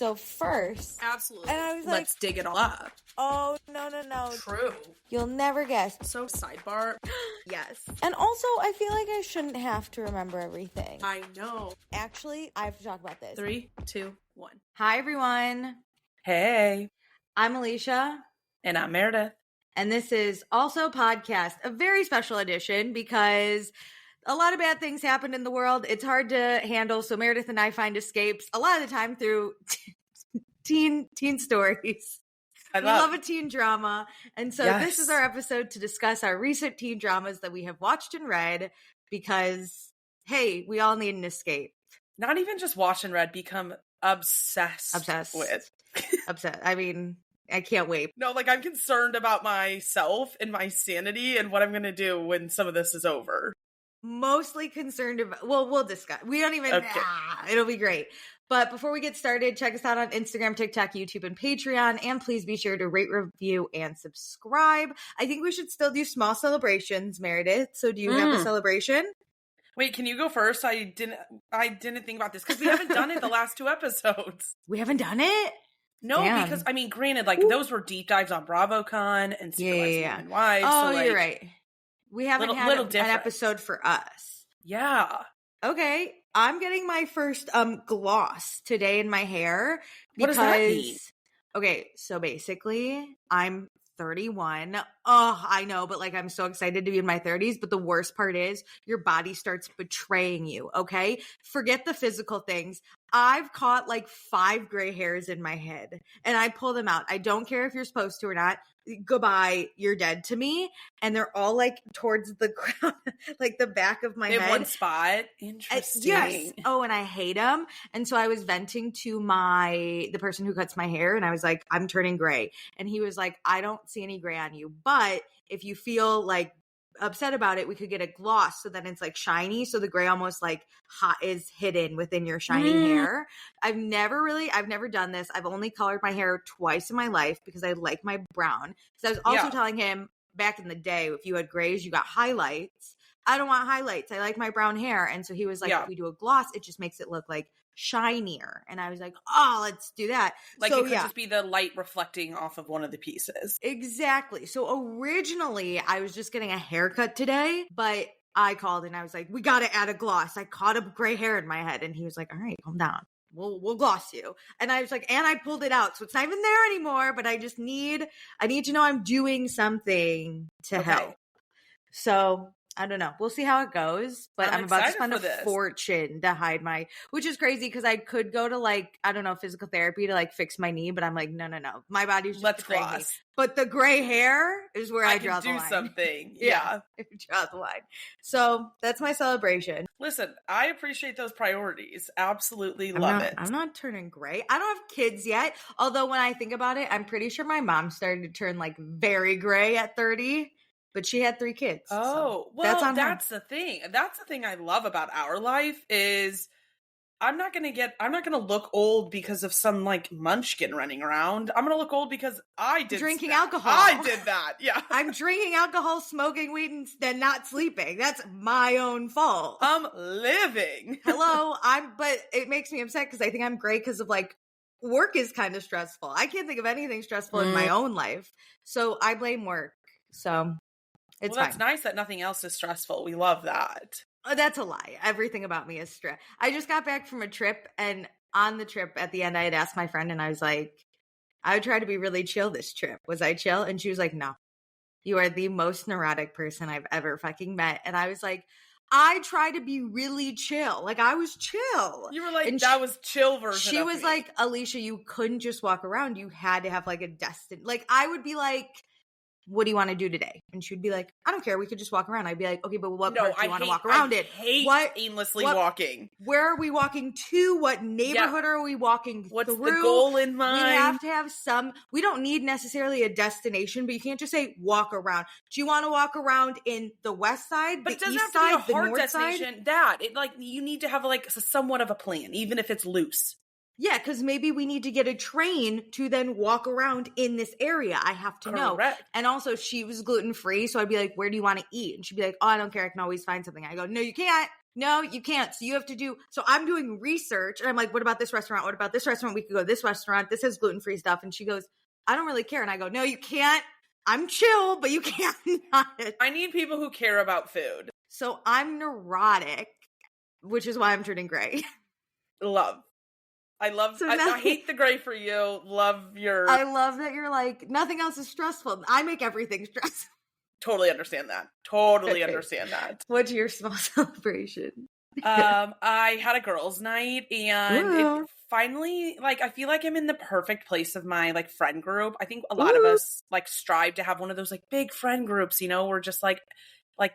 So first, absolutely. And I was like, let's dig it all up. Oh, no. True. You'll never guess. So sidebar. Yes. And also, I feel like I shouldn't have to remember everything. I know. Actually, I have to talk about this. 3, 2, 1. Hi, everyone. Hey. I'm Alicia. And I'm Meredith. And this is Also Podcast, a very special edition because a lot of bad things happen in the world. It's hard to handle, so Meredith and I find escapes a lot of the time through teen stories. We love a teen drama, and so This is our episode to discuss our recent teen dramas that we have watched and read because, hey, we all need an escape. Not even just watch and read, become obsessed with. Obsessed. I mean, I can't wait. No, like I'm concerned about myself and my sanity and what I'm going to do when some of this is over. Mostly concerned about, well, we'll discuss. We don't even, okay. It'll be great. But before we get started, check us out on Instagram, TikTok, YouTube, and Patreon. And please be sure to rate, review, and subscribe. I think we should still do small celebrations, Meredith. So do you have a celebration? Wait, can you go first? I didn't think about this because we haven't done it the last 2 episodes. We haven't done it? No, Damn. Because, I mean, granted, like, those were deep dives on BravoCon and Supervising Women Wives. Oh, so, like, you're right. We haven't had an episode for us. Yeah. Okay. I'm getting my first gloss today in my hair. What does that mean? Okay, so basically, I'm 31. Oh, I know, but like I'm so excited to be in my 30s. But the worst part is your body starts betraying you, okay? Forget the physical things. I've caught like 5 gray hairs in my head and I pull them out. I don't care if you're supposed to or not. Goodbye, you're dead to me. And they're all like towards the ground, like the back of my head. In one spot. Interesting. Yes. Oh, and I hate them. And so I was venting to the person who cuts my hair, and I was like, I'm turning gray. And he was like, I don't see any gray on you, but if you feel like upset about it, we could get a gloss so that it's like shiny, so the gray almost like hot is hidden within your shiny hair. I've never done this. I've only colored my hair twice in my life because I like my brown. So I was also telling him back in the day, if you had grays, you got highlights. I don't want highlights. I like my brown hair. And so he was like, if we do a gloss, it just makes it look like shinier. And I was like, oh, let's do that. Like, so, it could just be the light reflecting off of one of the pieces. Exactly. So originally I was just getting a haircut today, but I called and I was like, we got to add a gloss. I caught up gray hair in my head. And he was like, all right, calm down. We'll gloss you. And I was like, and I pulled it out. So it's not even there anymore, but I need to know I'm doing something to help. So I don't know. We'll see how it goes, but I'm about to spend a fortune to hide which is crazy because I could go to like, I don't know, physical therapy to like fix my knee, but I'm like, no. My body's just betraying me. But the gray hair is where I draw the line. I can do something. Yeah. I draw the line. So that's my celebration. Listen, I appreciate those priorities. Absolutely love it. I'm not turning gray. I don't have kids yet. Although when I think about it, I'm pretty sure my mom started to turn like very gray at 30. But she had 3 kids. Oh, so well, that's the thing. That's the thing I love about our life is I'm not going to look old because of some like munchkin running around. I'm going to look old because I did drinking alcohol. I did that. Yeah. I'm drinking alcohol, smoking weed, and then not sleeping. That's my own fault. I'm living. Hello. But it makes me upset because I think I'm great because of like work is kind of stressful. I can't think of anything stressful in my own life. So I blame work. So it's that's nice that nothing else is stressful. We love that. That's a lie. Everything about me is stress. I just got back from a trip, and on the trip at the end, I had asked my friend, and I was like, I would try to be really chill this trip. Was I chill? And she was like, no, you are the most neurotic person I've ever fucking met. And I was like, I try to be really chill. Like, I was chill. You were like, and that was chill version She of was me. like, Alicia, you couldn't just walk around. You had to have like a destination. Like, I would be like, what do you want to do today? And she'd be like, I don't care. We could just walk around. I'd be like, okay, but what part do you want to walk around in? I hate aimlessly walking. Where are we walking to? What neighborhood are we walking What's through? The goal in mind? We have to have we don't need necessarily a destination, but you can't just say walk around. Do you want to walk around in the west side, but the it doesn't east have to side, be a hard the north destination. side? You need to have like somewhat of a plan, even if it's loose. Yeah, because maybe we need to get a train to then walk around in this area. I have to know. And also, she was gluten-free, so I'd be like, where do you want to eat? And she'd be like, oh, I don't care. I can always find something. I go, no, you can't. No, you can't. So you have to do, so I'm doing research and I'm like, what about this restaurant? What about this restaurant? We could go to this restaurant. This has gluten-free stuff. And she goes, I don't really care. And I go, no, you can't. I'm chill, but you can't. I need people who care about food. So I'm neurotic, which is why I'm turning gray. Love. I love, So I hate the gray for you. Love your. I love that you're like, nothing else is stressful. I make everything stressful. Totally understand that. Totally Okay. understand that. What's your small celebration? I had a girls' night and Ooh. it finally, like, I feel like I'm in the perfect place of my, like, friend group. I think a lot of us, like, strive to have one of those, like, big friend groups, you know, where just, like,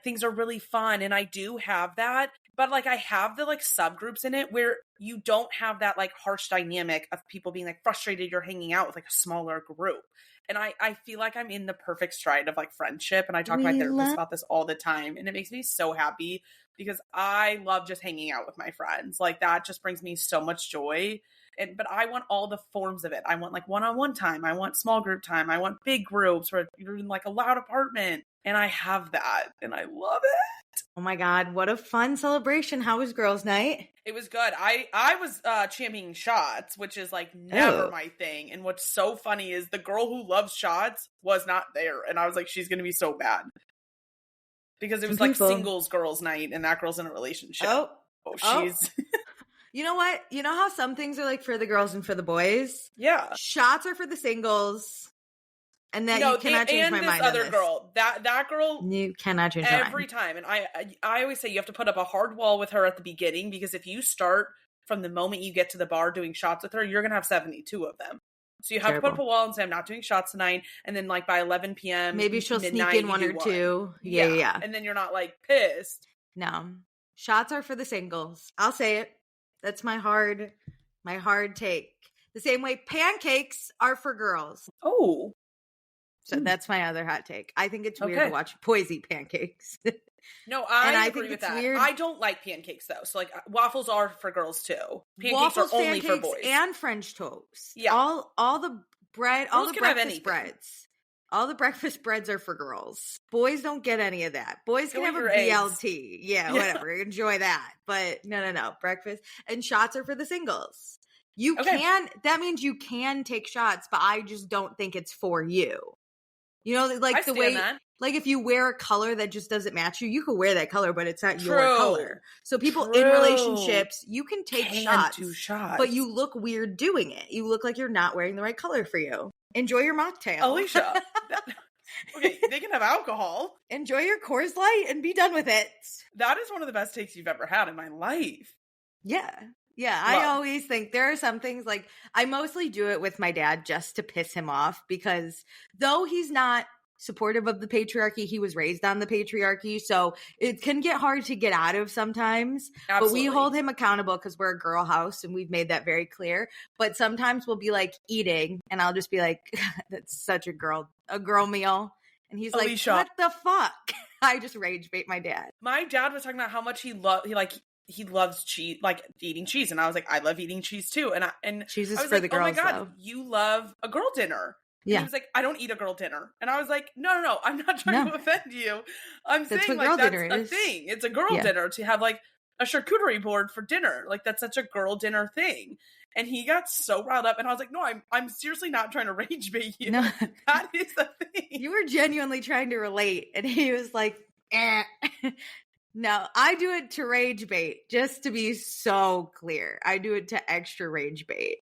things are really fun. And I do have that. But, like, I have the, like, subgroups in it where you don't have that, like, harsh dynamic of people being, like, frustrated you're hanging out with, like, a smaller group. And I feel like I'm in the perfect stride of, like, friendship. And I talk to my therapist about this all the time. And it makes me so happy because I love just hanging out with my friends. Like, that just brings me so much joy. But I want all the forms of it. I want, like, one-on-one time. I want small group time. I want big groups where you're in, like, a loud apartment. And I have that. And I love it. Oh my God, what a fun celebration. How was girls' night? It was good. I was championing shots, which is, like, never my thing. And what's so funny is the girl who loves shots was not there. And I was like, she's going to be so bad. Because it was, like, singles girls' night, and that girl's in a relationship. She's... You know what? You know how some things are, like, for the girls and for the boys? Yeah. Shots are for the singles. And that you cannot change my mind on this. Girl, that girl, you cannot change my mind every time. And I always say you have to put up a hard wall with her at the beginning, because if you start from the moment you get to the bar doing shots with her, you're gonna have 72 of them. So you have to put up a wall and say, I'm not doing shots tonight. And then, like, by 11 p.m. maybe she'll sneak in one or two. Yeah. And then you're not, like, pissed. No, shots are for the singles. I'll say it. That's my hard take. The same way pancakes are for girls. Oh. So that's my other hot take. I think it's weird to watch boys eat pancakes. No, I agree with that. Weird. I don't like pancakes, though. So, like, waffles are for girls, too. Pancakes waffles, are only for boys. And French toast. Yeah. All the bread, all the breakfast breads. All the breakfast breads are for girls. Boys don't get any of that. Boys can have a BLT. Yeah, whatever. Enjoy that. But no. Breakfast. And shots are for the singles. You can, that means you can take shots, but I just don't think it's for you. You know, like the way, like if you wear a color that just doesn't match you, you can wear that color, but it's not your color. So people in relationships, you can take shots, but you look weird doing it. You look like you're not wearing the right color for you. Enjoy your mocktail. Alicia. Okay, they can have alcohol. Enjoy your Coors Light and be done with it. That is one of the best takes you've ever had in my life. Yeah. Yeah, I always think there are some things, like, I mostly do it with my dad just to piss him off, because though he's not supportive of the patriarchy, he was raised on the patriarchy, so it can get hard to get out of sometimes. Absolutely. But we hold him accountable because we're a girl house, and we've made that very clear. But sometimes we'll be, like, eating, and I'll just be like, that's such a girl meal. And he's Alicia, like, what the fuck? I just rage bait my dad. My dad was talking about how much he loves cheese, like eating cheese. And I was like, I love eating cheese too. And cheese is I was for like, the girls, oh my God, though. You love a girl dinner. And he was like, I don't eat a girl dinner. And I was like, no, I'm not trying to offend you. I'm saying, like, that's a thing. It's a girl dinner to have, like, a charcuterie board for dinner. Like, that's such a girl dinner thing. And he got so riled up, and I was like, no, I'm seriously not trying to rage bait you. No. That is the thing. You were genuinely trying to relate. And he was like, eh. No, I do it to rage bait, just to be so clear. I do it to extra rage bait.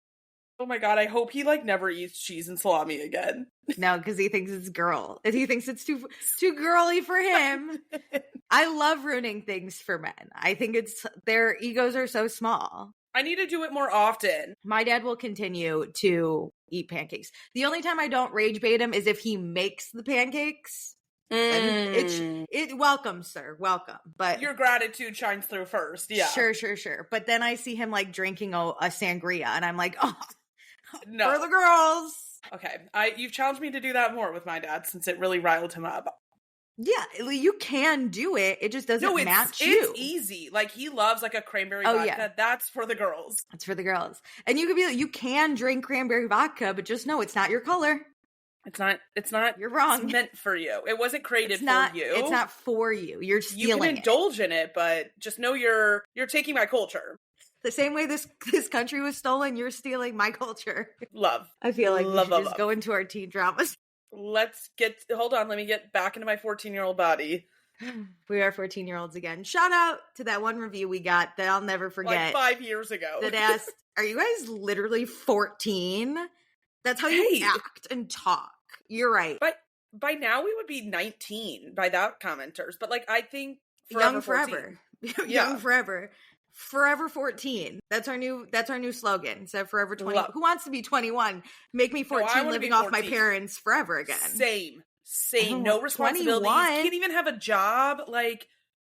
Oh my God, I hope he, like, never eats cheese and salami again. No, because he thinks it's girl. He thinks it's too girly for him. I love ruining things for men. I think their egos are so small. I need to do it more often. My dad will continue to eat pancakes. The only time I don't rage bait him is if he makes the pancakes. It welcome, sir, welcome. But your gratitude shines through first. Yeah, sure. But then I see him, like, drinking a sangria, and I'm like, oh, no, for the girls. Okay, you've challenged me to do that more with my dad, since it really riled him up. Yeah, you can do it. It just doesn't match you. It's easy. Like, he loves, like, a cranberry vodka. Yeah. That's for the girls. It's for the girls. And you could be like, you can drink cranberry vodka, but just know it's not your color. It's not. You're wrong. It's meant for you. It wasn't created for you. It's not for you. You're stealing it. You can indulge in it, but just know you're taking my culture. The same way this country was stolen, you're stealing my culture. Love. I feel like we should just go into our teen dramas. Hold on, let me get back into my 14-year-old body. We are 14-year-olds again. Shout out to that one review we got that I'll never forget. Like 5 years ago. That asked, are you guys literally 14? That's how you act and talk. You're right. But by now we would be 19 by that commenters. But like, I think young forever. Young forever. Forever 14. That's our new slogan. So forever 20. Who wants to be 21? Make me 14 living off my parents forever again. Same. No responsibilities. Can't even have a job. Like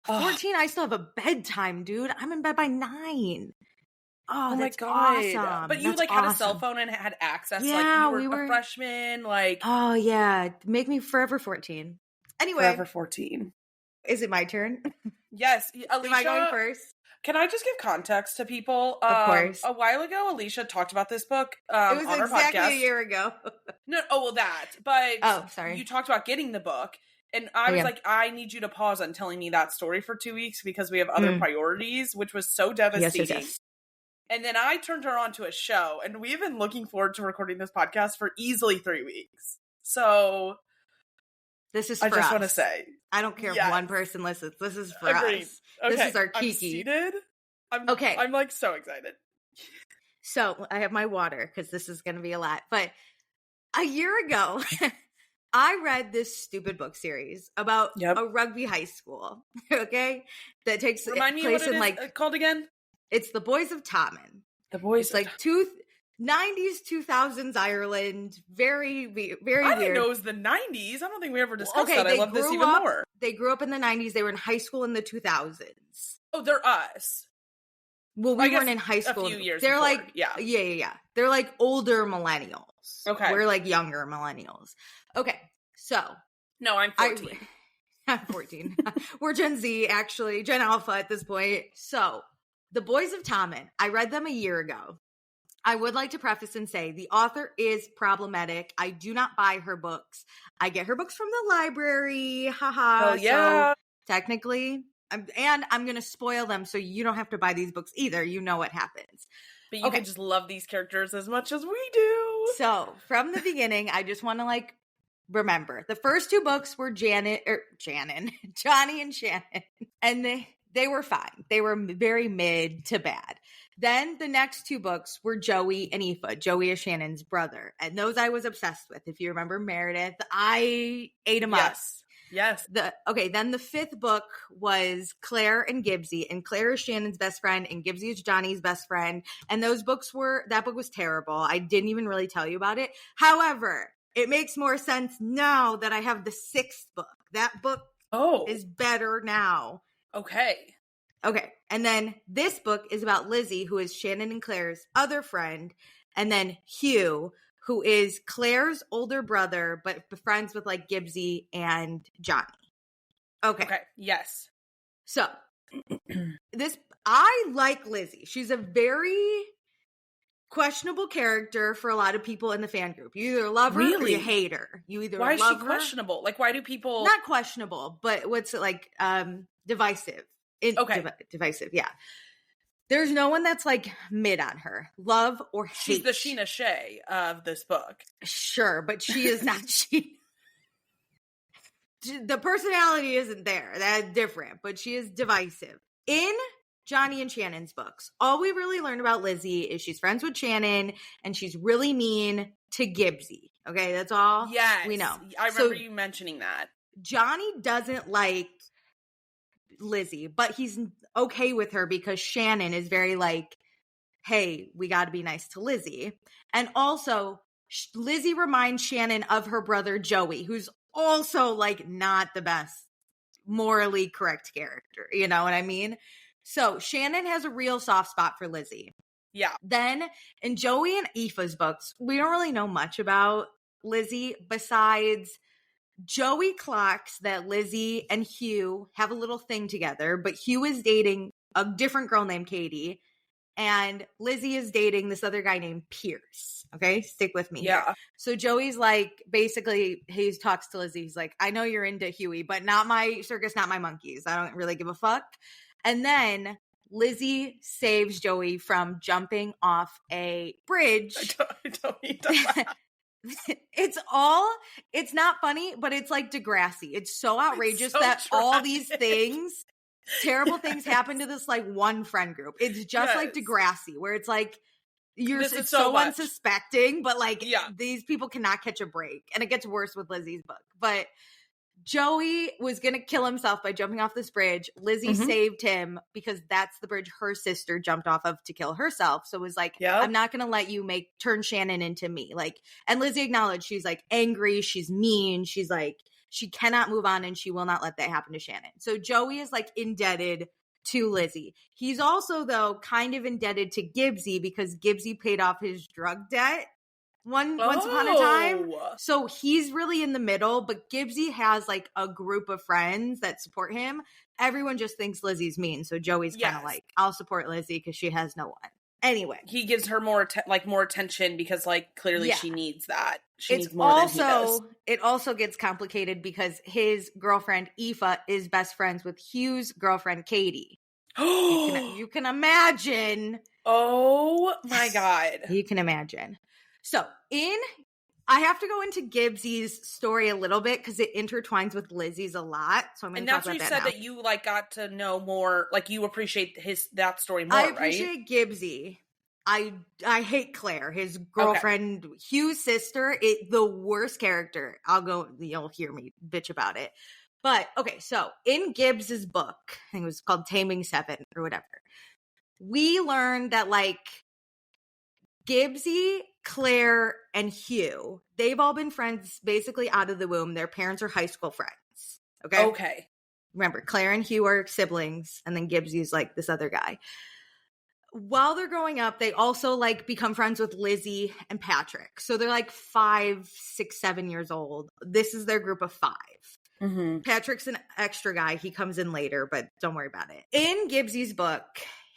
14, I still have a bedtime, dude. I'm in bed by 9. Oh, that's my God. Awesome. But you had a cell phone and had access. Yeah, you were a freshman. Oh yeah. Make me forever 14. Anyway. Forever 14. Is it my turn? Yes. Alicia, am I going first? Can I just give context to people? Of course. A while ago, Alicia talked about this book it was on exactly our podcast. a year ago. But sorry. You talked about getting the book. And I was like, I need you to pause on telling me that story for 2 weeks because we have other priorities, which was so devastating. Yes. And then I turned her on to a show, and we've been looking forward to recording this podcast for easily 3 weeks. So this is for us. I just want to say. I don't care if one person listens. This is for us. Okay. This is our Kiki. I'm seated. Okay. I'm like so excited. So I have my water because this is going to be a lot. But a year ago, I read this stupid book series about a rugby high school. Okay, that takes Remind me place what in it is called again. It's the Boys of Tommen. The Boys. It's like 90s, 2000s Ireland. Very, very weird. I didn't know it was the 90s. I don't think we ever discussed that. I love this even more. They grew up in the 90s. They were in high school in the 2000s. Oh, they're us. Well, we weren't in high school. A few years They're before. like, yeah. They're like older millennials. Okay. We're like younger millennials. Okay, so. No, I'm 14. I'm 14. We're Gen Z, actually. Gen Alpha at this point. So, The Boys of Tommen. I read them a year ago. I would like to preface and say the author is problematic. I do not buy her books. I get her books from the library. Haha. Oh, yeah. So technically, I'm going to spoil them so you don't have to buy these books either. You know what happens. But you can just love these characters as much as we do. So from the beginning, I just want to remember. The first 2 books were Johnny and Shannon. And they were fine. They were very mid to bad. Then the next 2 books were Joey and Aoife. Joey is Shannon's brother. And those I was obsessed with. If you remember Meredith, I ate them up. Yes. Then the 5th book was Claire and Gibbsy. And Claire is Shannon's best friend and Gibbsy is Johnny's best friend. And that book was terrible. I didn't even really tell you about it. However, it makes more sense now that I have the 6th book. That book is better now. Okay. And then this book is about Lizzie, who is Shannon and Claire's other friend. And then Hugh, who is Claire's older brother, but friends with Gibbsy and Johnny. Okay. Yes. So I like Lizzie. She's a very questionable character for a lot of people in the fan group. You either love her or you hate her. Why is she questionable? Why do people... Not questionable, but what's it divisive. Divisive, yeah. There's no one that's mid on her. Love or hate. She's the Sheena Shea of this book. Sure, but she is not the personality isn't there. That's different, but she is divisive. In Johnny and Shannon's books, all we really learn about Lizzie is she's friends with Shannon and she's really mean to Gibbsy. Okay, that's all we know. I remember you mentioning that. Johnny doesn't like Lizzie, but he's okay with her because Shannon is very hey, we got to be nice to Lizzie. And also, Lizzie reminds Shannon of her brother Joey, who's also not the best morally correct character. You know what I mean? So Shannon has a real soft spot for Lizzie. Yeah. Then in Joey and Aoife's books, we don't really know much about Lizzie besides Joey clocks that Lizzie and Hugh have a little thing together, but Hugh is dating a different girl named Katie, and Lizzie is dating this other guy named Pierce. Okay, stick with me here. Yeah. So Joey's like, basically, he talks to Lizzie. He's like, I know you're into Huey, but not my circus, not my monkeys. I don't really give a fuck. And then Lizzie saves Joey from jumping off a bridge. I don't need to laugh. It's not funny, but it's like Degrassi. It's so outrageous so that all tragic. these things, terrible things happen to this like one friend group. It's just like Degrassi, where it's like, it's so unsuspecting, but like these people cannot catch a break. And it gets worse with Lizzie's book. But Joey was going to kill himself by jumping off this bridge. Lizzie saved him because that's the bridge her sister jumped off of to kill herself. So it was like, I'm not going to let you turn Shannon into me. Like, and Lizzie acknowledged she's like angry. She's mean. She's like, she cannot move on and she will not let that happen to Shannon. So Joey is like indebted to Lizzie. He's also, though, kind of indebted to Gibbsy because Gibbsy paid off his drug debt once upon a time. So he's really in the middle, but Gibbsy has like a group of friends that support him. Everyone just thinks Lizzie's mean. So Joey's kind of like, I'll support Lizzie because she has no one. Anyway. He gives her more attention because like clearly she needs that. She needs more than he does. It also gets complicated because his girlfriend Aoife is best friends with Hugh's girlfriend Katie. You can imagine. Oh my God. You can imagine. So I have to go into Gibbsy's story a little bit because it intertwines with Lizzie's a lot. So I'm going to talk about that. And that's what you said that you like got to know more, like you appreciate that story more, right? I appreciate Gibbsy. I hate Claire, his girlfriend, Hugh's sister. The worst character. You'll hear me bitch about it. But okay, so in Gibbs's book, I think it was called Taming Seven or whatever, we learned that like Gibbsy, Claire, and Hugh, they've all been friends basically out of the womb. Their parents are high school friends. Okay. Remember, Claire and Hugh are siblings, and then Gibbsy's like this other guy. While they're growing up, they also like become friends with Lizzie and Patrick. So they're like 5, 6, 7 years old. This is their group of 5. Mm-hmm. Patrick's an extra guy. He comes in later, but don't worry about it. In Gibbsy's book,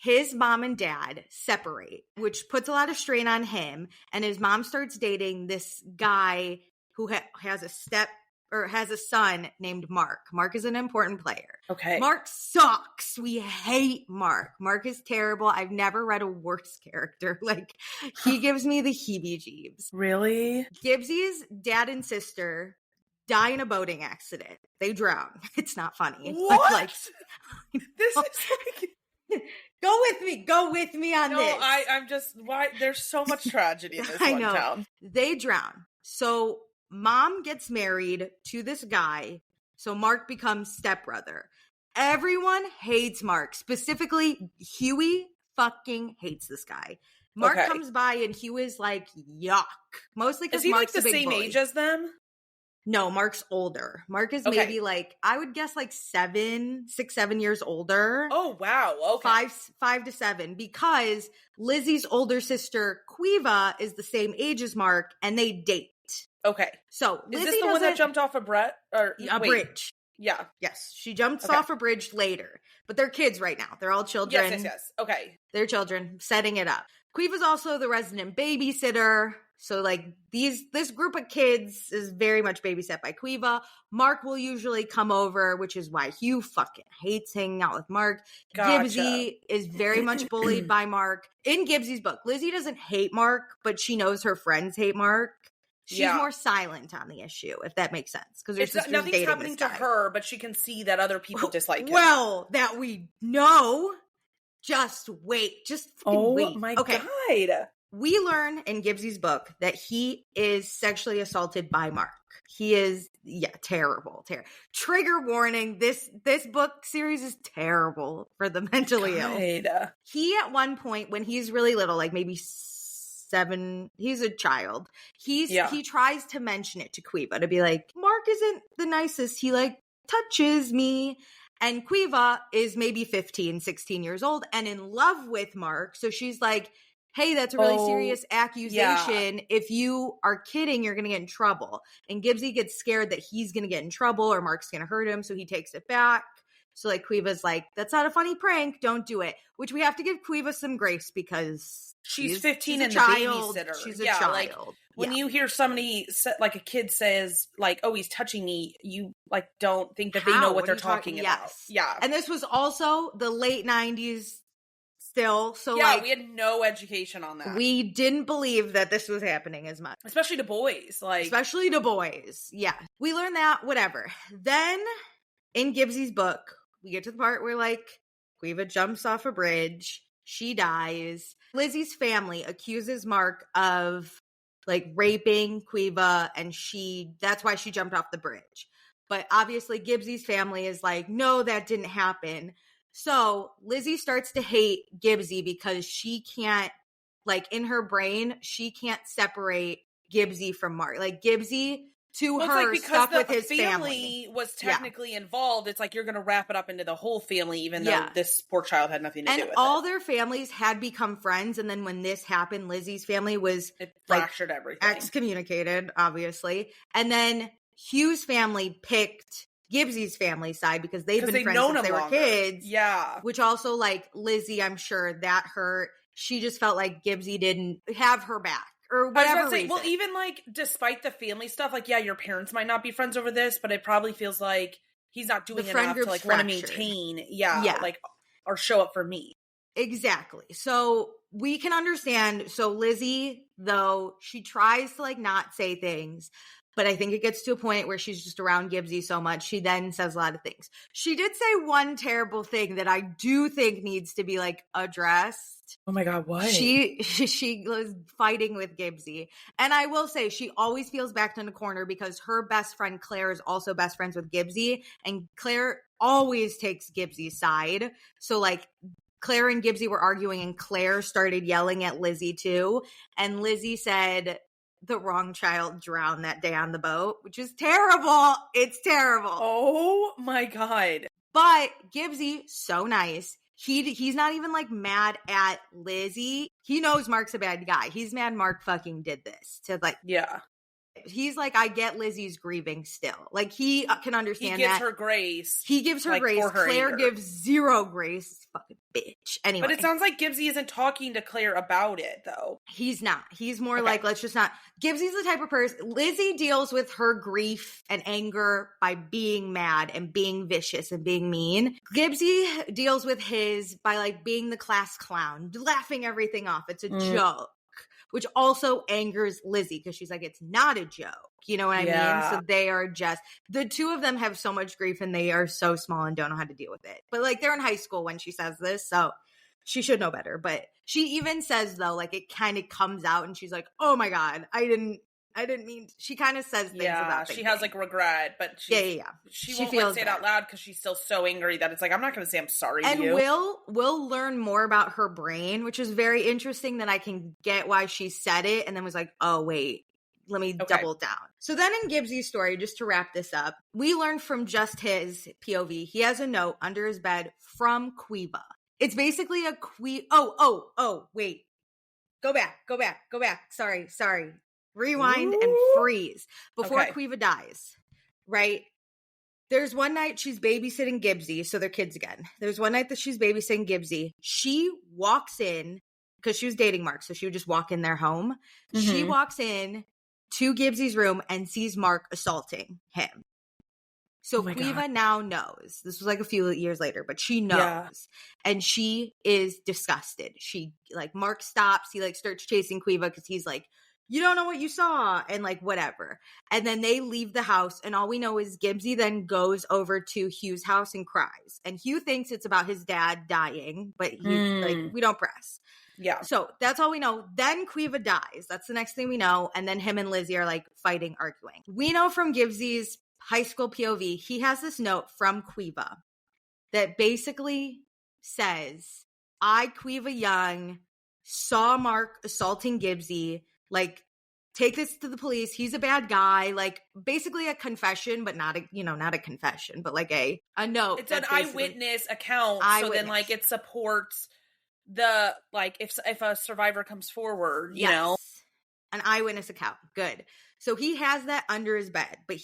his mom and dad separate, which puts a lot of strain on him. And his mom starts dating this guy who has a son named Mark. Mark is an important player. Okay. Mark sucks. We hate Mark. Mark is terrible. I've never read a worse character. Like, he gives me the heebie-jeebs. Really? Gibbsy's dad and sister die in a boating accident. They drown. It's not funny. What? Like, this is like... Go with me on this. No, I'm just, why? There's so much tragedy in this one town. They drown. So mom gets married to this guy. So Mark becomes stepbrother. Everyone hates Mark. Specifically, Huey fucking hates this guy. Mark comes by and Huey is like, yuck. Mostly because Mark's like the same age as them? No, Mark's older. Mark is maybe like, I would guess like 6, 7 years older. Oh, wow. Okay. 5 to 7, because Lizzie's older sister, Quiva, is the same age as Mark, and they date. Okay. So Lizzie is this the one that jumped off a bridge. Yeah. Yes. She jumps off a bridge later, but they're kids right now. They're all children. Yes. Okay. They're children, setting it up. Quiva's also the resident babysitter. So, like, this group of kids is very much babysat by Quiva. Mark will usually come over, which is why Hugh fucking hates hanging out with Mark. Gotcha. Gibbsy is very much bullied by Mark. In Gibbsy's book, Lizzie doesn't hate Mark, but she knows her friends hate Mark. She's more silent on the issue, if that makes sense. Because nothing's happening to her, but she can see that other people dislike him. Well, that we know. Just wait. Just wait. Oh my God. We learn in Gibbsy's book that he is sexually assaulted by Mark. He is, terrible. Trigger warning, this book series is terrible for the mentally ill. He, at one point, when he's really little, like maybe 7, he's a child, he tries to mention it to Quiva, to be like, Mark isn't the nicest. He, like, touches me. And Quiva is maybe 15, 16 years old and in love with Mark. So she's like, hey, that's a really serious accusation. Yeah. If you are kidding, you're going to get in trouble. And Gibbsy gets scared that he's going to get in trouble or Mark's going to hurt him, so he takes it back. So like Quiva's like, that's not a funny prank, don't do it. Which we have to give Quiva some grace because she's 15 she's a and child. the babysitter. She's a yeah, child. like when you hear somebody like a kid says like, oh, he's touching me, you like don't think that they know what they're talking about. Yes. Yeah. And this was also the late 90s still. So yeah, like we had no education on that. we didn't believe that this was happening as much. Especially to boys. Like especially to boys. Yeah. We learned that, whatever. Then in Gibbsy's book, we get to the part where like Quiva jumps off a bridge. She dies. Lizzie's family accuses Mark of like raping Quiva, and that's why she jumped off the bridge. But obviously Gibbsy's family is like, no, that didn't happen. So Lizzie starts to hate Gibbsy because she can't, like in her brain, she can't separate Gibbsy from Mark. Like Gibbsy to her like stuck with his family was technically involved. It's like you're going to wrap it up into the whole family, even though this poor child had nothing to do with it. And all their families had become friends. And then when this happened, Lizzie's family was it fractured everything, excommunicated, obviously. And then Hugh's family picked Gibbsy's family side because they've been friends since they were kids. Yeah. Which also, like, Lizzie, I'm sure that hurt. She just felt like Gibbsy didn't have her back. Or whatever reason. Well, even like, despite the family stuff, like, yeah, your parents might not be friends over this, but it probably feels like he's not doing enough to like want to maintain, like, or show up for me. Exactly. So we can understand. So Lizzie, though, she tries to like not say things, but I think it gets to a point where she's just around Gibbsy so much. She then says a lot of things. She did say one terrible thing that I do think needs to be like addressed. Oh my God, what? She was fighting with Gibbsy. And I will say she always feels backed in a corner because her best friend Claire is also best friends with Gibbsy. And Claire always takes Gibbsy's side. So like Claire and Gibbsy were arguing and Claire started yelling at Lizzie too. And Lizzie said the wrong child drowned that day on the boat, which is terrible. It's terrible. Oh my God. But Gibbsy, so nice. He's not even like mad at Lizzie. He knows Mark's a bad guy. He's mad Mark fucking did this to like, he's like, I get Lizzie's grieving still. Like he can understand that. He gives her grace. He gives her grace. Claire gives zero grace. Fucking bitch. Anyway. But it sounds like Gibbsy isn't talking to Claire about it though. He's not. He's more like, let's just not. Gibbsy's the type of person. Lizzie deals with her grief and anger by being mad and being vicious and being mean. Gibbsy deals with his by like being the class clown, laughing everything off. It's a joke. Which also angers Lizzie because she's like, it's not a joke. You know what I mean? So they are just, the two of them have so much grief and they are so small and don't know how to deal with it. But like they're in high school when she says this, so she should know better. But she even says though, like it kind of comes out and she's like, oh my God, I didn't mean, she kind of says things about she has like regret, but she won't like, say it out loud because she's still so angry that it's like, I'm not going to say I'm sorry to you. And we'll learn more about her brain, which is very interesting that I can get why she said it and then was like, oh wait, let me double down. So then in Gibbsy's story, just to wrap this up, we learned from just his POV, he has a note under his bed from Quiva. It's basically a wait. Go back. Sorry. Rewind and freeze before Quiva dies, right? There's one night she's babysitting Gibbsy, so they're kids again. There's one night that she's babysitting Gibbsy. She walks in, because she was dating Mark, so she would just walk in their home. Mm-hmm. She walks in to Gibbsy's room and sees Mark assaulting him. So Quiva now knows. This was like a few years later, but she knows. Yeah. And she is disgusted. She, like, Mark stops. He, like, starts chasing Quiva because he's like, you don't know what you saw, and like whatever. And then they leave the house, and all we know is Gibbsy then goes over to Hugh's house and cries. And Hugh thinks it's about his dad dying, but he's like, we don't press. Yeah. So that's all we know. Then Quiva dies. That's the next thing we know. And then him and Lizzie are like fighting, arguing. We know from Gibbsy's high school POV, he has this note from Quiva that basically says, I, Quiva Young, saw Mark assaulting Gibbsy. Like, take this to the police. He's a bad guy. Like, basically a confession, but not a confession, but like a note. It's an eyewitness account. So then, like, it supports the, like, if a survivor comes forward, you know? An eyewitness account. Good. So he has that under his bed, but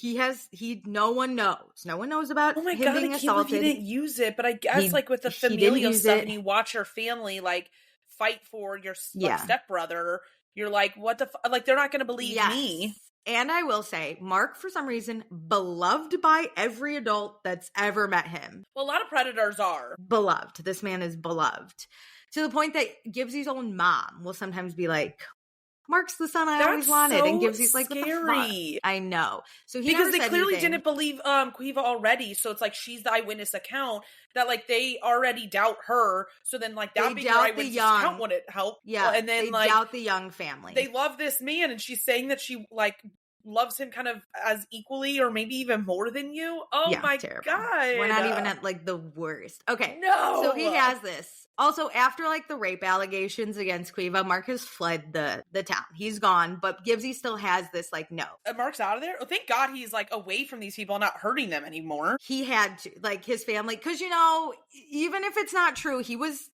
no one knows. No one knows about Oh my him God, being I can't believe he assaulted. didn't use it. But I guess like with the He didn't familial use stuff it. and you watch your family like fight for your like Yeah. stepbrother, you're like, what the like they're not going to believe me. And I will say, Mark, for some reason, beloved by every adult that's ever met him. Well, a lot of predators are. Beloved. This man is beloved. To the point that Gibbsy's own mom will sometimes be like, Mark's the son I always wanted. And Gibbsy's like, what the fuck? I know. So he because they clearly anything. didn't believe Quiva already. So it's like she's the eyewitness account that like they already doubt her. So then like that being your eyewitness account wouldn't help. Yeah. And then they like doubt the Young family. They love this man, and she's saying that she like loves him kind of as equally or maybe even more than you. Oh yeah, my terrible. God. We're not even at like the worst. Okay. No. So he has this. Also, after like the rape allegations against Quiva, Mark has fled the town. He's gone, but Gibbsy still has this like no. Mark's out of there? Oh, thank God he's like away from these people, not hurting them anymore. He had to, like his family, because you know, even if it's not true, he was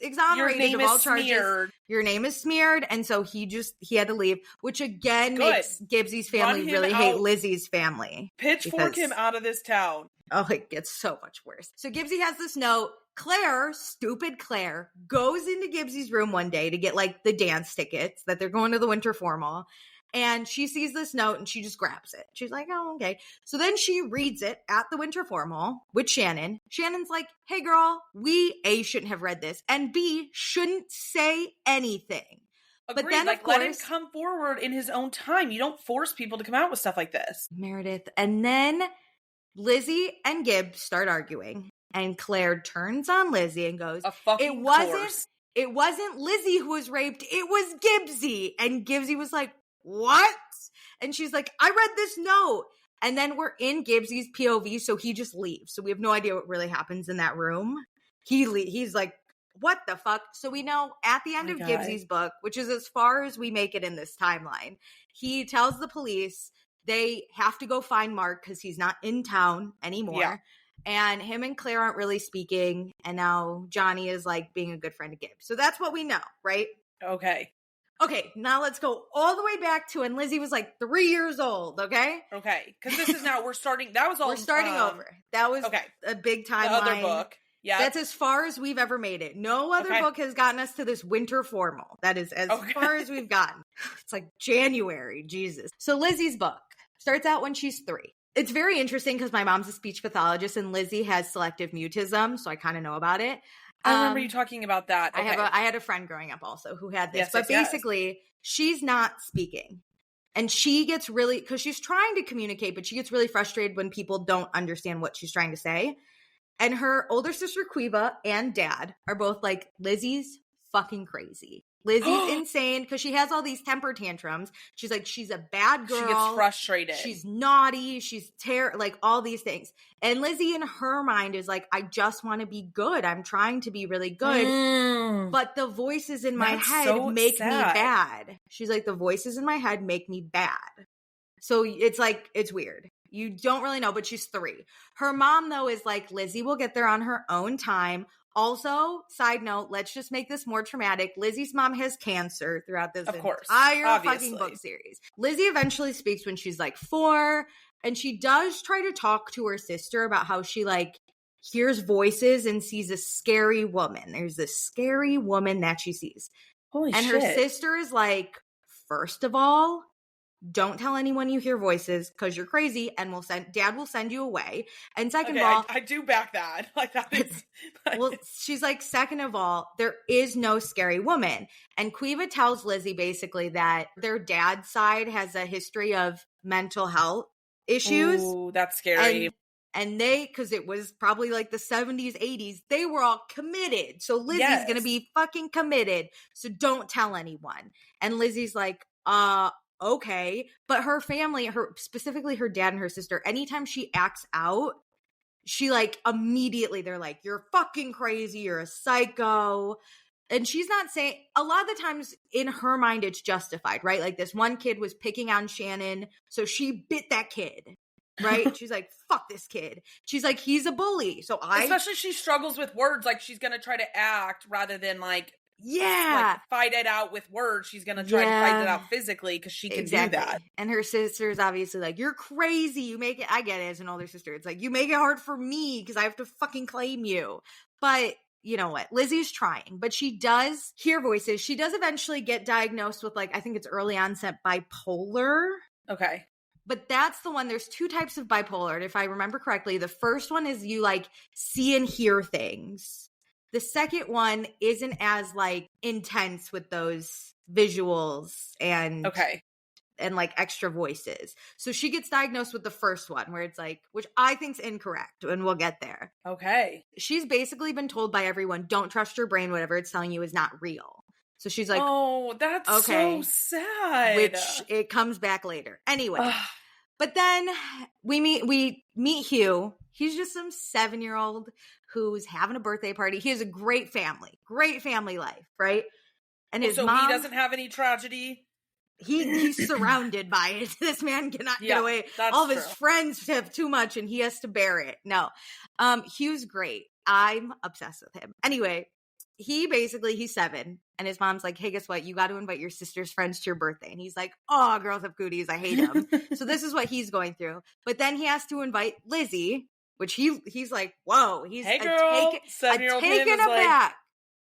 exonerated of all charges. Smeared. Your name is smeared, and so he had to leave, which again makes Gibbsy's family really hate Lizzie's family. Pitchfork him out of this town. Oh, it gets so much worse. So Gibbsy has this note. Claire, stupid Claire, goes into Gibbsy's room one day to get like the dance tickets that they're going to the winter formal. And she sees this note and she just grabs it. She's like, oh, okay. So then she reads it at the winter formal with Shannon. Shannon's like, hey girl, we A, shouldn't have read this, and B, shouldn't say anything. Agreed. But then, like, of course, let him come forward in his own time. You don't force people to come out with stuff like this. Meredith. And then Lizzie and Gibb start arguing. And Claire turns on Lizzie and goes, it wasn't Lizzie who was raped, it was Gibbsy. And Gibbsy was like, what? And she's like, I read this note. And then we're in Gibbsy's POV, so he just leaves. So we have no idea what really happens in that room. He's like, what the fuck? So we know at the end of Gibbsy's book, which is as far as we make it in this timeline, he tells the police they have to go find Mark because he's not in town anymore. Yeah. And him and Claire aren't really speaking. And now Johnny is like being a good friend to Gibb. So that's what we know, right? Okay. Okay, now let's go all the way back to when Lizzie was like 3 years old, okay? Okay, because this is now, we're starting over. That was a big timeline. The other book. Yeah. That's as far as we've ever made it. No other book has gotten us to this winter formal. That is as far as we've gotten. It's like January, Jesus. So Lizzie's book starts out when she's 3. It's very interesting because my mom's a speech pathologist and Lizzie has selective mutism, so I kind of know about it. I remember you talking about that. Okay. I had a friend growing up also who had this, but basically she's not speaking. And she gets really, because she's trying to communicate, but she gets really frustrated when people don't understand what she's trying to say. And her older sister Quiva and dad are both like, Lizzie's fucking crazy. Lizzie's insane because she has all these temper tantrums. She's like, she's a bad girl. She gets frustrated. She's naughty. She's like all these things. And Lizzie in her mind is like, I just want to be good. I'm trying to be really good. But the voices in my head make me bad. She's like, the voices in my head make me bad. So it's like, it's weird. You don't really know, but she's 3. Her mom, though, is like, Lizzie will get there on her own time. Also, side note, let's just make this more traumatic. Lizzie's mom has cancer throughout this entire fucking book series. Lizzie eventually speaks when she's like 4, and she does try to talk to her sister about how she like hears voices and sees a scary woman. There's this scary woman that she sees. Holy shit. And her sister is like, first of all, don't tell anyone you hear voices because you're crazy and dad will send you away. And second of all, I do back that. Like that is well, she's like, second of all, there is no scary woman. And Quiva tells Lizzie basically that their dad's side has a history of mental health issues. Ooh, that's scary. And they, because it was probably like the 70s, 80s, they were all committed. So Lizzie's going to be fucking committed. So don't tell anyone. And Lizzie's like, okay, but her family, specifically her dad and her sister, anytime she acts out, she like immediately, they're like, you're fucking crazy, you're a psycho. And she's not saying, a lot of the times in her mind, it's justified, right? Like this one kid was picking on Shannon, so she bit that kid, right? She's like, fuck this kid. She's like, he's a bully. So especially she struggles with words, like she's gonna try to act rather than like Yeah. fight it out with words. She's going to try to fight it out physically because she can do that. And her sister's obviously like, you're crazy. You make it, I get it as an older sister. It's like, you make it hard for me because I have to fucking claim you. But you know what? Lizzie's trying, but she does hear voices. She does eventually get diagnosed with like, I think it's early onset bipolar. Okay. But that's the one. There's two types of bipolar. And if I remember correctly, the first one is you like see and hear things. The second one isn't as like intense with those visuals and like extra voices. So she gets diagnosed with the first one where it's like, which I think's incorrect, and we'll get there. Okay. She's basically been told by everyone, don't trust your brain, whatever it's telling you is not real. So she's like, oh, that's so sad. Which it comes back later. Anyway. But then we meet Hugh. He's just some 7-year-old who's having a birthday party. He has a great family life, right? And his mom, he doesn't have any tragedy. He's surrounded by it. This man cannot get away. All of his friends have too much, and he has to bear it. No, Hugh's great. I'm obsessed with him. Anyway, he's 7, and his mom's like, hey, guess what? You got to invite your sister's friends to your birthday. And he's like, oh, girls have cooties. I hate them. So this is what he's going through. But then he has to invite Lizzie, which he's like, whoa. He's hey, girl. 7-year-old taken aback.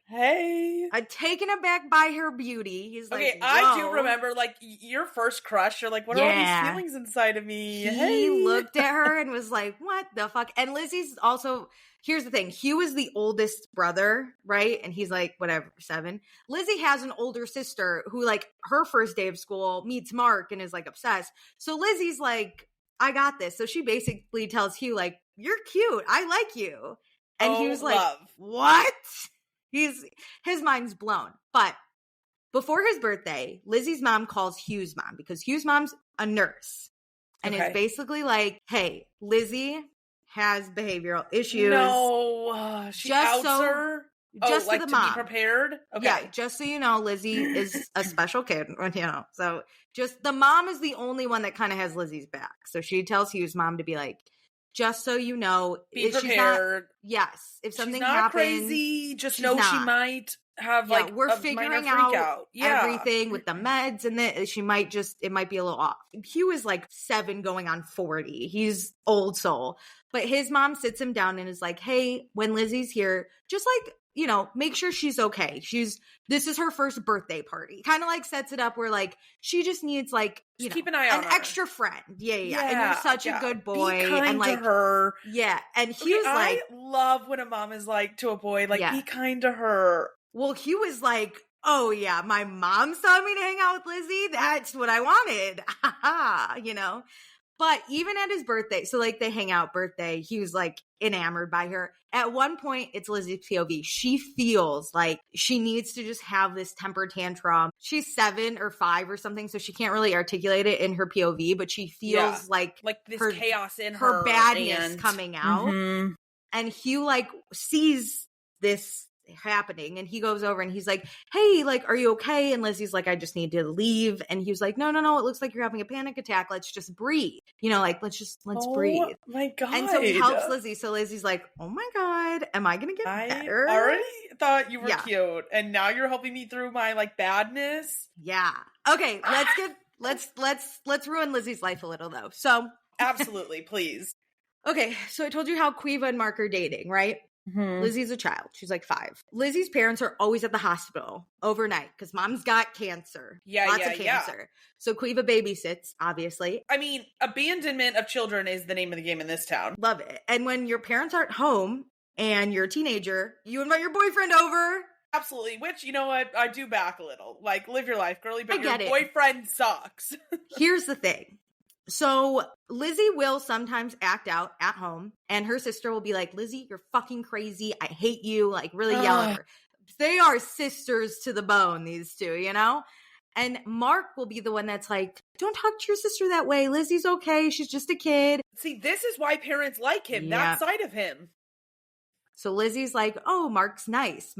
Hey. Taken aback by her beauty. He's like, okay, I do remember, like, your first crush. You're like, what are all these feelings inside of me? He looked at her and was like, what the fuck? And Lizzie's also, here's the thing. Hugh is the oldest brother, right? And he's like, whatever, 7. Lizzie has an older sister who, like, her first day of school meets Mark and is, like, obsessed. So Lizzie's like, I got this. So she basically tells Hugh, like, you're cute. I like you. And he was like, what? His mind's blown. But before his birthday, Lizzie's mom calls Hugh's mom because Hugh's mom's a nurse. And it's basically like, hey, Lizzie has behavioral issues. No, she outs her? Just like to the to mom. be prepared? Okay. Yeah, just so you know, Lizzie is a special kid, you know. So just the mom is the only one that kind of has Lizzie's back. So she tells Hugh's mom to be like, just so you know, be prepared. If something she's not happens, crazy. Just know she might have we're figuring out Yeah. everything with the meds, and then it might be a little off. Hugh is like 7 going on 40. He's old soul. But his mom sits him down and is like, hey, when Lizzie's here, just like, you know, make sure she's okay. This is her first birthday party. Kind of like sets it up where like she just needs like, you know, keep an eye on an her. extra friend. Yeah. And you're such a good boy. Be kind and like to her. Yeah. And Hugh's like, I love when a mom is like to a boy, like, be kind to her. Well, Hugh is like, oh yeah, my mom's telling me to hang out with Lizzie. That's what I wanted. You know? But even at his birthday, so like they hang out birthday, he was like enamored by her. At one point, it's Lizzie's POV. She feels like she needs to just have this temper tantrum. She's 7 or 5 or something, so she can't really articulate it in her POV, but she feels like this her, chaos in her badness coming out. Mm-hmm. And Hugh like sees this happening, and he goes over and he's like, hey, like, are you okay? And Lizzie's like, I just need to leave. And he was like, no, it looks like you're having a panic attack. Let's just breathe, you know, like let's breathe. Oh my God. And so he helps Lizzie. So Lizzie's like, oh my God, am I gonna get better? I already thought you were cute, and now you're helping me through my like badness. Yeah. Okay, let's ruin Lizzie's life a little though. So absolutely, please. Okay, so I told you how Quiva and Mark are dating, right? Mm-hmm. Lizzie's a child. She's like 5. Lizzie's parents are always at the hospital overnight because mom's got cancer. Lots of cancer. So Quiva babysits, obviously. I mean, abandonment of children is the name of the game in this town. Love it. And when your parents aren't home and you're a teenager, you invite your boyfriend over. Absolutely. Which, you know what? I do back a little. Like, live your life, girly, but your boyfriend sucks. Here's the thing. So Lizzie will sometimes act out at home, and her sister will be like, Lizzie, you're fucking crazy. I hate you. Like, really yell at her. They are sisters to the bone, these two, you know? And Mark will be the one that's like, don't talk to your sister that way. Lizzie's okay. She's just a kid. See, this is why parents like him, that side of him. So Lizzie's like, oh, Mark's nice,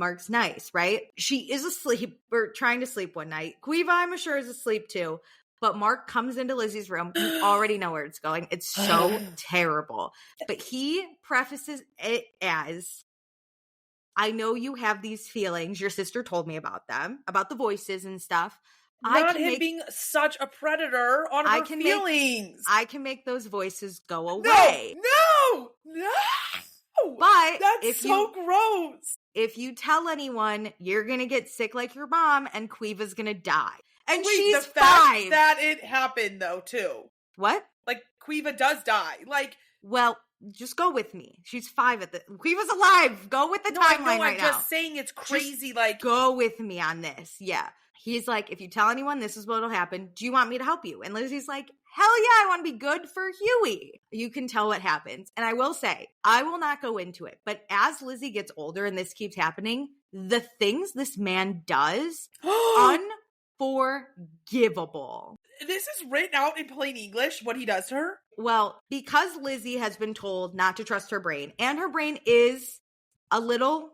right? She is asleep or trying to sleep one night. Quiva, I'm sure, is asleep too. But Mark comes into Lizzie's room. You already know where it's going. It's so terrible. But he prefaces it as, I know you have these feelings. Your sister told me about them, about the voices and stuff. Not him being such a predator on her feelings. I can make those voices go away. No! But that's so gross. If you tell anyone, you're going to get sick like your mom and Quiva's going to die. And she's the 5. fact that it happened, though, too. What? Like, Quiva does die. Like, well, just go with me. She's 5 at the... Quiva's alive. Go with the timeline right now. I'm just saying it's crazy, just, like... go with me on this. Yeah. He's like, if you tell anyone, this is what'll happen. Do you want me to help you? And Lizzie's like, hell yeah, I want to be good for Huey. You can tell what happens. And I will say, I will not go into it. But as Lizzie gets older and this keeps happening, the things this man does, unforgivable. This is written out in plain English, what he does to her? Well, because Lizzie has been told not to trust her brain, and her brain is a little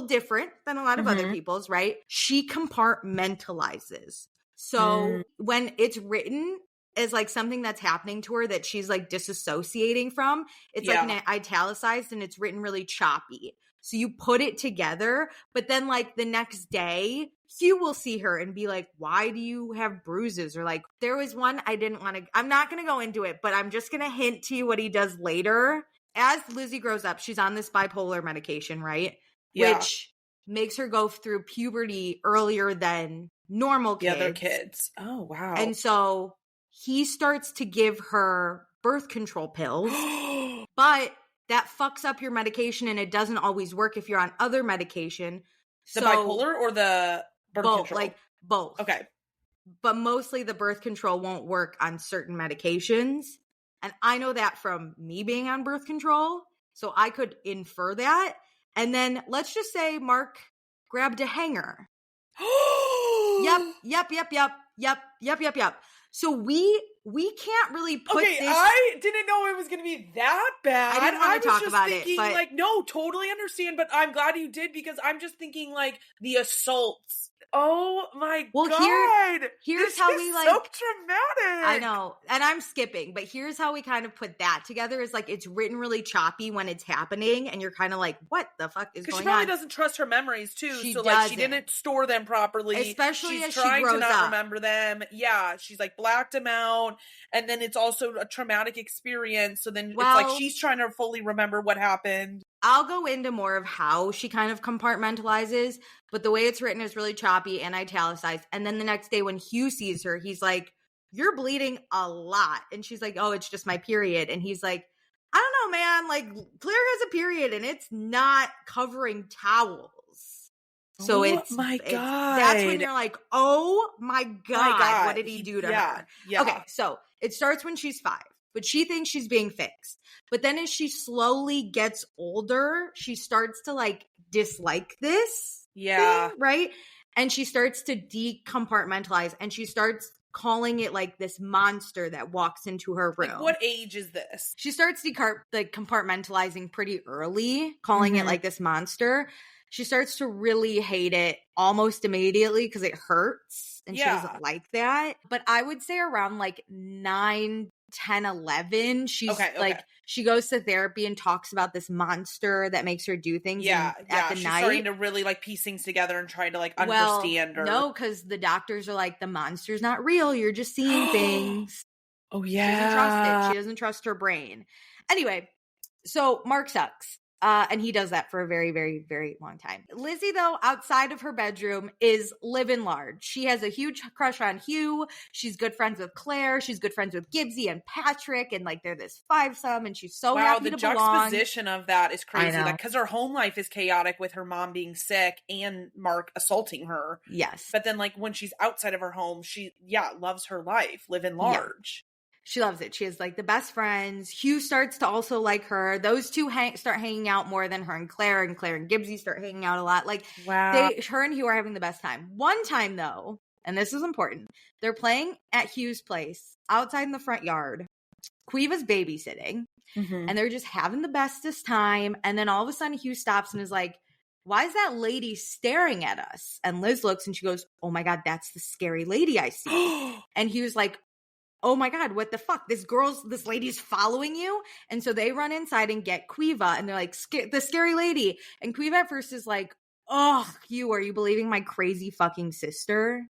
different than a lot of other people's, right? She compartmentalizes. So when it's written as like something that's happening to her that she's like disassociating from, it's like an italicized and it's written really choppy. So you put it together, but then like the next day, Hugh will see her and be like, why do you have bruises? Or like, there was one I'm not going to go into it, but I'm just going to hint to you what he does later. As Lizzie grows up, she's on this bipolar medication, right? Yeah. Which makes her go through puberty earlier than normal kids. The other kids. Oh, wow. And so he starts to give her birth control pills, but that fucks up your medication and it doesn't always work if you're on other medication. The bipolar or the birth control? Like both. Okay. But mostly the birth control won't work on certain medications. And I know that from me being on birth control. So I could infer that. And then let's just say Mark grabbed a hanger. Yep. So we can't really put this... I didn't know it was going to be that bad. I didn't want to talk about it, but... like, no, totally understand, but I'm glad you did because I'm just thinking, like, the assaults. Oh my God. Here's how we like... so traumatic. I know. And I'm skipping, but here's how we kind of put that together is like, it's written really choppy when it's happening and you're kind of like, what the fuck is going on? Because she probably doesn't trust her memories too. She like, she didn't store them properly. Especially she's as she trying grows to not up. remember them. Yeah. She's like blacked them out. And then it's also a traumatic experience. So then it's like she's trying to fully remember what happened. I'll go into more of how she kind of compartmentalizes, but the way it's written is really choppy and italicized. And then the next day when Hugh sees her, he's like, you're bleeding a lot. And she's like, oh, it's just my period. And he's like, I don't know, man. Like, Claire has a period and it's not covering towels. So my God. That's when you're like, oh my God, what did he do to her? Yeah. Okay, so it starts when she's 5. But she thinks she's being fixed. But then as she slowly gets older, she starts to like dislike this thing, right? And she starts to decompartmentalize and she starts calling it like this monster that walks into her room. Like, what age is this? She starts compartmentalizing pretty early, calling it like this monster. She starts to really hate it almost immediately because it hurts and she doesn't like that. But I would say around like 9, 10, 11, she's like, she goes to therapy and talks about this monster that makes her do things at the she's night. Starting to really like piece things together and trying to like understand her. No, because the doctors are like, the monster's not real. You're just seeing things. Oh, yeah. She doesn't trust it. She doesn't trust her brain. Anyway, so Mark sucks. And he does that for a very, very, very long time. Lizzie, though, outside of her bedroom, is living large. She has a huge crush on Hugh. She's good friends with Claire. She's good friends with Gibbsy and Patrick. And, like, they're this fivesome. And she's so happy to belong. Wow, the juxtaposition of that is crazy. Like, because her home life is chaotic with her mom being sick and Mark assaulting her. Yes. But then, like, when she's outside of her home, she, loves her life, living large. Yeah. She loves it. She has like the best friends. Hugh starts to also like her. Those two start hanging out more than her and Claire and Gibbsy start hanging out a lot. Like, her and Hugh are having the best time. One time though, and this is important, they're playing at Hugh's place outside in the front yard. Quiva's babysitting and they're just having the bestest time. And then all of a sudden Hugh stops and is like, why is that lady staring at us? And Liz looks and she goes, oh my God, that's the scary lady I see. And Hugh's like, oh my God, what the fuck? This lady's following you. And so they run inside and get Quiva, and they're like, the scary lady. And Quiva at first is like, oh, are you believing my crazy fucking sister?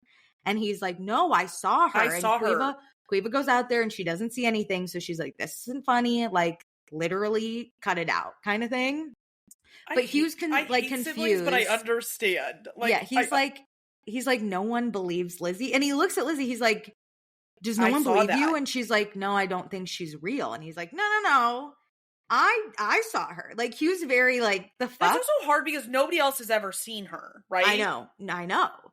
And he's like, no, I saw her. I saw her. Quiva goes out there and she doesn't see anything. So she's like, this isn't funny. Like, literally cut it out kind of thing. But Hugh's confused. Siblings, but I understand. Like, yeah, he's like, no one believes Lizzie. And he looks at Lizzie. He's like, does no one believe you? And she's like, no, I don't think she's real. And he's like, no. I saw her. Like, Hugh's very like, the fuck? That's also hard because nobody else has ever seen her, right? I know.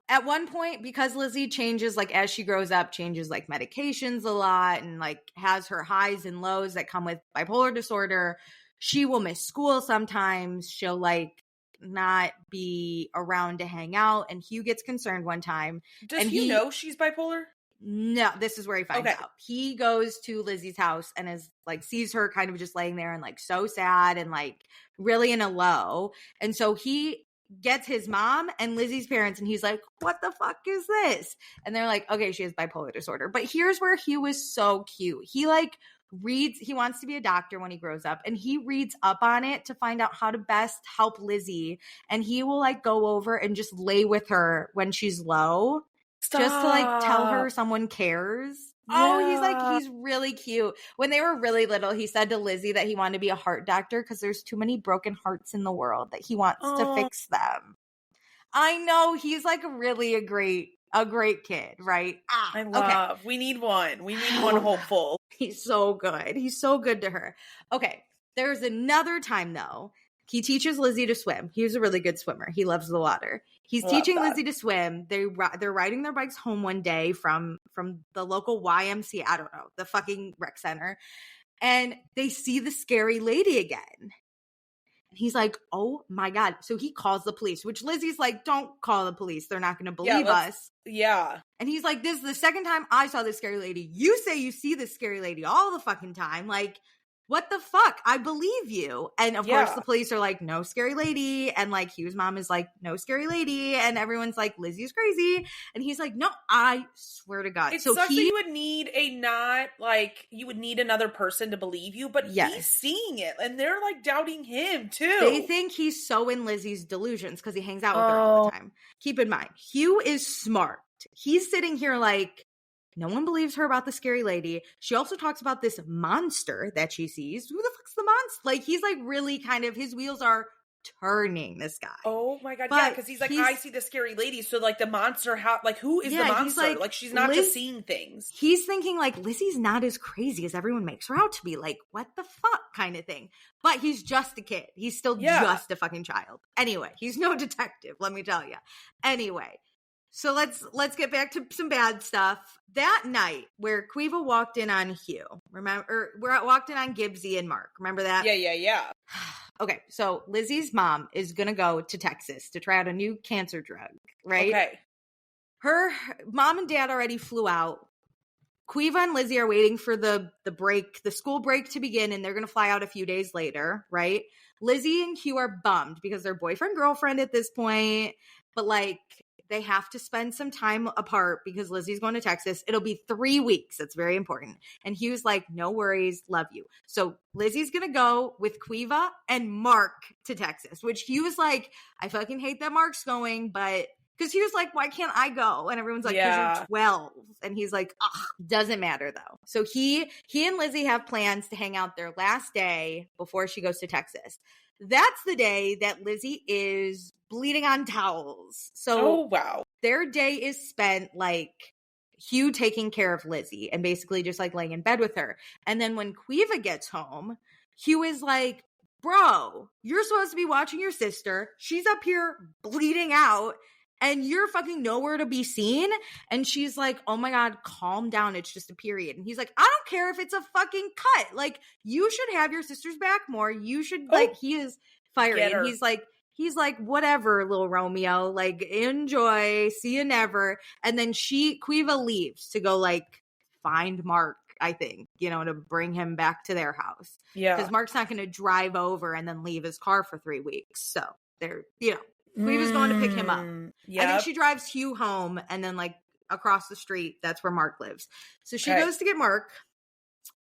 At one point, because Lizzie changes, like, as she grows up, changes, like, medications a lot and, like, has her highs and lows that come with bipolar disorder, she will miss school sometimes. She'll, like, not be around to hang out. And Hugh gets concerned one time. Does he know she's bipolar? No, this is where he finds out. He goes to Lizzie's house and is like, sees her kind of just laying there and like so sad and like really in a low. And so he gets his mom and Lizzie's parents and he's like, what the fuck is this? And they're like, okay, she has bipolar disorder. But here's where Hugh is so cute. He like he wants to be a doctor when he grows up, and he reads up on it to find out how to best help Lizzie. And he will like go over and just lay with her when she's low. Stop. Just to like tell her someone cares. Yeah. Oh, he's really cute. When they were really little, he said to Lizzie that he wanted to be a heart doctor because there's too many broken hearts in the world that he wants to fix them. I know, he's like really a great kid, right? I love. Okay. We need one. We need one hopeful. He's so good. He's so good to her. Okay. There's another time though. He teaches Lizzie to swim. He was a really good swimmer. He loves the water. He's teaching Lizzie to swim. They're riding their bikes home one day from the local YMCA, I don't know, the fucking rec center. And they see the scary lady again. And he's like, oh my God. So he calls the police, which Lizzie's like, don't call the police. They're not going to believe us. Yeah. And he's like, this is the second time I saw this scary lady. You say you see this scary lady all the fucking time. Like, what the fuck? I believe you. And of course the police are like, no scary lady. And like Hugh's mom is like, no scary lady. And everyone's like, Lizzie's crazy. And he's like, no, I swear to God. It sucks that you would need you would need another person to believe you, but he's seeing it. And they're like doubting him too. They think he's so in Lizzie's delusions because he hangs out with her all the time. Keep in mind, Hugh is smart. He's sitting here like, no one believes her about the scary lady. She also talks about this monster that she sees. Who the fuck's the monster? Like, he's like really kind of, his wheels are turning, this guy. Oh my God. But yeah, because he's like, I see the scary lady. So like the monster, who is the monster? Like she's not just seeing things. He's thinking like, Lizzie's not as crazy as everyone makes her out to be. Like, what the fuck kind of thing. But he's just a kid. He's still just a fucking child. Anyway, he's no detective, let me tell you. Anyway. So let's get back to some bad stuff. That night where Quiva walked in on Hugh, walked in on Gibbsy and Mark. Remember that? Yeah. Okay, so Lizzie's mom is going to go to Texas to try out a new cancer drug, right? Okay. Her mom and dad already flew out. Quiva and Lizzie are waiting for the school break to begin, and they're going to fly out a few days later, right? Lizzie and Hugh are bummed because they're boyfriend-girlfriend at this point, but like, they have to spend some time apart because Lizzie's going to Texas. It'll be 3 weeks. That's very important. And Hugh's like, no worries, love you. So Lizzie's going to go with Quiva and Mark to Texas, which Hugh was like, I fucking hate that Mark's going, but because he was like, why can't I go? And everyone's like, because you're 12. And he's like, doesn't matter though. So he and Lizzie have plans to hang out their last day before she goes to Texas. That's the day that Lizzie is bleeding on towels. So their day is spent like Hugh taking care of Lizzie and basically just like laying in bed with her. And then when Quiva gets home, Hugh is like, bro, you're supposed to be watching your sister. She's up here bleeding out and you're fucking nowhere to be seen. And she's like, oh my God, calm down. It's just a period. And he's like, I don't care if it's a fucking cut. Like, you should have your sister's back more. You should, like, he is fiery. And he's like, whatever, little Romeo, like, enjoy, see you never. And then Quiva leaves to go, like, find Mark, I think, to bring him back to their house. Yeah. Because Mark's not going to drive over and then leave his car for 3 weeks. So they're, Quiva's going to pick him up. Yep. I think she drives Hugh home and then, like, across the street. That's where Mark lives. So she Okay. goes to get Mark,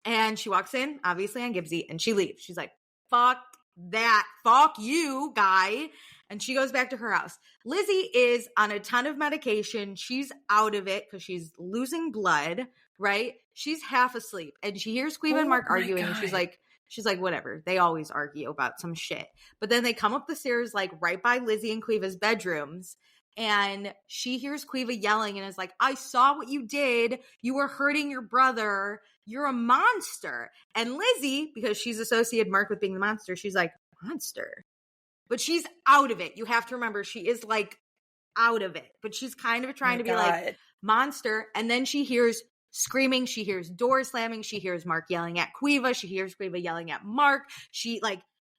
and she walks in, obviously on Gibbsy, and she leaves. She's like, fuck that. Fuck you, guy. And she goes back to her house. Lizzie is on a ton of medication. She's out of it because she's losing blood, right? She's half asleep. And she hears Quiva and Mark arguing. And she's like, whatever. They always argue about some shit. But then they come up the stairs, like right by Lizzie and Quiva's bedrooms. And she hears Quiva yelling and is like, I saw what you did. You were hurting your brother. You're a monster. And Lizzie, because she's associated Mark with being the monster, she's like, monster? But she's out of it. You have to remember, she is like out of it. But she's kind of trying to be like, monster. And then she hears screaming. She hears doors slamming. She hears Mark yelling at Quiva. She hears Quiva yelling at Mark.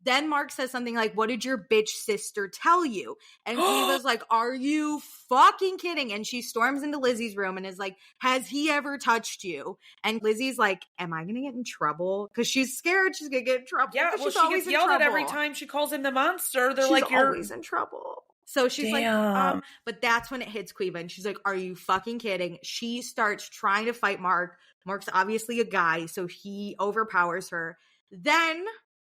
Then Mark says something like, what did your bitch sister tell you? And Quiva's like, are you fucking kidding? And she storms into Lizzie's room and is like, has he ever touched you? And Lizzie's like, am I going to get in trouble? Because she's scared she's going to get in trouble. Yeah, well, she gets yelled at every time she calls him the monster. They're like, you're always in trouble. So she's like, but that's when it hits Quiva. And she's like, are you fucking kidding? She starts trying to fight Mark. Mark's obviously a guy, so he overpowers her. Then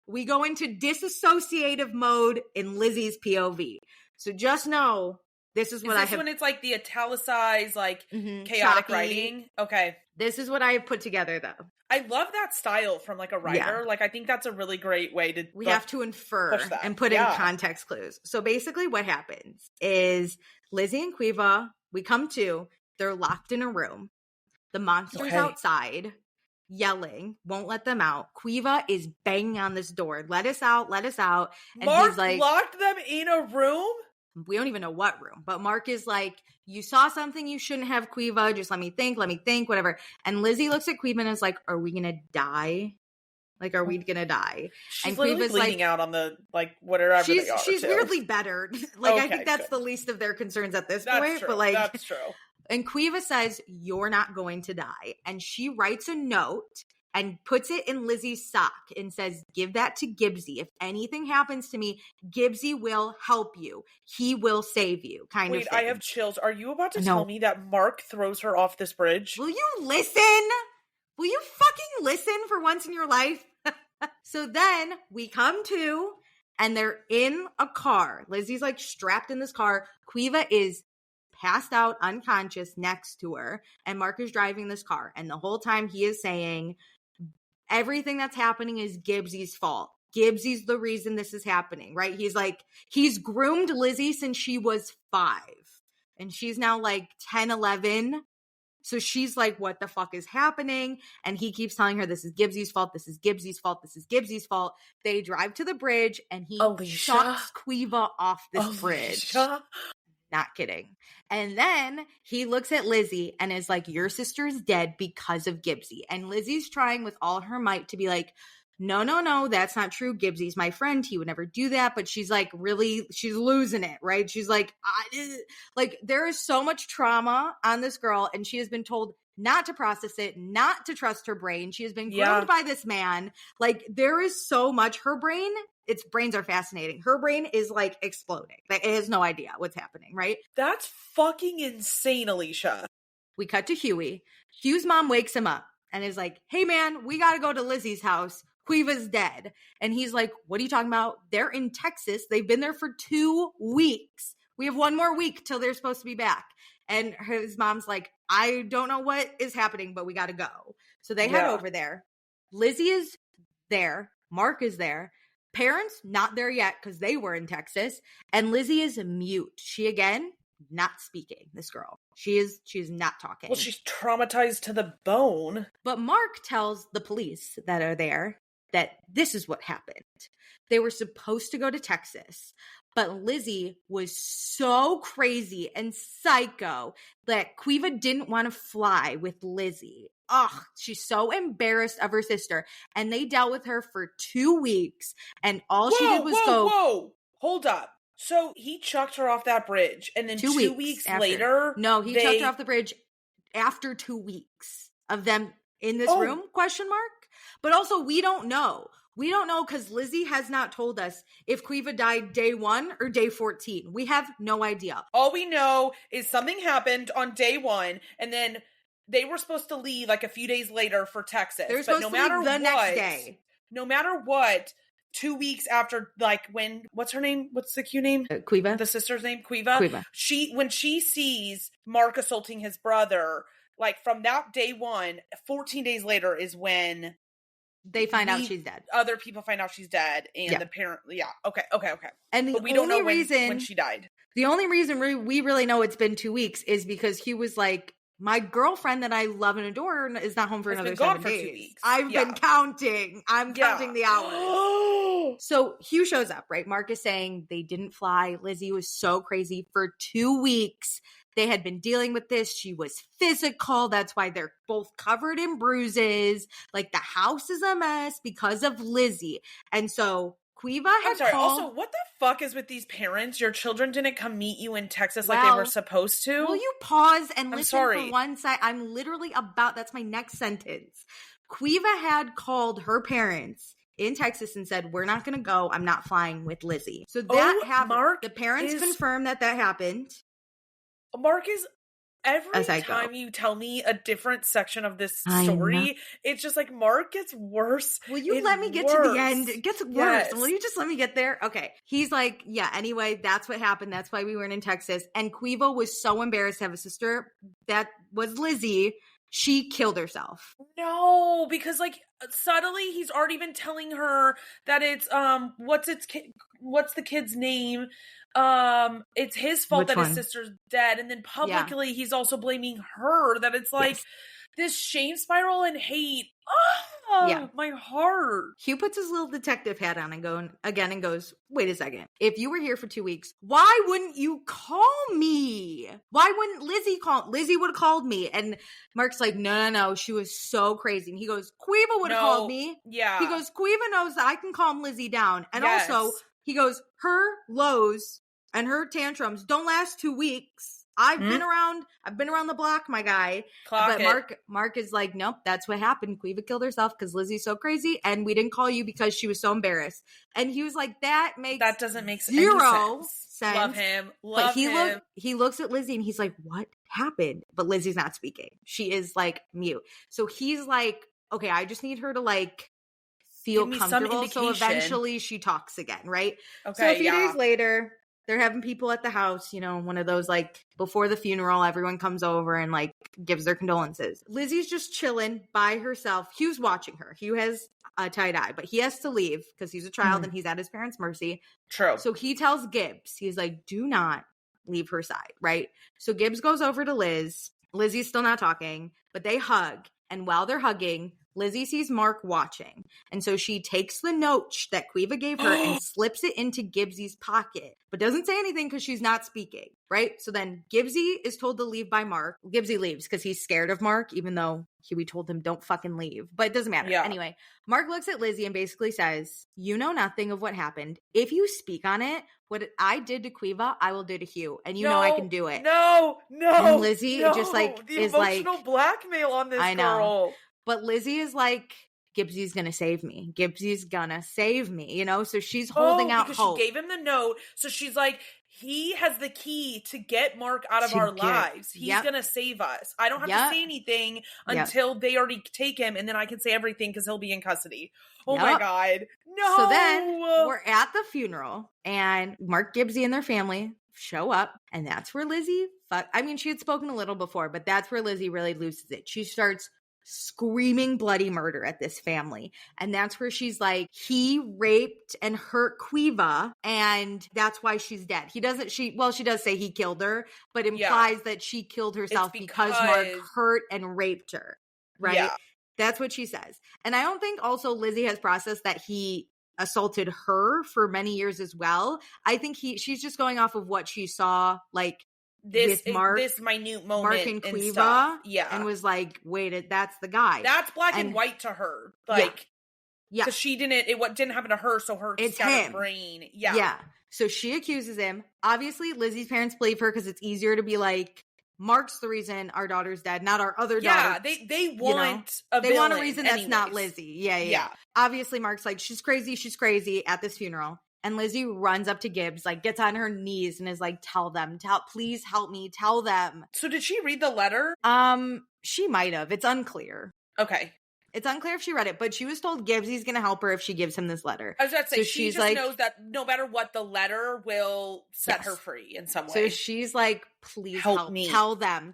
we go into disassociative mode in Lizzie's POV. So just know, this is what I have. When it's like the italicized, like chaotic choppy writing? Okay. This is what I have put together, though. I love that style from like a writer. Yeah. Like, I think that's a really great way to. We have to infer and put in context clues. So basically what happens is Lizzie and Quiva, we come to, they're locked in a room. The monster's outside, yelling, won't let them out. Quiva is banging on this door. Let us out, let us out. And Mark he's like, locked them in a room? We don't even know what room. But Mark is like, you saw something you shouldn't have, Quiva. Just let me think, whatever. And Lizzie looks at Quiva and is like, are we going to die? Like, are we going to die? She's and Quiva's bleeding out on the, like, whatever they are. She's weirdly better. Like, I think that's the least of their concerns at this point. True. But like, that's true. And Quiva says, you're not going to die. And she writes a note and puts it in Lizzie's sock and says, give that to Gibbsy. If anything happens to me, Gibbsy will help you. He will save you, kind of thing. Wait, I have chills. Are you about to tell me that Mark throws her off this bridge? Will you listen? Will you fucking listen for once in your life? So then we come to, and they're in a car. Lizzie's like strapped in this car. Quiva is passed out, unconscious next to her, and Mark is driving this car. And the whole time he is saying, everything that's happening is Gibbsy's fault. Gibbsy's the reason this is happening, right? He's like, he's groomed Lizzie since she was 5. And she's now like 10, 11. So she's like, what the fuck is happening? And he keeps telling her, this is Gibbsy's fault. This is Gibbsy's fault. This is Gibbsy's fault. They drive to the bridge and he shuts Quiva off this bridge. Not kidding. And then he looks at Lizzie and is like, your sister's dead because of Gibbsy. And Lizzie's trying with all her might to be like, no, that's not true. Gibbsy's my friend. He would never do that. But she's like, really, she's losing it, right? She's like, there is so much trauma on this girl. And she has been told not to process it, not to trust her brain. She has been groomed by this man. Like, there is so much. Her brain, its brains are fascinating. Her brain is like exploding. Like, it has no idea what's happening, right? That's fucking insane, Alicia. We cut to Huey. Hugh's mom wakes him up and is like, hey man, we got to go to Lizzie's house. Quiva's dead. And he's like, what are you talking about? They're in Texas. They've been there for 2 weeks. We have 1 more week till they're supposed to be back. And his mom's like, I don't know what is happening, but we got to go. So they head over there. Lizzie is there. Mark is there. Parents, not there yet because they were in Texas. And Lizzie is mute. She, again, not speaking, this girl. She's not talking. Well, she's traumatized to the bone. But Mark tells the police that are there that this is what happened. They were supposed to go to Texas, but Lizzie was so crazy and psycho that Quiva didn't want to fly with Lizzie. Ugh, she's so embarrassed of her sister. And they dealt with her for 2 weeks, and all she did was go... Whoa, hold up. So he chucked her off that bridge, and then 2 weeks later... No, he chucked her off the bridge after 2 weeks of them in this room, question mark? But also, we don't know. We don't know because Lizzie has not told us if Quiva died day 1 or day 14. We have no idea. All we know is something happened on day 1, and then they were supposed to leave like a few days later for Texas. They were supposed to leave the next day. No matter what, 2 weeks after, like, when, what's her name? What's the Q name? Quiva. The sister's name? Quiva. When she sees Mark assaulting his brother, like, from that day 1, 14 days later is when they find out she's dead. Other people find out she's dead, and the parent, okay. And but we don't know when she died. The only reason we really know it's been 2 weeks is because he was like, my girlfriend that I love and adore is not home for another 7 days. 2 weeks. I've been counting. I'm counting the hours. So Hugh shows up, right? Mark is saying they didn't fly. Lizzie was so crazy for 2 weeks. They had been dealing with this. She was physical. That's why they're both covered in bruises. Like, the house is a mess because of Lizzie. And so Quiva had called. Also, what the fuck is with these parents? Your children didn't come meet you in Texas like they were supposed to? Will you pause and listen for one side? I'm literally that's my next sentence. Quiva had called her parents in Texas and said, we're not going to go. I'm not flying with Lizzie. So that happened. Mark, the parents confirmed that happened. Mark is, every time you tell me a different section of this story, it's just like Mark gets worse. Will you let me get to the end? It gets worse. Yes. Will you just let me get there? Okay. He's like, anyway, that's what happened. That's why we weren't in Texas. And Quiva was so embarrassed to have a sister that was Lizzie. She killed herself. No, because like subtly he's already been telling her that it's what's the kid's name? It's his fault that his sister's dead, and then publicly he's also blaming her. That it's like this shame spiral and hate. Oh, my heart. Hugh puts his little detective hat on and goes, wait a second. If you were here for 2 weeks, why wouldn't you call me? Why wouldn't Lizzie call? Lizzie would have called me. And Mark's like, no. She was so crazy. And he goes, Quiva would have called me. Yeah. He goes, Quiva knows that I can calm Lizzie down. And also, he goes, her lows and her tantrums don't last 2 weeks. I've been around the block, my guy. Mark is like, nope, that's what happened. Quiva killed herself because Lizzie's so crazy, and we didn't call you because she was so embarrassed. And he was like, that doesn't make zero sense. Love him. He looks at Lizzie and he's like, what happened? But Lizzie's not speaking. She is like mute. So he's like, okay, I just need her to like feel comfortable. So eventually she talks again, right? Okay. So a few days later, they're having people at the house, one of those, like, before the funeral, everyone comes over and, like, gives their condolences. Lizzie's just chilling by herself. Hugh's watching her. Hugh has a tight eye, but he has to leave because he's a child and he's at his parents' mercy. True. So he tells Gibbs, he's like, do not leave her side, right? So Gibbs goes over to Liz. Lizzie's still not talking, but they hug. And while they're hugging, Lizzie sees Mark watching. And so she takes the note that Quiva gave her and slips it into Gibbsy's pocket, but doesn't say anything because she's not speaking, right? So then Gibbsy is told to leave by Mark. Gibbsy leaves because he's scared of Mark, even though Huey told him don't fucking leave. But it doesn't matter. Yeah. Anyway, Mark looks at Lizzie and basically says, you know nothing of what happened. If you speak on it, what I did to Quiva, I will do to Hugh. And you know I can do it. No. And Lizzie just like the is like emotional blackmail on this girl. But Lizzie is like, Gibbsy's gonna save me. Gibbsy's gonna save me, So she's holding out hope. She gave him the note. So she's like, he has the key to get Mark out of our lives. He's gonna save us. I don't have to say anything until they already take him, and then I can say everything because he'll be in custody. Oh my God. No. So then we're at the funeral, and Mark, Gibbsy, and their family show up, and that's where Lizzie she had spoken a little before, but that's where Lizzie really loses it. She starts screaming bloody murder at this family. And that's where she's like, he raped and hurt Quiva, and that's why she's dead. She does say he killed her, but implies that she killed herself because Mark hurt and raped her. Right? Yeah. That's what she says. And I don't think also Lizzie has processed that he assaulted her for many years as well. I think she's just going off of what she saw, like, this minute moment, Mark and Quiva, and was like, wait, that's the guy. That's black and white to her, like, because she didn't happen to her, so it's got a brain, yeah. So she accuses him. Obviously, Lizzie's parents believe her because it's easier to be like, Mark's the reason our daughter's dead, not our other daughter. Yeah, they want a they villain want a reason that's anyways. not Lizzie. Yeah. Obviously, Mark's like, she's crazy at this funeral. And Lizzie runs up to Gibbs, like gets on her knees and is like, please help me, tell them. So did she read the letter? She might have. It's unclear. Okay. It's unclear if she read it, but she was told Gibbs he's going to help her if she gives him this letter. I was about to say, she just knows that no matter what, the letter will set her free in some way. So she's like, please help me. Tell them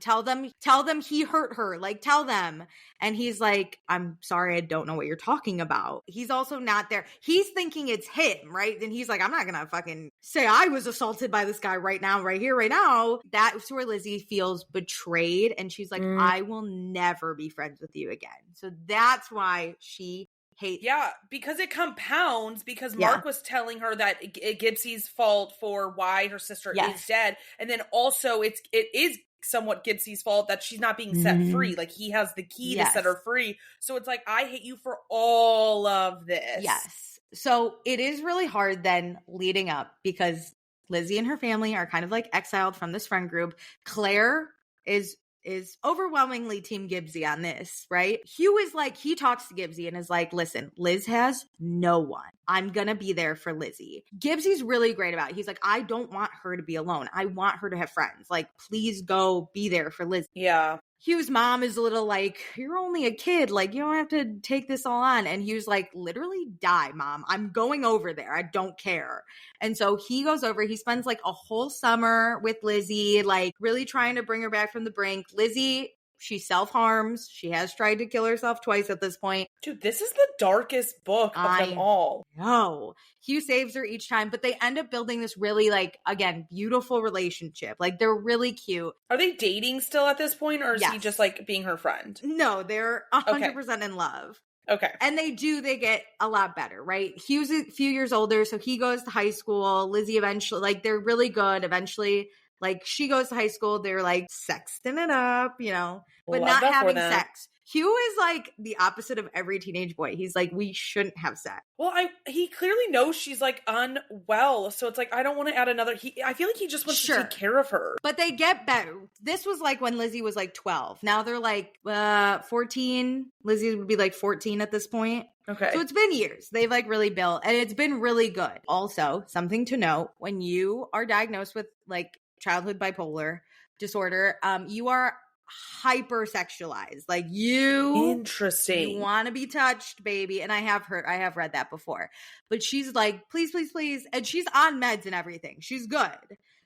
he hurt her. Like, tell them. And he's like, I'm sorry, I don't know what you're talking about. He's also not there. He's thinking it's him, right? And he's like, I'm not going to fucking say I was assaulted by this guy right now, right here, right now. That's where Lizzie feels betrayed. And she's like, I will never be friends with you again. So that's why she hates. Yeah, because it compounds because Mark was telling her that Gibbsy's fault for why her sister is dead. And then also it is somewhat Gibbsy's fault that she's not being set free. Like, he has the key to set her free. So it's like, I hate you for all of this. Yes. So it is really hard then leading up because Lizzie and her family are kind of like exiled from this friend group. Claire is overwhelmingly team Gibbsy on this, right? Hugh is like, he talks to Gibbsy and is like, listen, Liz has no one. I'm gonna be there for Lizzie. Gibbsy's really great about it. He's like, I don't want her to be alone. I want her to have friends. Like, please go be there for Lizzie. Yeah. Hugh's mom is a little like, you're only a kid. Like, you don't have to take this all on. And Hugh's like, literally die, Mom. I'm going over there. I don't care. And so he goes over. He spends like a whole summer with Lizzie, like really trying to bring her back from the brink. Lizzie, she self-harms. She has tried to kill herself twice at this point. Dude, this is the darkest book of them all. No. Hugh saves her each time, but they end up building this really, like, again, beautiful relationship. Like, they're really cute. Are they dating still at this point, or is he just, like, being her friend? No, they're 100% in love. Okay. And they get a lot better, right? Hugh's a few years older, so he goes to high school. Lizzie eventually, like, they're really good. Eventually, like, she goes to high school. They're, like, sexting it up, you know, but not having sex. Hugh is like the opposite of every teenage boy. He's like, we shouldn't have sex. Well, he clearly knows she's like unwell, so it's like, I don't want to add another. I feel like he just wants to take care of her. But they get better. This was like when Lizzie was like 12. Now they're like 14. Lizzie would be like 14 at this point. Okay. So it's been years. They've like really built, and it's been really good. Also, something to note, when you are diagnosed with like childhood bipolar disorder, you are hypersexualized. Like, you want to be touched, baby. And I have read that before. But she's like, please, and she's on meds and everything. She's good.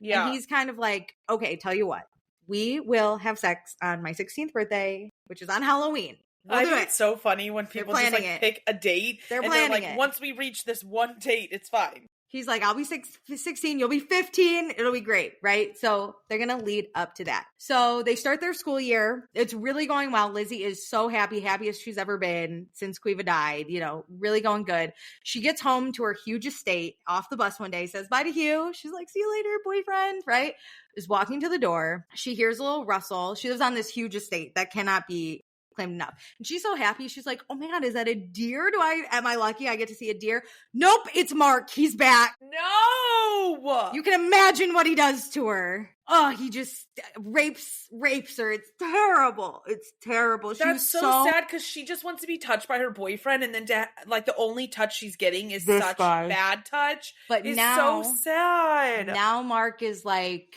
And he's kind of like, okay, tell you what, we will have sex on my 16th birthday, which is on Halloween. I think it's so funny when people just like pick a date. They're planning it. Once we reach this one date, it's fine. He's like, I'll be 16, you'll be 15, it'll be great, right? So they're going to lead up to that. So they start their school year. It's really going well. Lizzie is so happy, happiest she's ever been since Quiva died, you know, really going good. She gets home to her huge estate off the bus one day, says bye to Hugh. She's like, see you later, boyfriend, right? Is walking to the door. She hears a little rustle. She lives on this huge estate that cannot be claimed enough. And she's so happy. She's like, oh my God, is that a deer? Am I lucky I get to see a deer? Nope, it's Mark. He's back. No! You can imagine what he does to her. Oh, he just rapes her. It's terrible. It's terrible. That's so sad because she just wants to be touched by her boyfriend, and then like the only touch she's getting is such bad touch. But it's now, so sad. Now Mark is like,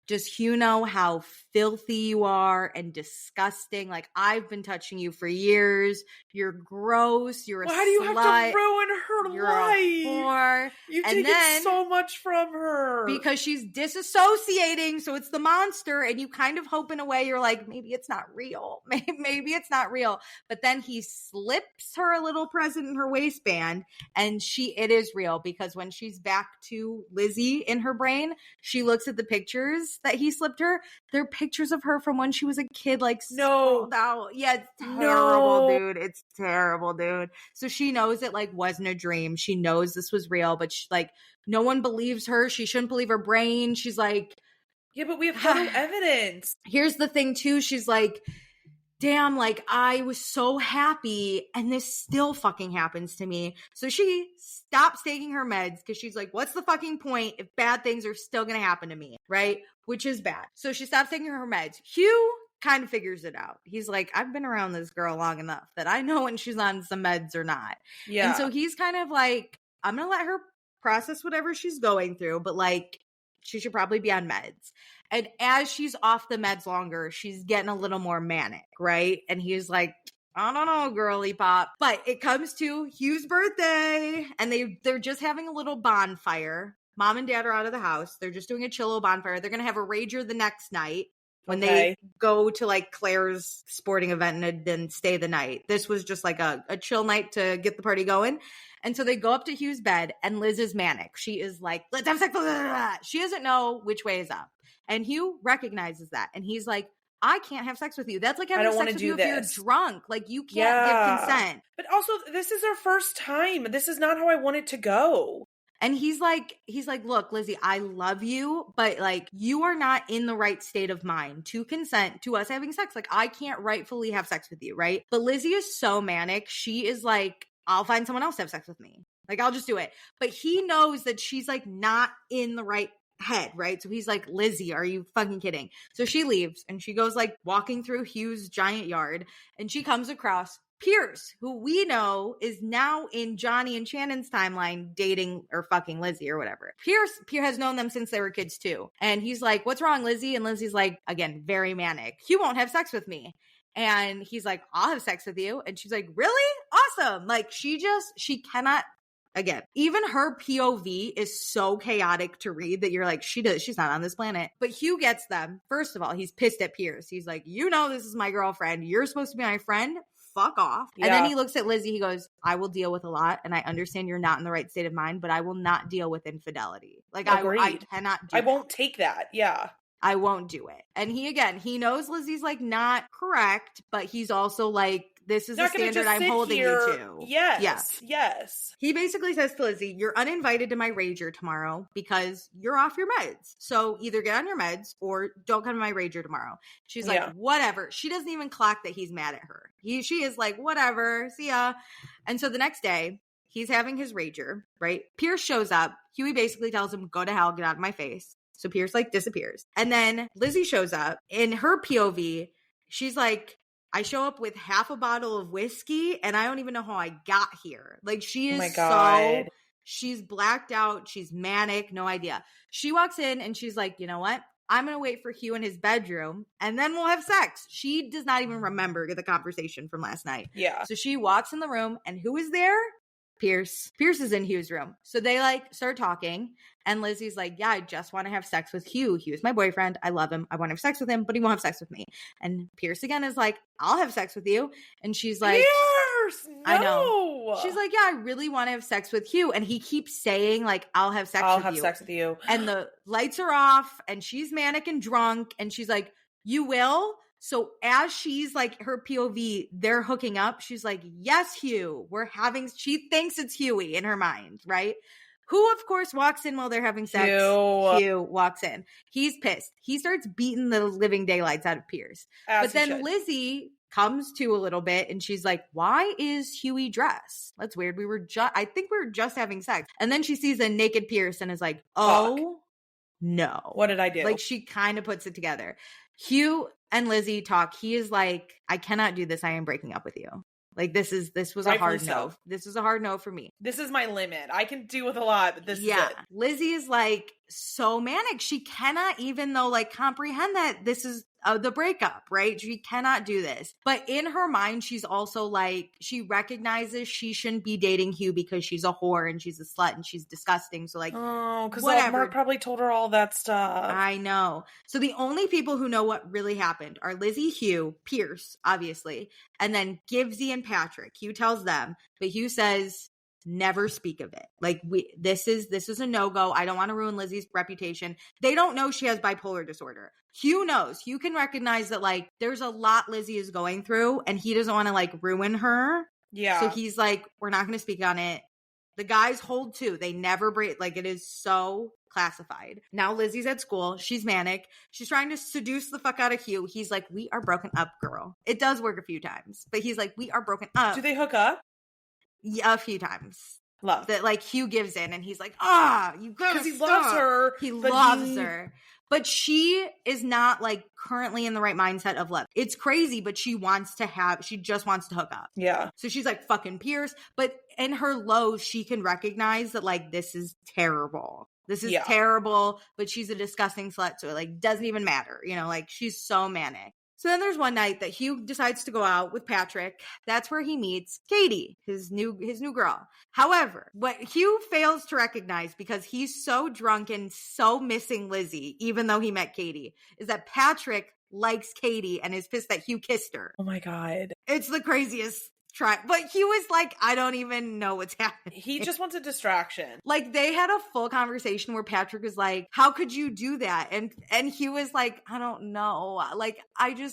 does Hugh know how filthy you are and disgusting? Like, I've been touching you for years. You're gross. You're a slut. Why do you have to ruin her life? A whore. You take so much from her. Because she's disassociating, so it's the monster, and you kind of hope in a way, you're like, maybe it's not real. Maybe it's not real. But then he slips her a little present in her waistband, and it is real, because when she's back to Lizzie in her brain, she looks at the pictures that he slipped her. They're pictures of her from when she was a kid, like, scrolled out. Yeah, it's terrible, dude. It's terrible, dude. So she knows it, like, wasn't a dream. She knows this was real, but she, like, no one believes her. She shouldn't believe her brain. She's like, yeah, but we have photo evidence. Here's the thing, too. She's like, damn, like I was so happy and this still fucking happens to me. So she stops taking her meds because she's like, what's the fucking point if bad things are still going to happen to me? Right? Which is bad. So she stops taking her meds. Hugh kind of figures it out. He's like, I've been around this girl long enough that I know when she's on some meds or not. Yeah. And so he's kind of like, I'm going to let her process whatever she's going through, but like, she should probably be on meds. And as she's off the meds longer, she's getting a little more manic, right? And he's like, I don't know, girly pop. But it comes to Hugh's birthday, and they're just having a little bonfire. Mom and dad are out of the house. They're just doing a chill little bonfire. They're going to have a rager the next night when they go to like Claire's sporting event and then stay the night. This was just like a chill night to get the party going. And so they go up to Hugh's bed, and Liz is manic. She is like, let's have sex. She doesn't know which way is up. And Hugh recognizes that. And he's like, I can't have sex with you. That's like having sex with you if you're drunk. Like, you can't give consent. But also, this is our first time. This is not how I want it to go. And he's like, look, Lizzie, I love you, but like, you are not in the right state of mind to consent to us having sex. Like, I can't rightfully have sex with you, right? But Lizzie is so manic. She is like, I'll find someone else to have sex with me. Like, I'll just do it. But he knows that she's like not in the right head, right? So he's like, Lizzie, are you fucking kidding? So she leaves and she goes like walking through Hugh's giant yard, and she comes across Pierce, who we know is now in Johnny and Shannon's timeline dating or fucking Lizzie or whatever. Pierce has known them since they were kids too. And he's like, what's wrong, Lizzie? And Lizzie's like, again, very manic. Hugh won't have sex with me. And he's like, I'll have sex with you. And she's like, really? Awesome. Like, she cannot. Again, even her POV is so chaotic to read that you're like, she's not on this planet. But Hugh gets them. First of all, he's pissed at Pierce. He's like, you know, this is my girlfriend. You're supposed to be my friend. Fuck off. Yeah. And then he looks at Lizzie. He goes, I will deal with a lot. And I understand you're not in the right state of mind, but I will not deal with infidelity. Like, I cannot do I won't take that. Yeah. I won't do it. And he knows Lizzie's like not correct, but he's also like, this is a standard I'm holding you to. Yes. He basically says to Lizzie, you're uninvited to my rager tomorrow because you're off your meds. So either get on your meds or don't come to my rager tomorrow. She's like, whatever. She doesn't even clock that he's mad at her. She is like, whatever, see ya. And so the next day, he's having his rager, right? Pierce shows up. Huey basically tells him, go to hell, get out of my face. So Pierce like disappears. And then Lizzie shows up. In her POV, she's like, I show up with half a bottle of whiskey and I don't even know how I got here. Like, she is she's blacked out. She's manic. No idea. She walks in and she's like, you know what? I'm going to wait for Hugh in his bedroom and then we'll have sex. She does not even remember the conversation from last night. Yeah. So she walks in the room and who is there? Pierce. Pierce is in Hugh's room. So they like start talking and Lizzie's like, yeah, I just want to have sex with Hugh. Hugh's my boyfriend. I love him. I want to have sex with him, but he won't have sex with me. And Pierce again is like, I'll have sex with you. And she's like, Pierce, no. I know. She's like, yeah, I really want to have sex with Hugh. And he keeps saying like, I'll have sex with you. And the lights are off and she's manic and drunk. And she's like, you will? So as she's like, her POV, they're hooking up. She's like, yes, Hugh, she thinks it's Huey in her mind, right? Who, of course, walks in while they're having sex. Hugh walks in. He's pissed. He starts beating the living daylights out of Pierce. But then Lizzie comes to a little bit and she's like, why is Huey dressed? That's weird. I think we were just having sex. And then she sees a naked Pierce and is like, oh, no. What did I do? Like, she kind of puts it together. Hugh and Lizzie talk. He is like, I cannot do this. I am breaking up with you. Like, this was a hard no. This was a hard no for me. This is my limit. I can do with a lot, but this is it. Lizzie is like so manic. She cannot even though like comprehend that this is the breakup, right? She cannot do this. But in her mind, she's also like, she recognizes she shouldn't be dating Hugh because she's a whore and she's a slut and she's disgusting. So like, because Mark probably told her all that stuff. I know. So the only people who know what really happened are Lizzie, Hugh, Pierce, obviously, and then Gibbsy and Patrick. Hugh tells them, but Hugh says, never speak of it. Like, this is a no-go. I don't want to ruin Lizzie's reputation. They don't know she has bipolar disorder. Hugh knows. Hugh can recognize that like there's a lot Lizzie is going through and he doesn't want to like ruin her. Yeah. So he's like, we're not going to speak on it. The guys hold too. They never break. Like, it is so classified. Now Lizzie's at school. She's manic. She's trying to seduce the fuck out of Hugh. He's like, we are broken up, girl. It does work a few times, but he's like, we are broken up. Do they hook up? Yeah, a few times. Love. That, like, Hugh gives in and he's like, you gotta Because he stop. loves her. He loves her. But she is not, like, currently in the right mindset of love. It's crazy, but she just wants to hook up. Yeah. So she's like, fucking Pierce. But in her lows, she can recognize that, like, this is terrible. This is terrible, but she's a disgusting slut. So it, like, doesn't even matter. You know, like, she's so manic. So then there's one night that Hugh decides to go out with Patrick. That's where he meets Katie, his new girl. However, what Hugh fails to recognize, because he's so drunk and so missing Lizzie, even though he met Katie, is that Patrick likes Katie and is pissed that Hugh kissed her. Oh my God. It's the craziest try. But Hugh is like, I don't even know what's happening. He just wants a distraction. Like, they had a full conversation where Patrick was like, how could you do that? And Hugh was like, I don't know. Like,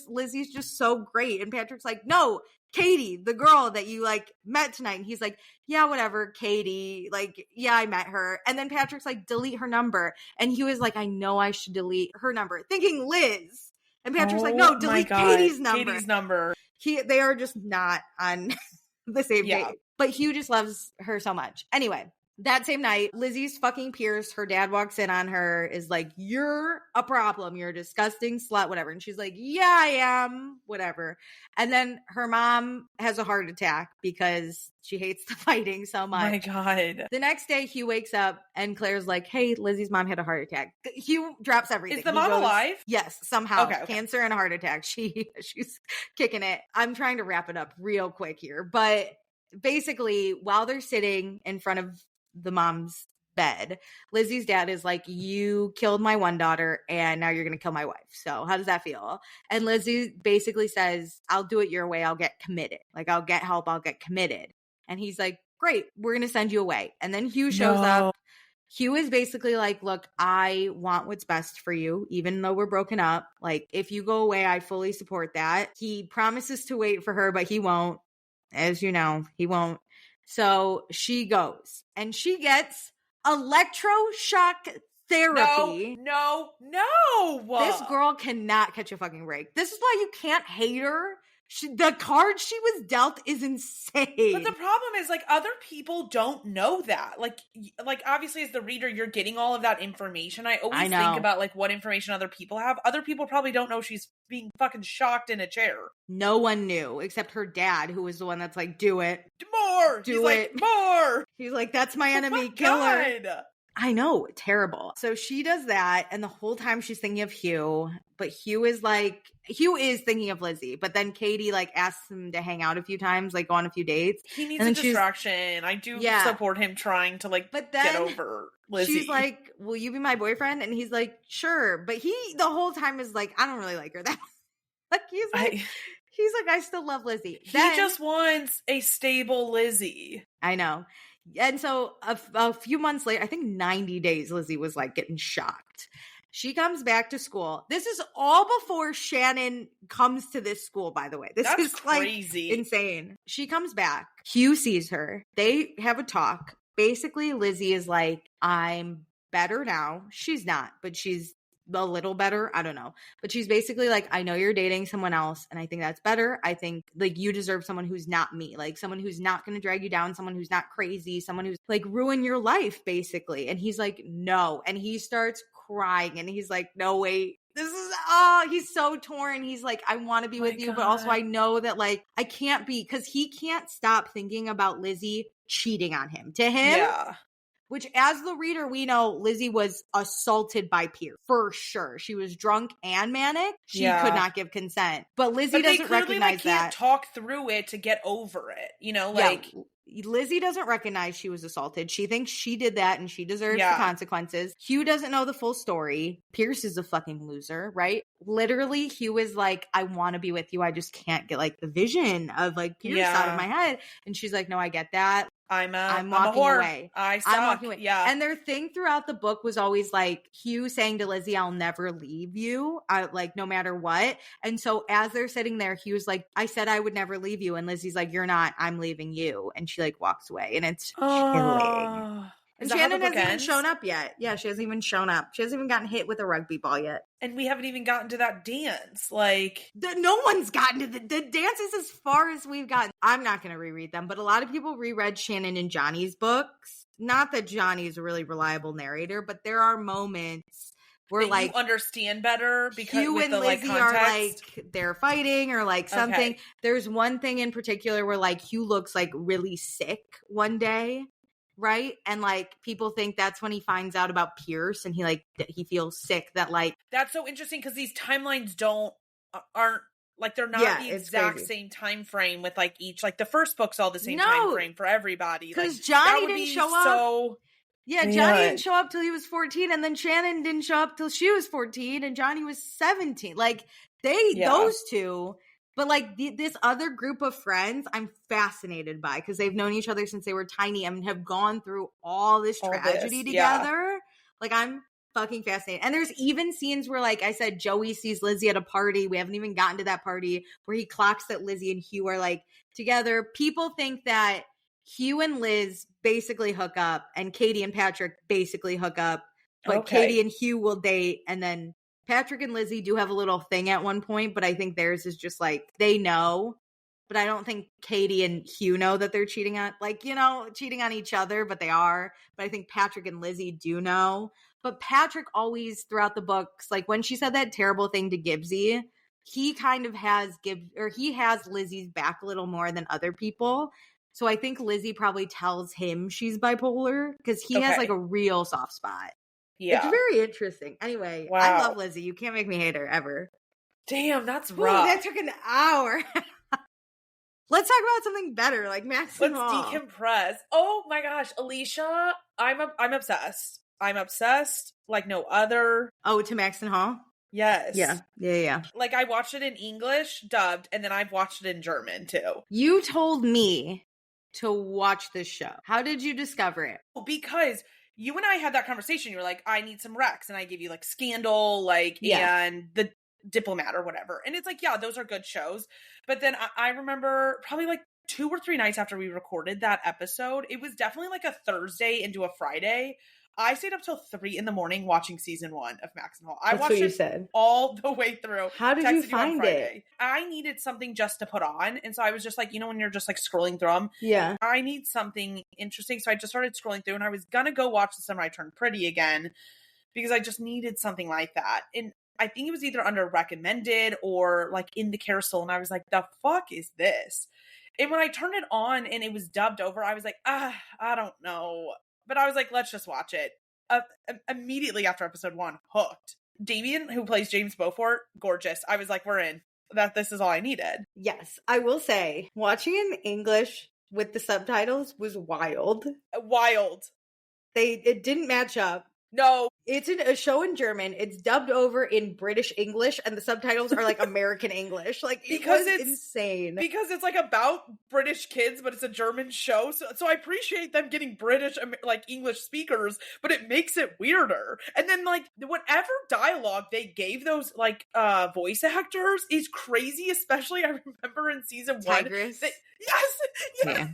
Lizzie's just so great. And Patrick's like, no, Katie, the girl that you, like, met tonight. And he's like, yeah, whatever, Katie. Like, yeah, I met her. And then Patrick's like, delete her number. And Hugh is like, I know I should delete her number, thinking Liz. And Patrick's like, no, delete Katie's number. Katie's number. They are just not on the same page. But Hugh just loves her so much. Anyway, that same night, Lizzie's fucking Pierce. Her dad walks in on her, is like, you're a problem. You're a disgusting slut, whatever. And she's like, yeah, I am, whatever. And then her mom has a heart attack because she hates the fighting so much. Oh my God. The next day, Hugh wakes up and Claire's like, hey, Lizzie's mom had a heart attack. Hugh drops everything. Is the mom alive? Yes, somehow. Okay. Cancer and a heart attack. She's kicking it. I'm trying to wrap it up real quick here. But basically, while they're sitting in front of the mom's bed, Lizzie's dad is like, you killed my one daughter and now you're gonna kill my wife, so how does that feel? And Lizzie basically says, I'll do it your way. I'll get committed. Like, I'll get help. I'll get committed. And he's like, great, we're gonna send you away. And then Hugh shows up. Hugh is basically like, look, I want what's best for you, even though we're broken up. Like, if you go away, I fully support that. He promises to wait for her, but he won't. As you know, he won't. So she goes and she gets electroshock therapy. No. This girl cannot catch a fucking break. This is why you can't hate her. The card she was dealt is insane. But the problem is, like, other people don't know that. Like obviously, as the reader, you're getting all of that information. I always think about, like, what information other people have. Other people probably don't know she's being fucking shocked in a chair. No one knew except her dad, who was the one that's like, do it. More! Do He's it. Like, more! He's like, that's my enemy. Oh my Kill her. God. I know, terrible. So she does that, and the whole time she's thinking of Hugh, but Hugh is thinking of Lizzie, but then Katie, like, asks him to hang out a few times, like, go on a few dates. He needs a distraction. I do support him trying to, like, but then get over Lizzie. She's like, will you be my boyfriend? And he's like, sure. But he, the whole time, is like, I don't really like her that much. Like, he's like, I still love Lizzie. He just wants a stable Lizzie. I know. And so a few months later, I think 90 days, Lizzie was like getting shocked. She comes back to school. This is all before Shannon comes to this school, by the way. That's is crazy. Like insane. She comes back. Hugh sees her. They have a talk. Basically, Lizzie is like, I'm better now. She's not, but she's a little better. I don't know. But she's basically like, I know you're dating someone else and I think that's better. I think, like, you deserve someone who's not me, like someone who's not going to drag you down, someone who's not crazy, someone who's like ruin your life basically. And he's like, no. And he starts crying and he's like, no, wait, this is, he's so torn. He's like, I want to be with you, but also I know that, like, I can't be, because he can't stop thinking about Lizzie cheating on him. To him, which, as the reader, we know Lizzie was assaulted by Pierce. For sure. She was drunk and manic. She could not give consent. But Lizzie doesn't recognize that. They can't talk through it to get over it. You know, like... Yeah. Lizzie doesn't recognize she was assaulted. She thinks she did that and she deserves the consequences. Hugh doesn't know the full story. Pierce is a fucking loser, right? Literally, Hugh is like, I want to be with you. I just can't get, like, the vision of, like, Pierce out of my head. And she's like, no, I get that. I'm a walking whore. away. I suck. I'm walking away. Yeah. And their thing throughout the book was always like Hugh saying to Lizzie, I'll never leave you, like no matter what. And so as they're sitting there, Hugh's like, I said I would never leave you. And Lizzie's like, you're not, I'm leaving you. And she like walks away and it's chilling. And Shannon hasn't even shown up yet. Yeah, she hasn't even shown up. She hasn't even gotten hit with a rugby ball yet. And we haven't even gotten to that dance. Like, no one's gotten to the dances as far as we've gotten. I'm not going to reread them, but a lot of people reread Shannon and Johnny's books. Not that Johnny's a really reliable narrator, but there are moments where that like you understand better because Hugh and Lizzie are like they're fighting or like something. Okay. There's one thing in particular where like Hugh looks like really sick one day. Right. And like people think that's when he finds out about Pierce and he feels sick that like. That's so interesting because these timelines aren't like they're not the exact same time frame with like each, like the first book's all the same time frame for everybody. Because like, Johnny didn't show up. Yeah, Johnny didn't show up till he was 14 and then Shannon didn't show up till she was 14 and Johnny was 17. Like those two. But like this other group of friends, I'm fascinated by because they've known each other since they were tiny and have gone through all this tragedy together. Yeah. Like I'm fucking fascinated. And there's even scenes where, like I said, Joey sees Lizzie at a party. We haven't even gotten to that party where he clocks that Lizzie and Hugh are like together. People think that Hugh and Liz basically hook up and Katie and Patrick basically hook up. But Katie and Hugh will date and then Patrick and Lizzie do have a little thing at one point, but I think theirs is just like they know, but I don't think Katie and Hugh know that they're cheating on each other, but they are. But I think Patrick and Lizzie do know. But Patrick always throughout the books, like when she said that terrible thing to Gibbsy, he kind of has Lizzie's back a little more than other people. So I think Lizzie probably tells him she's bipolar because he has like a real soft spot. Yeah. It's very interesting. Anyway, wow. I love Lizzie. You can't make me hate her ever. Damn, that's rough. That took an hour. Let's talk about something better, like Maxton Hall. Let's decompress. Oh my gosh, Alicia, I'm obsessed. I'm obsessed like no other. Oh, to Maxton Hall? Yes. Yeah. Like I watched it in English, dubbed, and then I've watched it in German too. You told me to watch this show. How did you discover it? Because you and I had that conversation. You were like, I need some Rex. And I gave you like Scandal, like, and The Diplomat or whatever. And it's like, yeah, those are good shows. But then I remember probably like 2 or 3 nights after we recorded that episode, it was definitely like a Thursday into a Friday. I stayed up till 3 a.m. watching season 1 of Maxton Hall. I watched it all the way through. How did you find it? I needed something just to put on. And so I was just like, when you're just like scrolling through them. Yeah. I need something interesting. So I just started scrolling through and I was going to go watch The Summer I Turned Pretty again because I just needed something like that. And I think it was either under recommended or like in the carousel. And I was like, the fuck is this? And when I turned it on and it was dubbed over, I was like, I don't know. But I was like, let's just watch it. Immediately after episode 1, hooked. Damien, who plays James Beaufort, gorgeous. I was like, we're in. This is all I needed. Yes, I will say, watching in English with the subtitles was wild. Wild. It didn't match up. No. It's a show in German. It's dubbed over in British English, and the subtitles are like American English. Like, it's insane. Because it's like about British kids, but it's a German show. So I appreciate them getting British, like English speakers, but it makes it weirder. And then like whatever dialogue they gave those like voice actors is crazy. Especially I remember in season 1. Tigress. Yes. Yeah.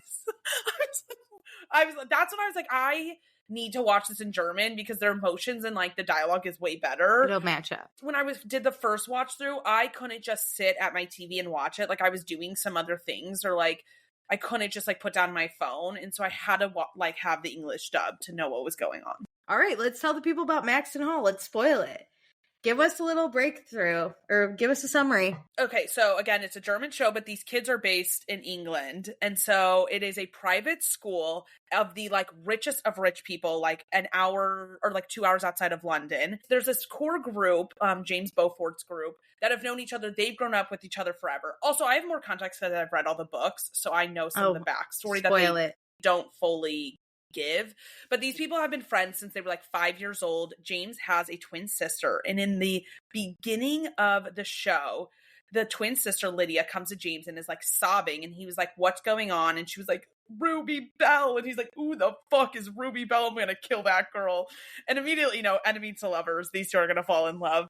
I was. That's when I was like, I need to watch this in German because their emotions and like the dialogue is way better. It'll match up. When I did the first watch through, I couldn't just sit at my TV and watch it. Like I was doing some other things or like I couldn't just like put down my phone. And so I had to like have the English dub to know what was going on. All right, let's tell the people about Maxton Hall. Let's spoil it. Give us a little breakthrough or give us a summary. Okay, so again, it's a German show, but these kids are based in England. And so it is a private school of the like richest of rich people, like an hour or like 2 hours outside of London. There's this core group, James Beaufort's group, that have known each other. They've grown up with each other forever. Also, I have more context because I've read all the books, so I know some of the backstory that they don't fully give. But these people have been friends since they were like 5 years old. James has a twin sister. And in the beginning of the show, the twin sister Lydia comes to James and is like sobbing, and he was like, what's going on? And she was like, Ruby Bell. And he's like, who the fuck is Ruby Bell? I'm gonna kill that girl. And immediately, you know, enemies to lovers, these two are gonna fall in love.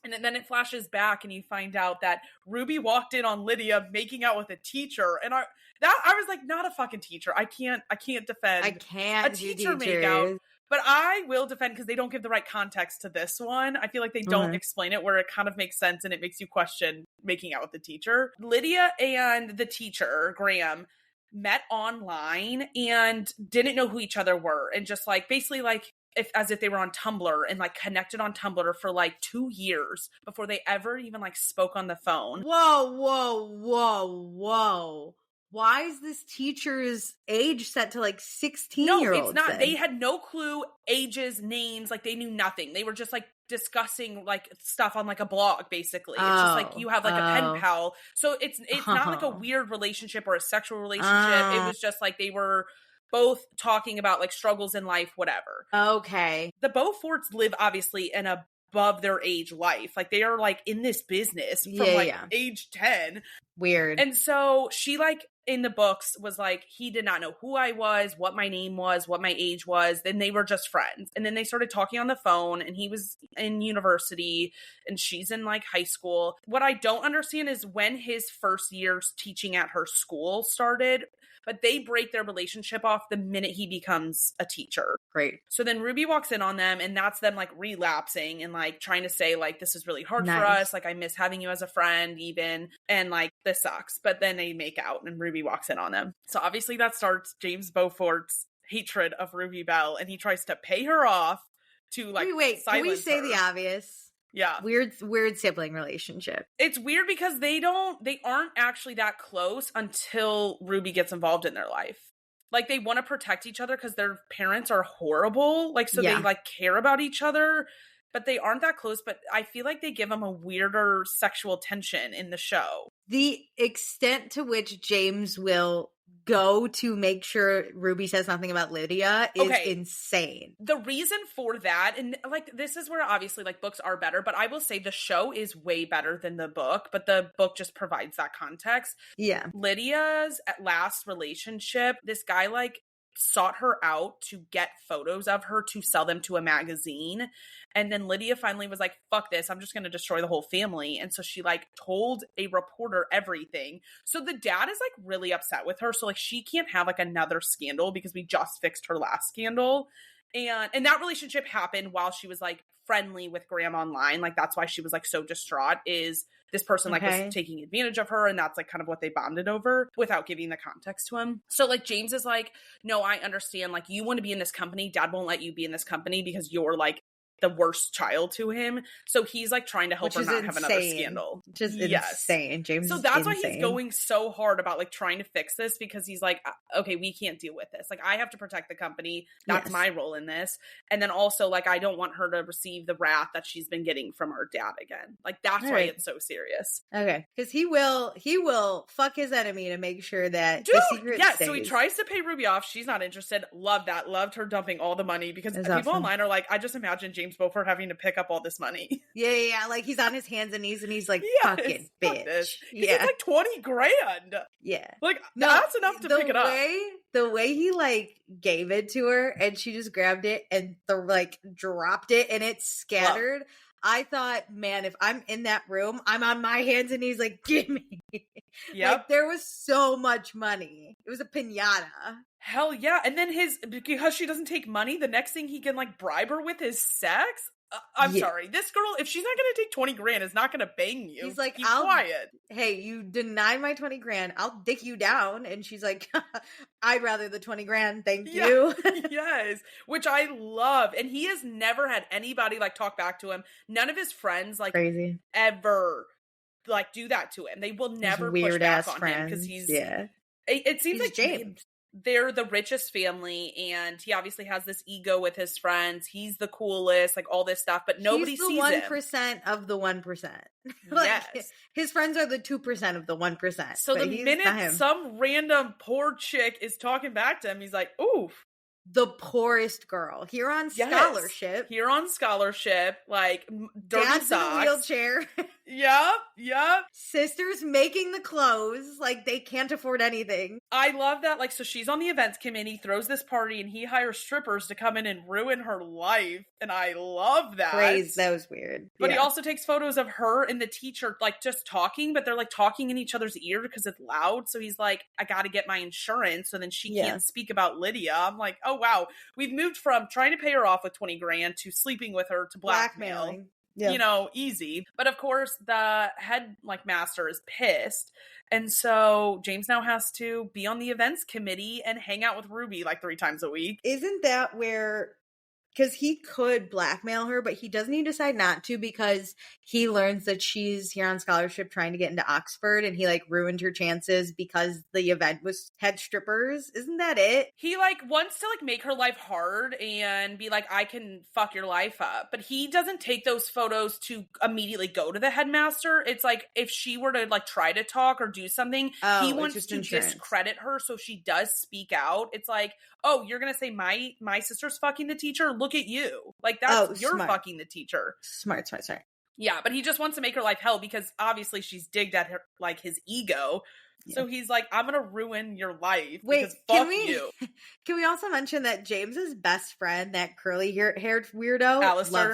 And then it flashes back and you find out that Ruby walked in on Lydia making out with a teacher. And I was like, not a fucking teacher. I can't defend a teacher make out. But I will defend because they don't give the right context to this one. I feel like they don't explain it where it kind of makes sense and it makes you question making out with the teacher. Lydia and the teacher, Graham, met online and didn't know who each other were. And just like, basically like, as if they were on Tumblr and like connected on Tumblr for like 2 years before they ever even like spoke on the phone. Whoa. Why is this teacher's age set to like 16-year-olds? No, it's not. Then? They had no clue, ages, names, like they knew nothing. They were just like discussing like stuff on like a blog, basically. It's just like you have like a pen pal. So it's not like a weird relationship or a sexual relationship. It was just like they were both talking about like struggles in life, whatever. Okay. The Beauforts live obviously an above their age life. Like they are like in this business from age 10. Weird. And so she like in the books was like, he did not know who I was, what my name was, what my age was. Then they were just friends. And then they started talking on the phone and he was in university and she's in like high school. What I don't understand is when his first years teaching at her school started, but they break their relationship off the minute he becomes a teacher. Great. So then Ruby walks in on them and that's them like relapsing and like trying to say like, this is really hard for us. Like I miss having you as a friend even. And like, this sucks. But then they make out and Ruby walks in on them. So obviously that starts James Beaufort's hatred of Ruby Bell and he tries to pay her off to like wait, can we say her. the obvious? Yeah. Weird sibling relationship. It's weird because they aren't actually that close until Ruby gets involved in their life. Like they want to protect each other because their parents are horrible. Like, so they like care about each other, but they aren't that close. But I feel like they give them a weirder sexual tension in the show. The extent to which James will go to make sure Ruby says something about Lydia is insane. The reason for that, and like this is where obviously like books are better, but I will say the show is way better than the book, but the book just provides that context. Yeah. Lydia's last relationship, this guy like sought her out to get photos of her to sell them to a magazine. And then Lydia finally was like, fuck this, I'm just going to destroy the whole family. And so she like told a reporter everything. So the dad is like really upset with her. So like she can't have like another scandal because we just fixed her last scandal. And that relationship happened while she was like friendly with Graham online. Like that's why she was like so distraught, is this person like was taking advantage of her, and that's like kind of what they bonded over without giving the context to him. So like James is like, no, I understand, like you want to be in this company, dad won't let you be in this company because you're like the worst child to him. So he's like trying to help her not have another scandal. Just insane. James. So that's why he's going so hard about like trying to fix this, because he's like, okay, we can't deal with this. Like I have to protect the company. That's my role in this. And then also like, I don't want her to receive the wrath that she's been getting from her dad again. Like that's why it's so serious. Okay. Because he will fuck his enemy to make sure that the secret stays. So he tries to pay Ruby off. She's not interested. Loved that. Loved her dumping all the money, because people online are like, I just imagine James Beaufort having to pick up all this money. Yeah. Like he's on his hands and knees and he's like, fucking bitch. It's like 20 grand. Yeah. Like that's enough to pick it up. The way he like gave it to her and she just grabbed it and like dropped it and it scattered. Love. I thought, man, if I'm in that room, I'm on my hands and he's like, give me. Yep. Like there was so much money. It was a piñata. Hell yeah. And then because she doesn't take money, the next thing he can like bribe her with is sex. I'm sorry. This girl, if she's not going to take 20 grand, is not going to bang you. He's like, keep quiet. Hey, you denied my 20 grand. I'll dick you down. And she's like, I'd rather the 20 grand. Thank you. Yes. Which I love. And he has never had anybody like talk back to him. None of his friends like crazy ever like do that to him. They will never push back on him because he's it seems like James. They're the richest family, and he obviously has this ego with his friends. He's the coolest, like all this stuff, but nobody sees him. He's the 1% of the 1%. Like, yes. His friends are the 2% of the 1%. So the minute some random poor chick is talking back to him, he's like, ooh. The poorest girl. Here on scholarship. Here on scholarship, like dirty Dad's socks. in a wheelchair. Yep. Sisters making the clothes like they can't afford anything. I love that. Like, so she's on the events committee, throws this party, and he hires strippers to come in and ruin her life. And I love that. Crazy. That was weird. But he also takes photos of her and the teacher, like, just talking, but they're, like, talking in each other's ear because it's loud. So he's like, I got to get my insurance. So then she can't speak about Lydia. I'm like, oh, wow. We've moved from trying to pay her off with 20 grand to sleeping with her to blackmailing. Yeah. You know, easy. But of course, the head, like, master is pissed. And so James now has to be on the events committee and hang out with Ruby, like, 3 times a week. Isn't that where... Because he could blackmail her, but he doesn't. He decide not to because he learns that she's here on scholarship trying to get into Oxford, and he like ruined her chances because the event had strippers. Isn't that it? He like wants to like make her life hard and be like, I can fuck your life up. But he doesn't take those photos to immediately go to the headmaster. It's like if she were to like try to talk or do something, he wants to discredit her so she does speak out. It's like, oh, you're gonna say my sister's fucking the teacher? Look at you. Like, that's you're fucking the teacher. Smart. Yeah, but he just wants to make her life hell because obviously she's digged at her, like, his ego. Yeah. So he's like, I'm gonna ruin your life. Wait, because fuck you. Can we also mention that James's best friend, that curly haired weirdo, Alistair,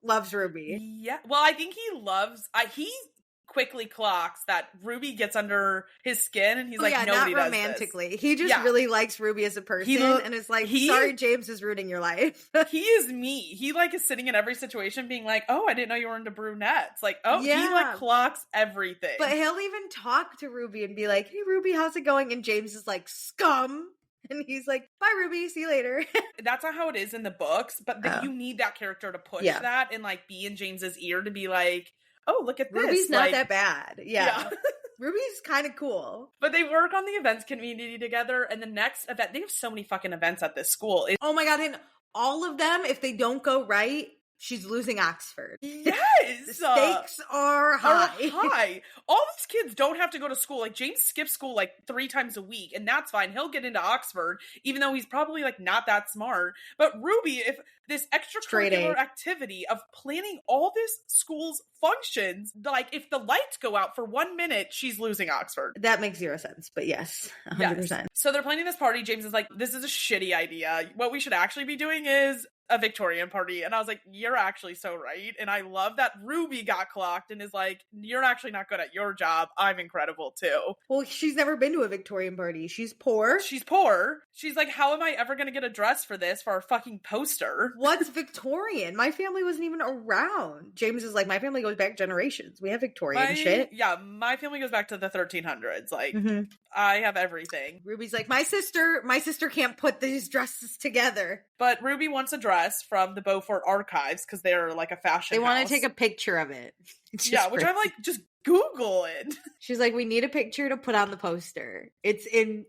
loves Ruby. Yeah. Well, I think he loves. He quickly clocks that Ruby gets under his skin, and he's like, nobody not romantically. Does this. He just really likes Ruby as a person, and is like, sorry, James is ruining your life. He is me. He like is sitting in every situation being like, oh, I didn't know you were into brunettes. Like, oh, he like clocks everything. But he'll even talk to Ruby and be like, hey, Ruby, how's it going? And James is like, scum. And he's like, bye, Ruby, see you later. That's not how it is in the books, but you need that character to push that and like be in James's ear to be like, oh, look at this. Ruby's not that bad. Yeah. Ruby's kind of cool. But they work on the events community together, and the next event, they have so many fucking events at this school. Oh my God, and all of them, if they don't go right, she's losing Oxford. Yes! The stakes are high. All these kids don't have to go to school. Like, James skips school like 3 times a week, and that's fine. He'll get into Oxford, even though he's probably like not that smart. But Ruby, if this extracurricular activity of planning all this school's functions, like if the lights go out for 1 minute, she's losing Oxford. That makes 0 sense, but yes, 100%. Yes. So they're planning this party. James is like, this is a shitty idea. What we should actually be doing is a Victorian party. And I was like, you're actually so right. And I love that Ruby got clocked and is like, you're actually not good at your job. I'm incredible too. Well, she's never been to a Victorian party. She's poor. She's like, how am I ever going to get a dress for this for our fucking poster? What's Victorian? My family wasn't even around. James is like, my family goes back generations. We have Victorian shit. Yeah, my family goes back to the 1300s. Like, I have everything. Ruby's like, my sister can't put these dresses together. But Ruby wants a dress from the Beaufort archives because they're like a fashion They want to take a picture of it. Yeah, which I'm like, just Google it. She's like, we need a picture to put on the poster. It's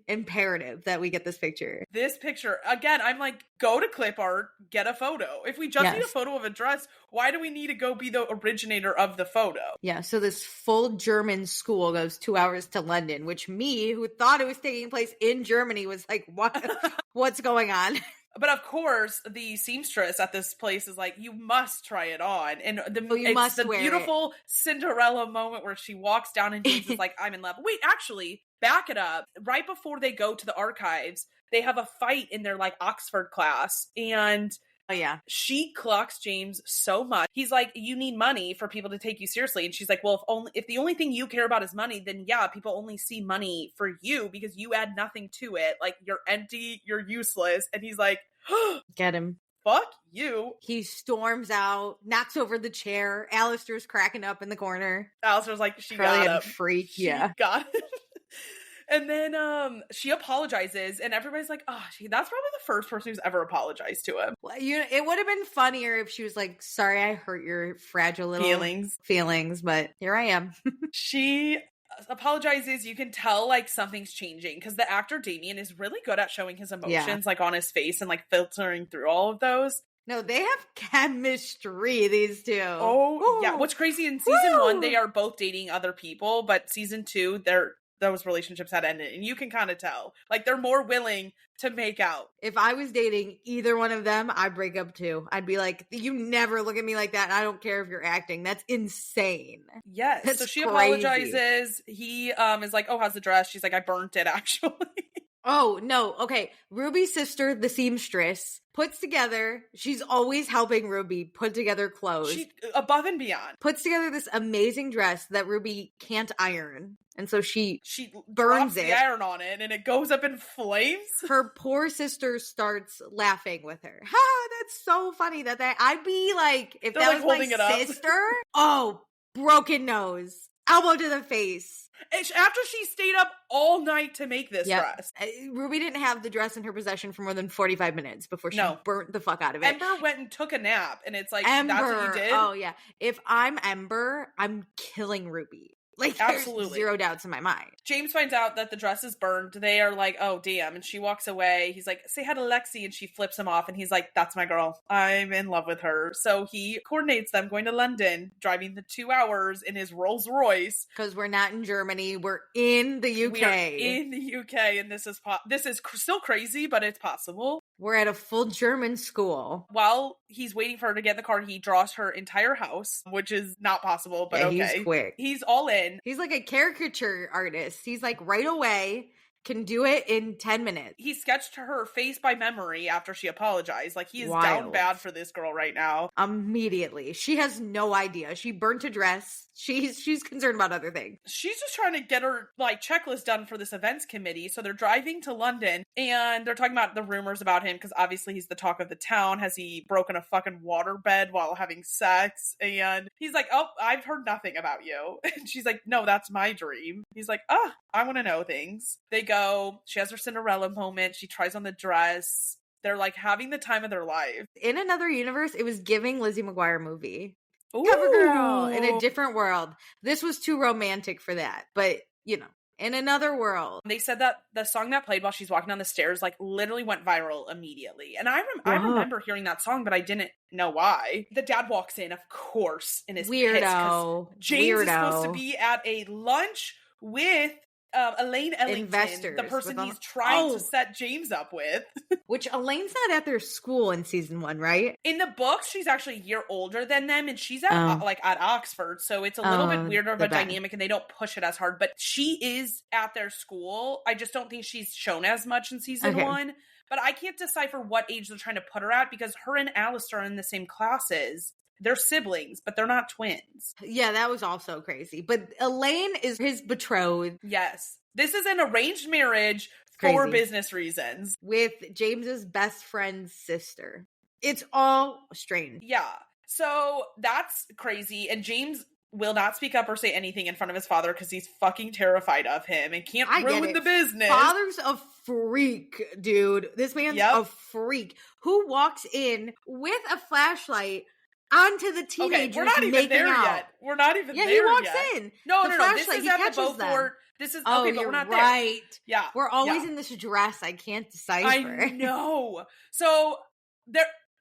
imperative that we get this picture. This picture, again, I'm like, go to clip art, get a photo. If we just need a photo of a dress, why do we need to go be the originator of the photo? Yeah, so this full German school goes 2 hours to London, which me, who thought it was taking place in Germany, was like, what? What's going on? But of course, the seamstress at this place is like, you must try it on. And it's the beautiful Cinderella moment where she walks down and James is like, I'm in love. Wait, actually, back it up. Right before they go to the archives, they have a fight in their like Oxford class. And she clocks James so much. He's like, you need money for people to take you seriously. And she's like, well, if the only thing you care about is money, then people only see money for you because you add nothing to it. Like, you're empty, you're useless. And he's like, get him. Fuck you. He storms out, knocks over the chair. Alistair's cracking up in the corner. Alistair's like, she got him. Freak. She got it. And then she apologizes, and everybody's like, oh, that's probably the first person who's ever apologized to him. Well, it would have been funnier if she was like, sorry, I hurt your fragile little feelings, but here I am. She apologizes. You can tell like something's changing because the actor Damien is really good at showing his emotions like on his face and like filtering through all of those. No, they have chemistry, these two. Oh, yeah. What's crazy, in season 1, they are both dating other people, but season 2, they're those relationships had ended. And you can kind of tell. Like, they're more willing to make out. If I was dating either one of them, I'd break up too. I'd be like, you never look at me like that. And I don't care if you're acting. That's insane. Yes. That's so she crazy. apologizes. He is like, oh, how's the dress? She's like, I burnt it, actually. Oh, no. Okay. Ruby's sister, the seamstress, puts together, she's always helping Ruby put together clothes. She, above and beyond. Puts together this amazing dress that Ruby can't iron. And so she burns it. The iron on it and it goes up in flames. Her poor sister starts laughing with her. Ha, that's so funny that I'd be like, if They're that was my sister, oh, broken nose, elbow to the face. After she stayed up all night to make this dress. Ruby didn't have the dress in her possession for more than 45 minutes before she burnt the fuck out of it. Ember went and took a nap, and it's like, that's what you did? Oh, yeah. If I'm Ember, I'm killing Ruby. Like, absolutely. There's zero doubts in my mind. James finds out that the dress is burned. They are like, oh, damn. And she walks away. He's like, say hi to Lexi. And she flips him off. And he's like, that's my girl. I'm in love with her. So he coordinates them going to London, driving the 2 hours in his Rolls Royce. Because we're not in Germany. We're in the UK. We are in the UK. And this is still crazy, but it's possible. We're at a full German school. While he's waiting for her to get in the car, he draws her entire house, which is not possible, but okay. He's quick. He's all in. He's like a caricature artist. He's like right away, can do it in 10 minutes. He sketched her face by memory after she apologized. Like, he is down bad for this girl right now. Immediately. She has no idea. She burnt a dress. She's concerned about other things. She's just trying to get her, like, checklist done for this events committee. So they're driving to London, and they're talking about the rumors about him, because obviously he's the talk of the town. Has he broken a fucking waterbed while having sex? And he's like, oh, I've heard nothing about you. And she's like, no, that's my dream. He's like, I want to know things. They go, she has her Cinderella moment. She tries on the dress. They're, like, having the time of their life. In another universe, it was giving Lizzie McGuire movie. Ooh. CoverGirl in a different world. This was too romantic for that, but you know, in another world. They said that the song that played while she's walking down the stairs, like, literally went viral immediately. And I remember hearing that song, but I didn't know why. The dad walks in, of course, and is weirdo. Pissed James is supposed to be at a lunch with Elaine Ellington, investors, the person he's trying to set James up with. Which Elaine's not at their school in season 1, right? In the books, she's actually a year older than them, and she's at at Oxford, so it's a little bit weirder of a dynamic, and they don't push it as hard. But she is at their school. I just don't think she's shown as much in season 1. But I can't decipher what age they're trying to put her at, because her and Alistair are in the same classes. They're siblings, but they're not twins. Yeah, that was also crazy. But Elaine is his betrothed. Yes. This is an arranged marriage for business reasons. With James's best friend's sister. It's all strange. Yeah. So that's crazy. And James will not speak up or say anything in front of his father because he's fucking terrified of him and can't ruin the business. Father's a freak, dude. This man's a freak who walks in with a flashlight onto the teenagers. We're not even there yet. We're not even there yet. Yeah, he walks in. No. This is at the Beaufort. This is okay, but we're not there. Yeah, we're always in this dress. I can't decipher. I know. So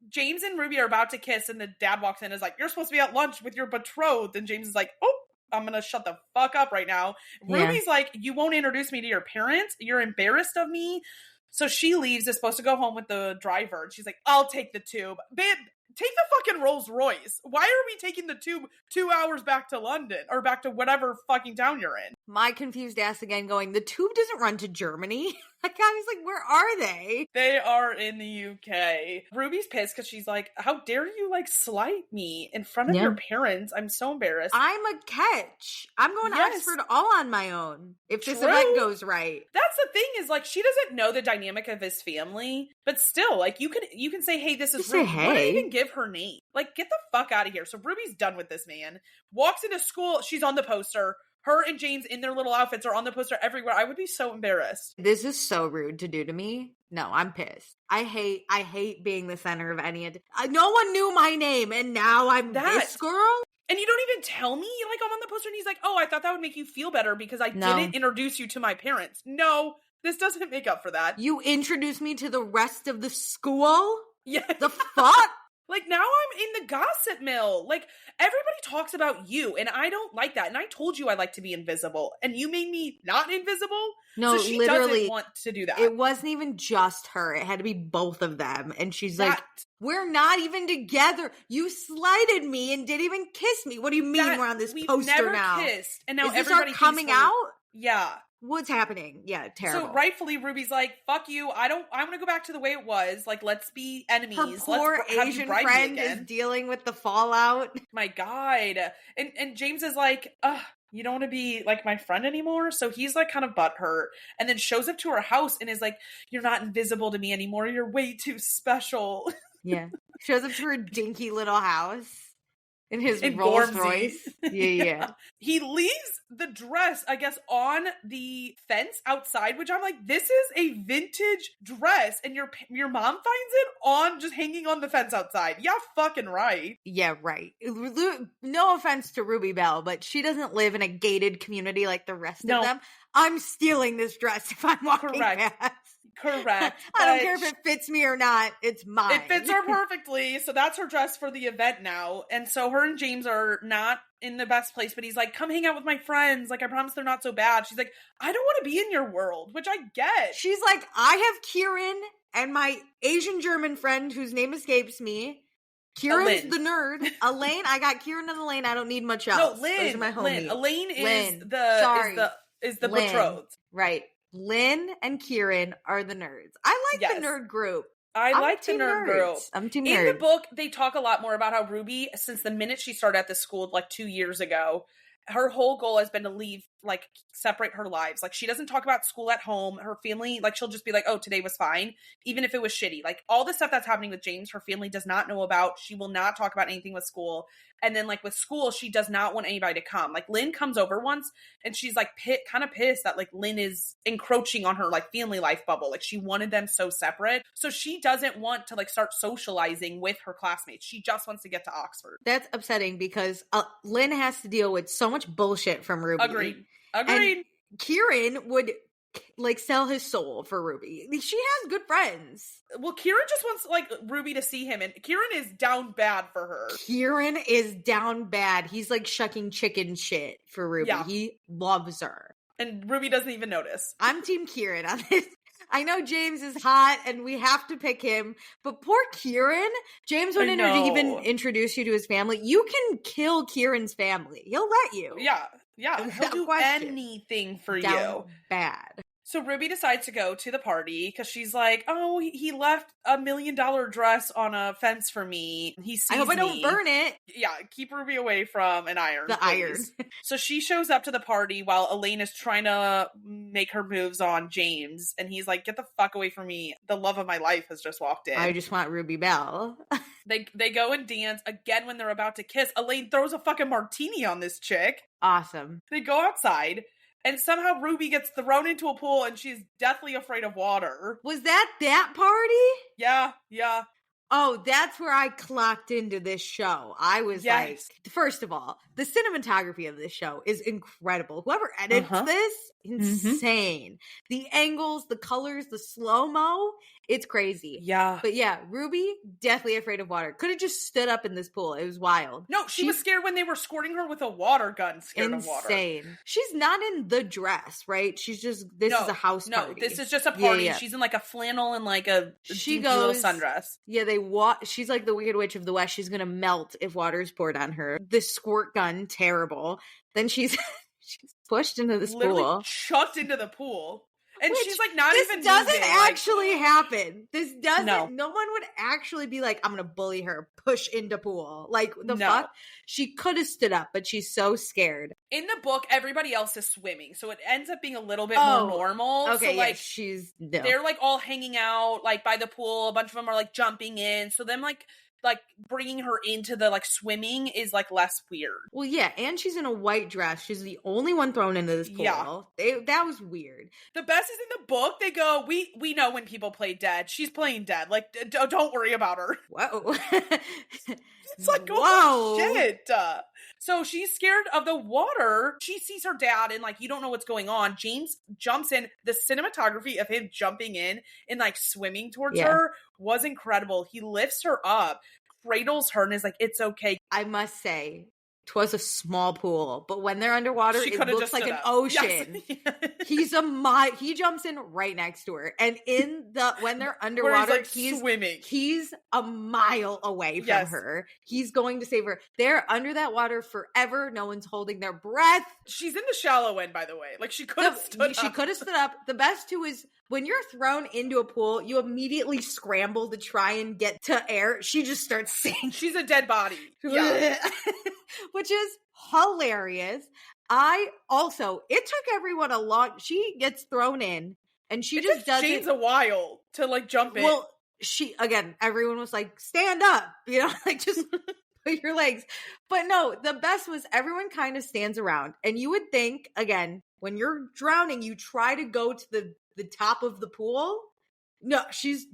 James and Ruby are about to kiss, and the dad walks in and is like, "You're supposed to be at lunch with your betrothed." And James is like, "Oh, I'm gonna shut the fuck up right now." Ruby's like, "You won't introduce me to your parents? You're embarrassed of me." So she leaves. Is supposed to go home with the driver, and she's like, "I'll take the tube, babe." Take the fucking Rolls Royce. Why are we taking the tube 2 hours back to London or back to whatever fucking town you're in? My confused ass again going, the tube doesn't run to Germany. I was like, where are they? They are in the UK. Ruby's pissed because she's like, how dare you like slight me in front of your parents? I'm so embarrassed. I'm a catch. I'm going to Oxford all on my own if this event goes right. That's the thing is like, she doesn't know the dynamic of his family, but still like you can say, hey, this is Ruby. Hey. Why don't you even give her name? Like, get the fuck out of here. So Ruby's done with this man. Walks into school. She's on the poster. Her and James in their little outfits are on the poster everywhere. I would be so embarrassed. This is so rude to do to me. No, I'm pissed. I hate being the center of any of no one knew my name, and now I'm this girl? And you don't even tell me? Like, I'm on the poster, and he's like, oh, I thought that would make you feel better because I didn't introduce you to my parents. No, this doesn't make up for that. You introduced me to the rest of the school? Yeah. The fuck? Like, now I'm in the gossip mill. Like, everybody talks about you, and I don't like that. And I told you I like to be invisible, and you made me not invisible. No, So she literally, doesn't want to do that. it wasn't even just her. It had to be both of them. And she's like, That- we're not even together. You slighted me and didn't even kiss me. What do you mean that we're on this we've poster never now? kissed, and now Is this everybody our coming thinks we're- out? Yeah. What's happening? Yeah, terrible. So rightfully, Ruby's like, fuck you. I want to go back to the way it was. Like, let's be enemies. Her poor Let's have you Asian bride me friend again. is dealing with the fallout. My God. And James is like, you don't want to be like my friend anymore? So he's like kind of butthurt, and then shows up to her house and is like, you're not invisible to me anymore. You're way too special. Yeah. Shows up to her dinky little house in his In Rolls Gormsey. Royce. Yeah. He leaves the dress, I guess, on the fence outside, which I'm like, this is a vintage dress, and your mom finds it on just hanging on the fence outside. Yeah, fucking right. Yeah, right. No offense to Ruby Bell, but she doesn't live in a gated community like the rest No. of them. I'm stealing this dress if I'm walking Correct. past. Correct. I don't But care if it fits me or not. It's mine. it fits her perfectly, so that's her dress for the event now. And so her and James are not in the best place, but he's like, come hang out with my friends. Like, I promise they're not so bad. She's like, I don't want to be in your world, which I get. She's like, I have Kieran and my Asian German friend whose name escapes me. Kieran's Elaine. the nerd. Elaine, I got Kieran and Elaine. I don't need much No, else. Lynn. Those are my homies. Elaine is Lynn. the Sorry. is the Lynn. betrothed. Right. Lynn and Kieran are the nerds. I like Yes. the nerd group. I I'm like the team nerd nerds. group. I'm team In nerds. the book, they talk a lot more about how Ruby, since the minute she started at the school like 2 years ago, her whole goal has been to leave, like, separate her lives. Like, she doesn't talk about school at home. Her family, like, she'll just be like, oh, today was fine, even if it was shitty. Like, all the stuff that's happening with James, her family does not know about. She will not talk about anything with school. And then, like, with school, she does not want anybody to come. Like, Lynn comes over once, and she's, like, kind of pissed that, like, Lynn is encroaching on her, like, family life bubble. Like, she wanted them so separate. So she doesn't want to, like, start socializing with her classmates. She just wants to get to Oxford. That's upsetting because Lynn has to deal with so much bullshit from Ruby. Agreed. And Kieran would, like, sell his soul for Ruby. She has good friends. Well, Kieran just wants, like, Ruby to see him, and Kieran is down bad for her. Kieran is down bad. He's, like, shucking chicken shit for Ruby. Yeah. He loves her. And Ruby doesn't even notice. I'm team Kieran on this. I know James is hot and we have to pick him, but poor Kieran. James wouldn't even introduce you to his family. You can kill Kieran's family. He'll let you. Yeah. He'll Without do question. anything for Down you. bad. So Ruby decides to go to the party because she's like, oh, he left $1 million dress on a fence for me. He sees I hope I don't me. burn it. Yeah, keep Ruby away from an iron. The please. iron. So she shows up to the party while Elaine is trying to make her moves on James. And he's like, get the fuck away from me. The love of my life has just walked in. I just want Ruby Bell. They go and dance again when they're about to kiss. Elaine throws a fucking martini on this chick. Awesome. They go outside. And somehow Ruby gets thrown into a pool and she's deathly afraid of water. Was that party? Yeah. Oh, that's where I clocked into this show. I was like, first of all, the cinematography of this show is incredible. Whoever edits this, insane. The angles, the colors, the slow-mo, it's crazy. Yeah. But yeah, Ruby, deathly afraid of water. Could have just stood up in this pool. It was wild. No, she was scared when they were squirting her with a water gun, scared of water. Insane. She's not in the dress, right? She's just, this is a house party. No, this is just a party. Yeah. She's in like a flannel and like a she little goes sundress. Yeah, she's like the Wicked Witch of the West. She's gonna melt if water is poured on her. This squirt gun, terrible. Then she's pushed into this Literally pool. chucked into the pool. And Which, she's like not this even doesn't moving, actually happen. This doesn't. No. No one would actually be like, I'm gonna bully her, push into pool. Like the No. fuck? She could have stood up, but she's so scared. In the book, everybody else is swimming, so it ends up being a little bit more normal. Okay, so, like, she's no. they're like all hanging out like by the pool. A bunch of them are like jumping in. So them like bringing her into the like swimming is like less weird. Well, yeah, and she's in a white dress. She's the only one thrown into this pool. Yeah. That was weird. The best is in the book. They go, we know when people play dead. She's playing dead. Like, don't worry about her. Whoa. It's like, whoa. oh shit. So she's scared of the water. She sees her dad and like, you don't know what's going on. James jumps in. The cinematography of him jumping in and like swimming towards her was incredible. He lifts her up, cradles her and is like, it's okay. I must say, 'twas a small pool, but when they're underwater, She it coulda looks just like stood an up. ocean. Yes. He jumps in right next to her. And when they're Where underwater, he's like swimming. He's a mile away from Yes. her. He's going to save her. They're under that water forever. No one's holding their breath. She's in the shallow end, by the way. Like, she could have stood up. She could have stood up. The best too is when you're thrown into a pool, you immediately scramble to try and get to air. She just starts sinking. She's a dead body. Yeah. Which is hilarious. It took everyone she gets thrown in and she just does Jane's a while to like jump in. Well, everyone was like, stand up, like just put your legs. But no, the best was everyone kind of stands around. And you would think, again, when you're drowning, you try to go to the top of the pool. No, she's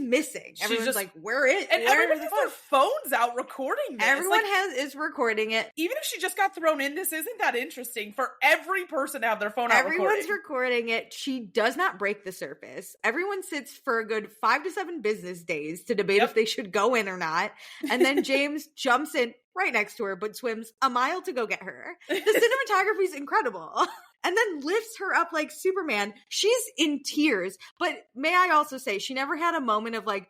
missing. Everyone's like, where is? And everybody has their phones out recording this. Everyone is recording it. Even if she just got thrown in, this isn't that interesting for every person to have their phone out Everyone's recording it. She does not break the surface. Everyone sits for a good 5 to 7 business days to debate if they should go in or not. And then James jumps in right next to her, but swims a mile to go get her. The cinematography is incredible. And then lifts her up like Superman. She's in tears. But may I also say, she never had a moment of like,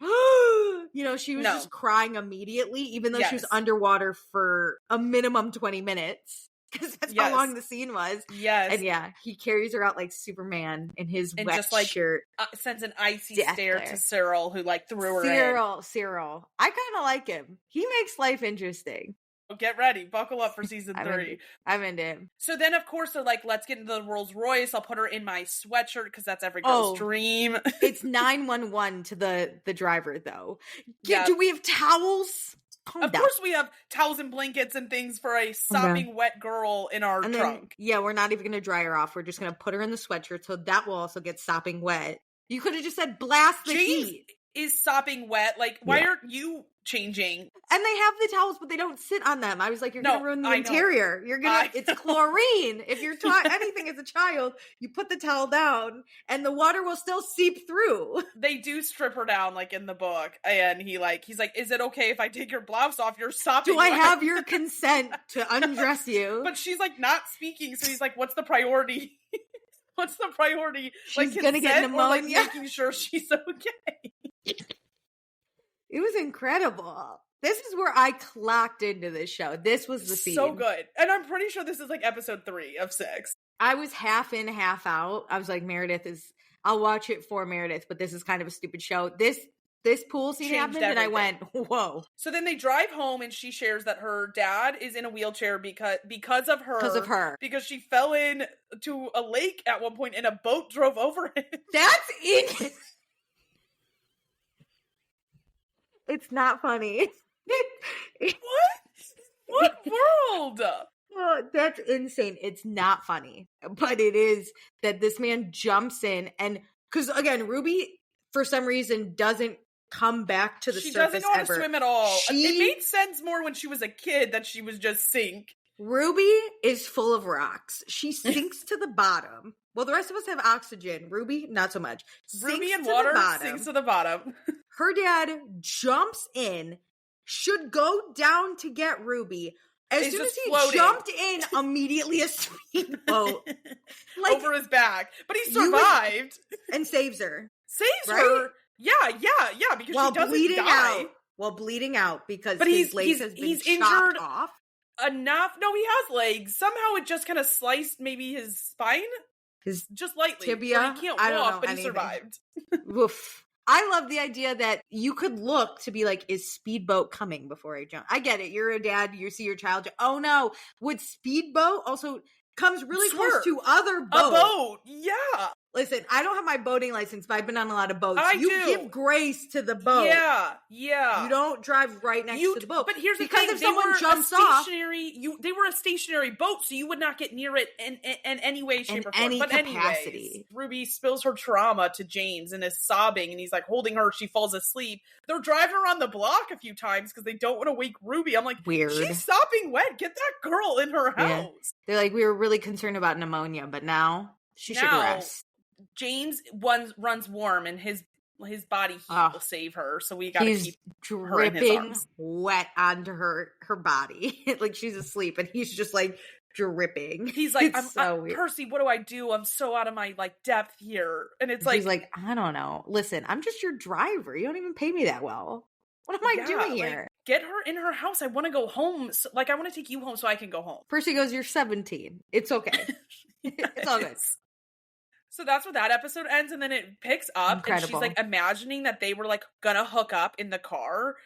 she was just crying immediately, even though she was underwater for a minimum 20 minutes. Because that's how long the scene was. Yes. And he carries her out like Superman in his wet shirt. Sends an icy stare to Cyril, who like threw her in. Cyril. I kind of like him. He makes life interesting. Get ready. Buckle up for season 3. I'm into him. So then, of course, they're like, let's get into the Rolls Royce. I'll put her in my sweatshirt because that's every girl's dream. It's 911 to the driver, though. Do we have towels? Of course we have towels and blankets and things for a sopping wet girl in our trunk. We're not even going to dry her off. We're just going to put her in the sweatshirt so that will also get sopping wet. You could have just said blast the heat. Is sopping wet. Like, why aren't you changing? And they have the towels, but they don't sit on them. I was like, you're going to ruin the interior. It's chlorine. If you're taught anything as a child, you put the towel down and the water will still seep through. They do strip her down, like in the book. And he's like, is it okay if I take your blouse off? You're sopping Do I have your consent to undress you? But she's like not speaking. So he's like, what's the priority? What's the priority? She's like, gonna get pneumonia. Or, like, making sure she's okay. It was incredible. This is where I clocked into this show. This was the scene. So good. And I'm pretty sure this is like episode 3 of 6. I was half in, half out. I was like, I'll watch it for Meredith, but this is kind of a stupid show. This pool scene happened and I went, whoa. So then they drive home and she shares that her dad is in a wheelchair because of her. Because of her. Because she fell in to a lake at one point and a boat drove over it. That's it. It's not funny. What world? Oh, that's insane. It's not funny. But it is that this man jumps in and, because again, Ruby, for some reason, doesn't come back to the surface ever. She doesn't know how to swim at all. It made sense more when she was a kid that she was just sink. Ruby is full of rocks. She sinks to the bottom. Well, the rest of us have oxygen. Ruby, not so much. Ruby and water sinks to the bottom. Her dad jumps in, should go down to get Ruby. As soon as he jumped in, immediately a speedboat. Over his back. But he survived. And saves her. Saves her? Yeah, because while she doesn't die. While bleeding out because but his legs has been chopped off. Enough. No, he has legs. Somehow it just kind of sliced maybe his spine. Just lightly. Tibia. So he can't walk, but he survived. Woof. I love the idea that you could look to be like, is speedboat coming before I jump? I get it. You're a dad. You see your child. Oh no. Would speedboat also comes really close to other boats? A boat. Yeah. Listen, I don't have my boating license, but I've been on a lot of boats. You give grace to the boat. Yeah. You don't drive right next to the boat. But here's the thing. If someone jumps off, they were a stationary boat, so you would not get near it in any way, shape, or form. But anyways, Ruby spills her trauma to James and is sobbing, and he's like holding her. She falls asleep. They're driving around the block a few times because they don't want to wake Ruby. I'm like, weird. She's sopping wet. Get that girl in her house. Yeah. They're like, we were really concerned about pneumonia, but now she should rest. James runs warm, and his his body heat Oh, will save her. So we got to he's keep her in his dripping arms. wet onto her body. Like she's asleep and he's just like dripping. He's like, It's so weird. Percy, what do I do? I'm so out of my like depth here. And it's She's like, I don't know. Listen, I'm just your driver. You don't even pay me that well. What am I doing here? Like, get her in her house. I want to go home. So, like, I want to take you home so I can go home. Percy goes, you're 17. It's okay. It's all good. So that's what that episode ends, and then it picks up, Incredible. and she's like imagining that they were like gonna hook up in the car,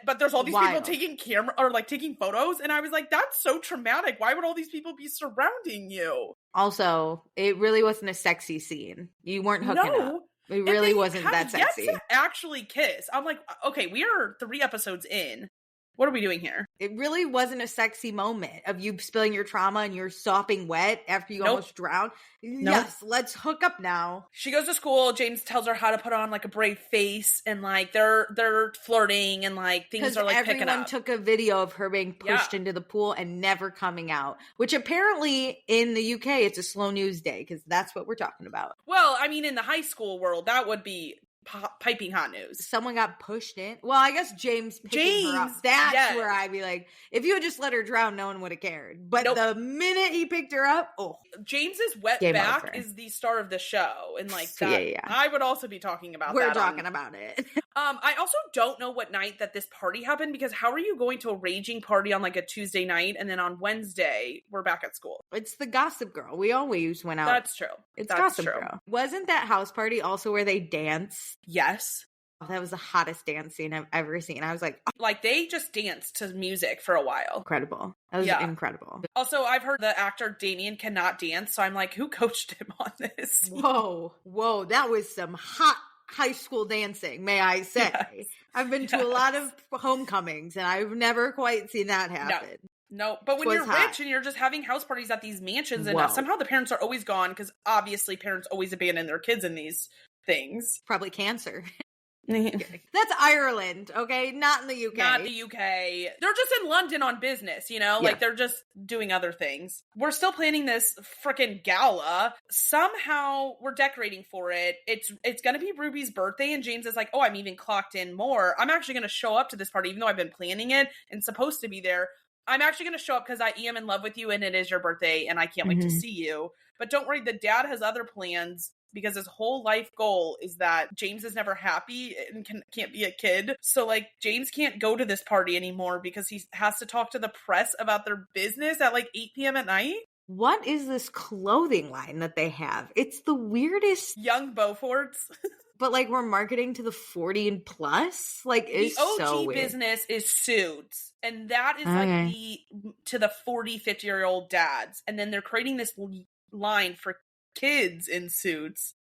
but there's all these people taking camera or like taking photos, and I was like, that's so traumatic. Why would all these people be surrounding you? Also, it really wasn't a sexy scene. You weren't hooking up. It really wasn't that sexy. Yet to actually kiss. I'm like, okay, we are 3 episodes in. What are we doing here? It really wasn't a sexy moment of you spilling your trauma and you're sopping wet after you almost drowned. Yes, let's hook up now. She goes to school. James tells her how to put on like a brave face, and like they're flirting, and like things are like picking up. Everyone took a video of her being pushed into the pool and never coming out, which apparently in the UK it's a slow news day because that's what we're talking about. Well, I mean, in the high school world, that would be piping hot news. Someone got pushed in. Well, I guess James picking her up. That's where I'd be like, if you had just let her drown, no one would have cared. But the minute he picked her up, James's wet back is the star of the show, and like that, I would also be talking about. We're talking about it. I also don't know what night that this party happened, because how are you going to a raging party on like a Tuesday night and then on Wednesday we're back at school? It's the Gossip Girl. We always went out. That's true. That's Gossip Girl. Wasn't that house party also where they dance? Yes. Oh, that was the hottest dance scene I've ever seen. I was like, like they just danced to music for a while. Incredible. That was incredible. Also, I've heard the actor Damien cannot dance, so I'm like, who coached him on this? Whoa, that was some hot high school dancing, may I say. Yes. I've been to a lot of homecomings and I've never quite seen that happen. No, but when you're rich and you're just having house parties at these mansions and somehow the parents are always gone, because obviously parents always abandon their kids in these things. Probably cancer. That's Ireland, okay? Not in the UK. Not the UK. They're just in London on business, you know? Like, they're just doing other things. We're still planning this freaking gala. Somehow, we're decorating for it. It's gonna be Ruby's birthday, and James is like, oh, I'm even clocked in more. I'm actually gonna show up to this party, even though I've been planning it and supposed to be there. I'm actually gonna show up because I am in love with you, and it is your birthday, and I can't wait to see you. But don't worry, the dad has other plans, because his whole life goal is that James is never happy and can't be a kid. So, like, James can't go to this party anymore because he has to talk to the press about their business at, like, 8 p.m. at night. What is this clothing line that they have? It's the weirdest. Young Beauforts. But, like, we're marketing to the 40 and plus? Like, it's so weird. The OG business is suits. And that is, like, to the 40, 50-year-old dads. And then they're creating this line for kids in suits,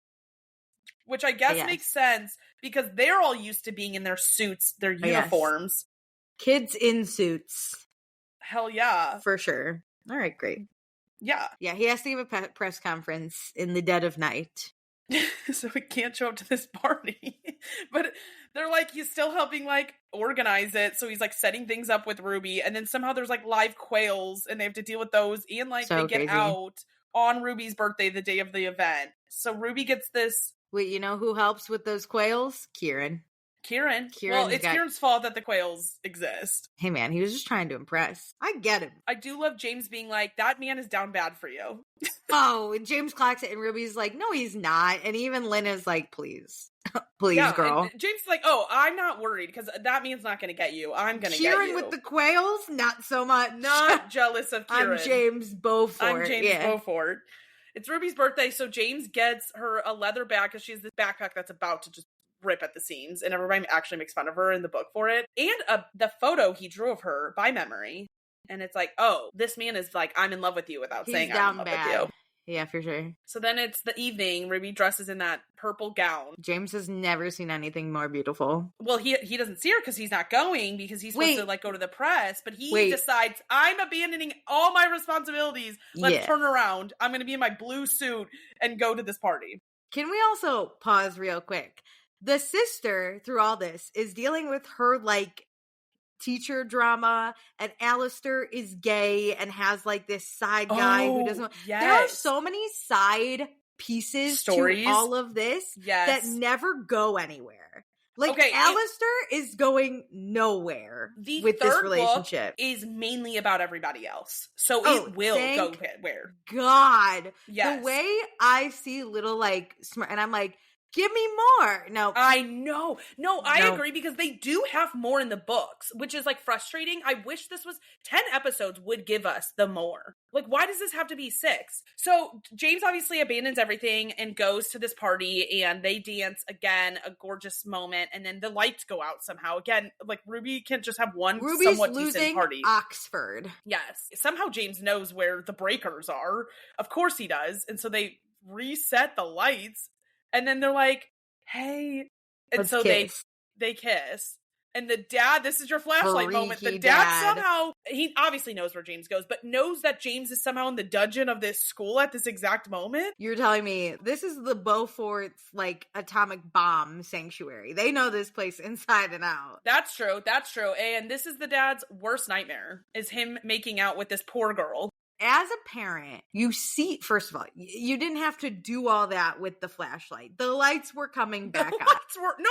which I guess makes sense because they're all used to being in their suits, their uniforms. Kids in suits. Hell yeah. For sure. All right, great. Yeah. Yeah, he has to give a press conference in the dead of night. So he can't show up to this party. But they're like, he's still helping like organize it. So he's like setting things up with Ruby. And then somehow there's like live quails and they have to deal with those. And like they get out on Ruby's birthday, the day of the event. So Ruby gets this. Wait, you know who helps with those quails? Kieran. Well, it's Kieran's fault that the quails exist. Hey man, he was just trying to impress. I get him. I do love James being like, that man is down bad for you. Oh, and James clocks it and Ruby's like, no, he's not. And even Lynn is like, please, girl. James is like, oh, I'm not worried because that man's not going to get you. I'm going to get you. Kieran with the quails? Not so much. Not jealous of Kieran. I'm James Beaufort. Beaufort. It's Ruby's birthday, so James gets her a leather bag because she has this backpack that's about to just rip at the seams, and everybody actually makes fun of her in the book for it. And the photo he drew of her by memory, and it's like, oh, this man is like, I'm in love with you without saying I'm in love with you. Yeah, for sure. So then it's the evening. Ruby dresses in that purple gown. James has never seen anything more beautiful. Well, he doesn't see her because he's not going because he's supposed to like go to the press. But he decides, I'm abandoning all my responsibilities. Let's turn around. I'm going to be in my blue suit and go to this party. Can we also pause real quick? The sister, through all this, is dealing with her, like, teacher drama, and Alistair is gay and has, like, this side guy who doesn't... Yes. There are so many side pieces Stories. to all of this that never go anywhere. Like, okay, Alistair is going nowhere with this relationship. Book is mainly about everybody else. So it will go where. God. Yes. The way I see little, like, and I'm like, give me more. No. I know. No, I agree, because they do have more in the books, which is, like, frustrating. I wish this was 10 episodes would give us the more. Like, why does this have to be 6? So James obviously abandons everything and goes to this party, and they dance again, a gorgeous moment, and then the lights go out somehow. Again, like, Ruby can't just have one somewhat decent party. Oxford. Yes. Somehow James knows where the breakers are. Of course he does. And so they reset the lights. And then they're like, hey. And Let's so kiss. they kiss. And the dad, this is your flashlight moment. The dad somehow, he obviously knows where James goes, but knows that James is somehow in the dungeon of this school at this exact moment. You're telling me this is the Beauforts, like, atomic bomb sanctuary. They know this place inside and out. That's true. That's true. And this is the dad's worst nightmare, is him making out with this poor girl. As a parent, you see, first of all, you didn't have to do all that with the flashlight. The lights were coming back on.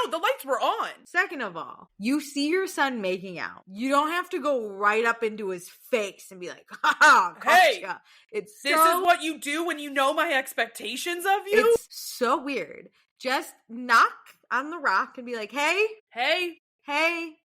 The lights were on. Second of all, you see your son making out. You don't have to go right up into his face and be like, ha, gotcha. Hey, this is what you do when you know my expectations of you? It's so weird. Just knock on the rock and be like, hey,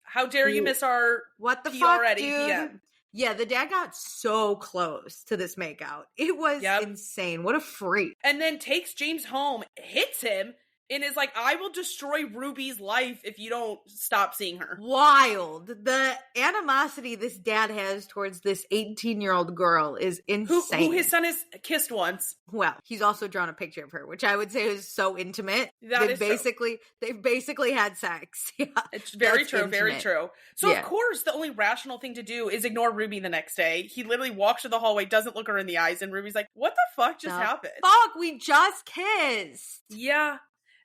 how dare you miss our what the PR fuck, at dude? 8 p.m. Yeah, the dad got so close to this makeout. It was insane. What a freak. And then takes James home, hits him, and is like, I will destroy Ruby's life if you don't stop seeing her. Wild. The animosity this dad has towards this 18-year-old girl is insane. Who his son has kissed once. Well, he's also drawn a picture of her, which I would say is so intimate. They've basically had sex. Yeah, it's very true, intimate. Very true. So of course, the only rational thing to do is ignore Ruby the next day. He literally walks to the hallway, doesn't look her in the eyes, and Ruby's like, what the fuck just happened? Fuck, we just kissed. Yeah.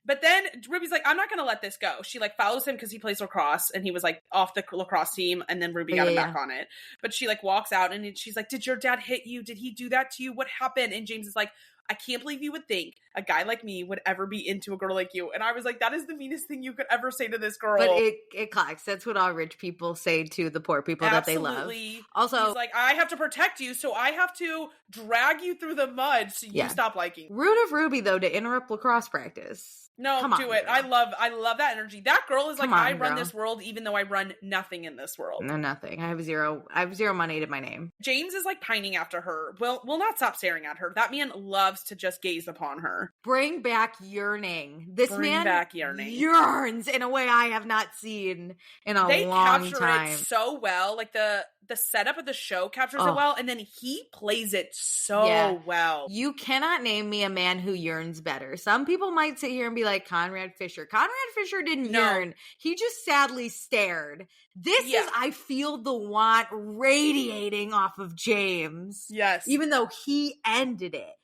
But then Ruby's like, I'm not going to let this go. She, like, follows him because he plays lacrosse, and he was, like, off the lacrosse team, and then Ruby got him back on it. But she, like, walks out, and she's like, did your dad hit you? Did he do that to you? What happened? And James is like, I can't believe you would think a guy like me would ever be into a girl like you. And I was like, that is the meanest thing you could ever say to this girl. But it clocks. That's what all rich people say to the poor people that they love. Also, he's like, I have to protect you, so I have to drag you through the mud so you stop liking me. Rude of Ruby, though, to interrupt lacrosse practice. No, do it. Girl. I love that energy. That girl is like, I run this world even though I run nothing in this world. No, nothing. I have zero money to my name. James is like pining after her. Will not stop staring at her. That man loves to just gaze upon her. Bring back yearning. This man yearns in a way I have not seen in a long time. They capture it so well. Like the setup of the show captures it well, and then he plays it so well. You cannot name me a man who yearns better. Some people might sit here and be like, Conrad Fisher. Conrad Fisher didn't yearn. He just sadly stared. This is, I feel the want radiating off of James. Yes. Even though he ended it.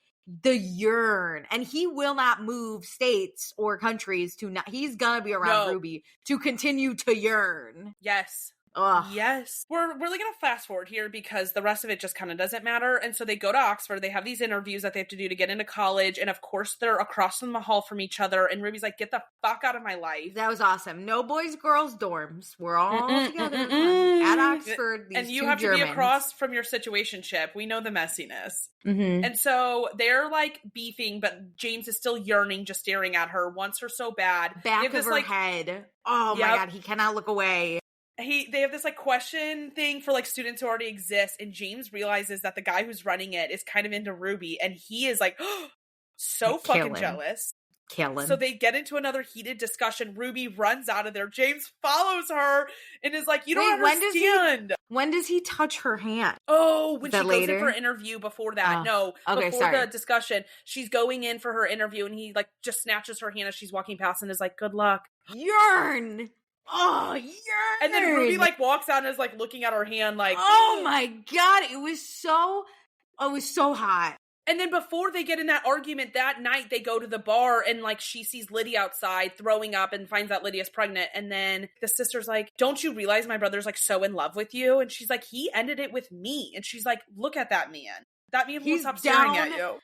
The yearn. And he will not move states or countries to not. He's gonna be around Ruby to continue to yearn. Yes. Ugh. Yes. We're really going to fast forward here because the rest of it just kind of doesn't matter. And so they go to Oxford. They have these interviews that they have to do to get into college. And of course, they're across from the hall from each other. And Ruby's like, get the fuck out of my life. That was awesome. No boys, girls, dorms. We're all together at Oxford. These and you two have Germans. To be across from your situationship. We know the messiness. Mm-hmm. And so they're like beefing, but James is still yearning, just staring at her, wants her so bad. Back of her head. Oh my God, he cannot look away. They have this like question thing for like students who already exist, and James realizes that the guy who's running it is kind of into Ruby, and he is like so fucking jealous. So they get into another heated discussion. Ruby runs out of there. James follows her and is like, you don't understand. When does he touch her hand? Oh, when she goes in for an interview before that. Okay, before the discussion. She's going in for her interview, and he like just snatches her hand as she's walking past and is like, good luck. Yearn! Oh, yearn! And then Ruby like walks out and is like looking at her hand like, oh my God, it was so hot. And then before they get in that argument that night, they go to the bar and like she sees Lydia outside throwing up and finds out Lydia's pregnant. And then the sister's like, don't you realize my brother's like so in love with you? And she's like, he ended it with me. And she's like, look at that man. That man won't stop staring at you.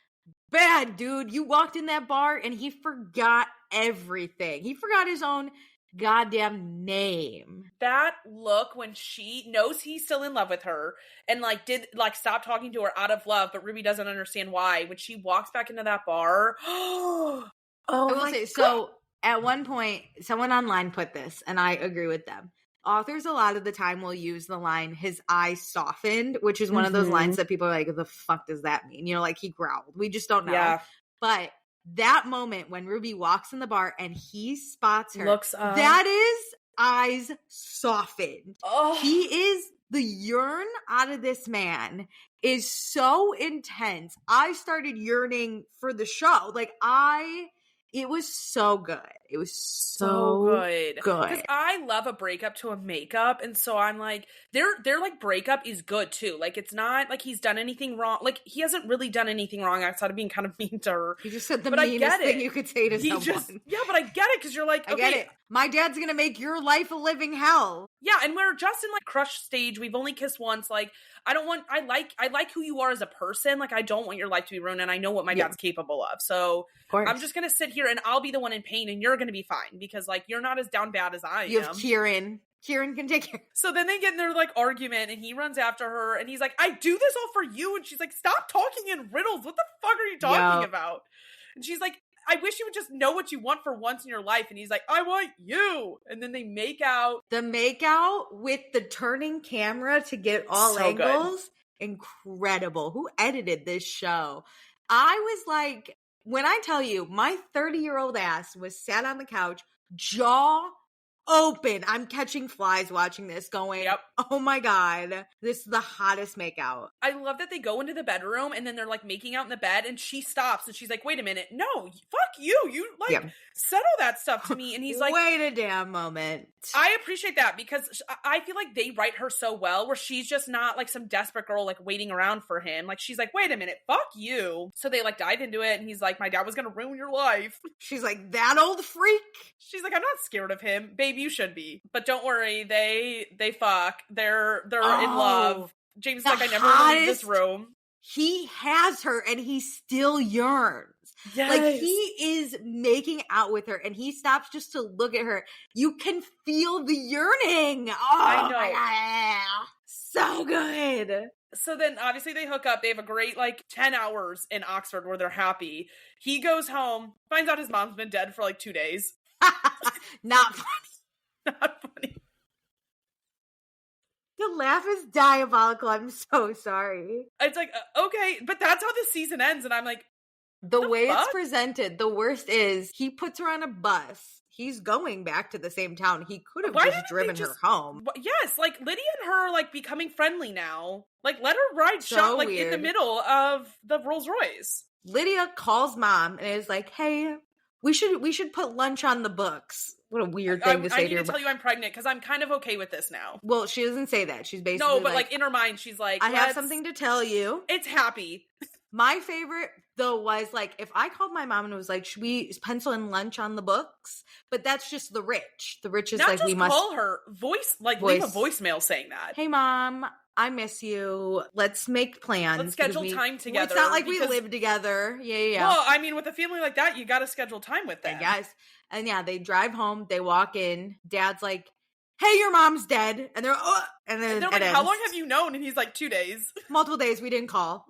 bad, dude. You walked in that bar and he forgot everything. He forgot his own goddamn name. That look when she knows he's still in love with her and like did like stop talking to her out of love, but Ruby doesn't understand why. When she walks back into that bar, oh I will my say, God. so at one point, someone online put this, and I agree with them. Authors a lot of the time will use the line, his eyes softened, which is one of those lines that people are like, the fuck does that mean? You know, like he growled. We just don't know. Yeah. But that moment when Ruby walks in the bar and he spots her, Looks up. that is eyes softened. Oh. He is, the yearn out of this man is so intense. I started yearning for the show. Like it was so good. It was so good. Good. Because I love a breakup to a makeup. And so I'm like, their like breakup is good too. Like it's not like he's done anything wrong. Like he hasn't really done anything wrong outside of being kind of mean to her. He just said the meanest thing you could say to someone. Yeah, but I get it because you're like, okay. I get it. My dad's going to make your life a living hell. Yeah, and we're just in like crush stage. We've only kissed once. Like, I like who you are as a person. Like, I don't want your life to be ruined, and I know what my dad's capable of. So I'm just gonna sit here and I'll be the one in pain, and you're gonna be fine because like you're not as down bad as I am. You have Kieran. Kieran can take care. So then they get in their like argument, and he runs after her, and he's like, "I do this all for you," and she's like, "Stop talking in riddles. What the fuck are you talking about?" And she's like, I wish you would just know what you want for once in your life. And he's like, I want you. And then they make out. The make out with the turning camera to get all so angles. Good. Incredible. Who edited this show? I was like, when I tell you, my 30-year-old ass was sat on the couch, jaw open. I'm catching flies watching this going, oh my God, this is the hottest makeout. I love that they go into the bedroom and then they're like making out in the bed and she stops and she's like, wait a minute. No, fuck you. You like settle that stuff to me. And he's like, wait a damn moment. I appreciate that because I feel like they write her so well where she's just not like some desperate girl like waiting around for him. Like she's like, wait a minute, fuck you. So they like dive into it and he's like, my dad was going to ruin your life. She's like, that old freak? She's like, I'm not scared of him. Babe, you should be. But don't worry, they fuck. They're in love. James is like, I never leave this room. He has her and he still yearns. Yes. Like he is making out with her and he stops just to look at her. You can feel the yearning. Oh, I know. So good. So then obviously they hook up. They have a great like 10 hours in Oxford where they're happy. He goes home, finds out his mom's been dead for like 2 days. Not funny. Not funny. The laugh is diabolical. I'm so sorry. It's like, okay, but that's how the season ends. And I'm like, the way it's presented, the worst is he puts her on a bus. He's going back to the same town. He could have just driven her home. Yes, like Lydia and her like becoming friendly now. Like let her ride shot like in the middle of the Rolls Royce. Lydia calls mom and is like, "Hey, we should put lunch on the books." What a weird thing to say to your I need to tell you I'm pregnant because I'm kind of okay with this now. Well, she doesn't say that. She's basically no, but like in her mind, she's like, I have something to tell you. It's happy. My favorite though was like if I called my mom and was like, should we pencil in lunch on the books? But that's just the rich. The rich is not like just we must call her leave a voicemail saying that. Hey mom, I miss you. Let's make plans. Let's schedule time together. It's not like we live together. Yeah. Well, I mean, with a family like that, you got to schedule time with them. Yes. And yeah, they drive home. They walk in. Dad's like, hey, your mom's dead. And they're like, how long have you known? And he's like, 2 days. Multiple days. We didn't call.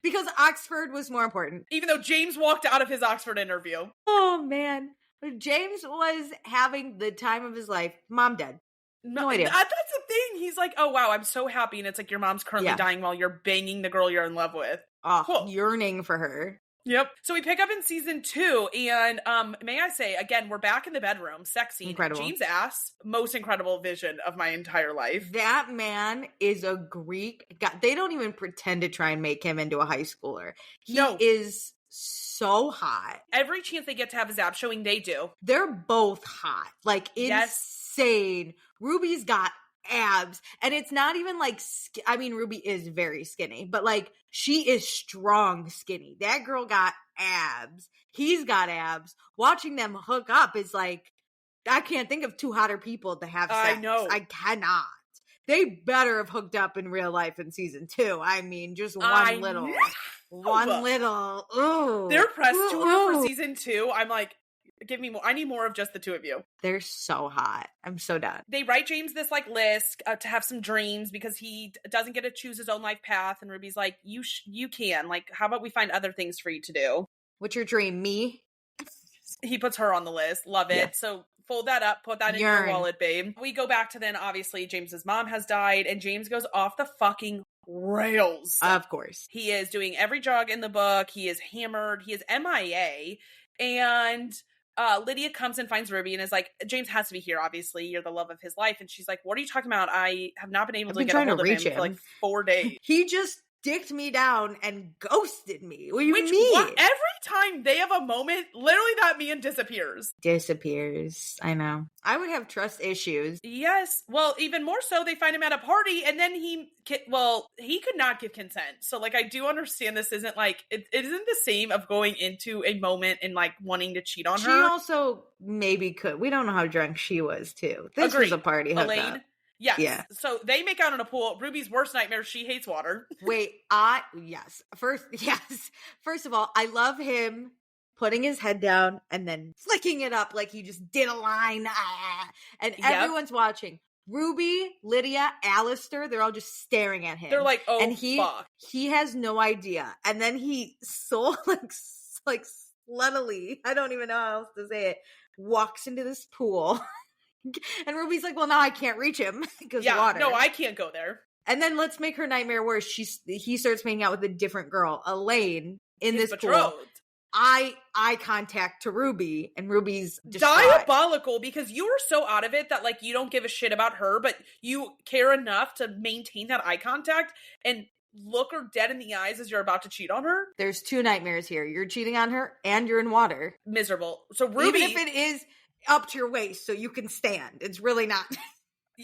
Because Oxford was more important. Even though James walked out of his Oxford interview. Oh, man. James was having the time of his life. Mom dead. No idea. That's the thing. He's like, oh, wow, I'm so happy. And it's like your mom's currently dying while you're banging the girl you're in love with. Oh, cool. Yearning for her. Yep. So we pick up in season 2, and may I say, again, we're back in the bedroom, sex scene. Incredible. James' ass, most incredible vision of my entire life. That man is a Greek god. They don't even pretend to try and make him into a high schooler. He is so hot. Every chance they get to have his abs showing, they do. They're both hot. Like, insane. Ruby's got abs, and it's not even like I mean Ruby is very skinny, but like she is strong skinny. That girl got abs, he's got abs. Watching them hook up is like, I can't think of two hotter people to have sex. I know, I cannot. They better have hooked up in real life in season 2. I mean, just one little one little, ooh. Their press ooh, tour ooh. for season 2, I'm like, give me more. I need more of just the two of you. They're so hot. I'm so done. They write James this like list to have some dreams because he doesn't get to choose his own life path. And Ruby's like, you can. Like, how about we find other things for you to do? What's your dream? Me? He puts her on the list. Love it. Yeah. So fold that up, put that in your wallet, babe. We go back to then, obviously, James's mom has died, and James goes off the fucking rails. Of course. He is doing every drug in the book. He is hammered. He is MIA. And Lydia comes and finds Ruby and is like, James has to be here, obviously. You're the love of his life. And she's like, what are you talking about? I have not been able to get a hold of him for like 4 days. He just dicked me down and ghosted me. What do you mean? Every time they have a moment, literally that man disappears. I know. I would have trust issues. Yes. Well, even more so, they find him at a party, and then he could not give consent. So, like, I do understand this isn't like, it isn't the same of going into a moment and like wanting to cheat on her. She also maybe could. We don't know how drunk she was too. This was a party hookup. Elaine. Yes. Yeah. So they make out in a pool. Ruby's worst nightmare, she hates water. Wait, yes. First of all, I love him putting his head down and then flicking it up like he just did a line. And everyone's watching. Ruby, Lydia, Alistair, they're all just staring at him. They're like, oh, and fuck. He has no idea. And then he so like sluttily, I don't even know how else to say it, walks into this pool. And Ruby's like, well, now I can't reach him because water. No, I can't go there. And then let's make her nightmare worse. He starts making out with a different girl, Elaine, in His this betrothed. pool. Eye contact to Ruby, and Ruby's distraught. Diabolical, because you are so out of it that like you don't give a shit about her, but you care enough to maintain that eye contact and look her dead in the eyes as you're about to cheat on her. There's 2 nightmares here. You're cheating on her and you're in water. Miserable. So Ruby, even if it is up to your waist so you can stand, it's really not.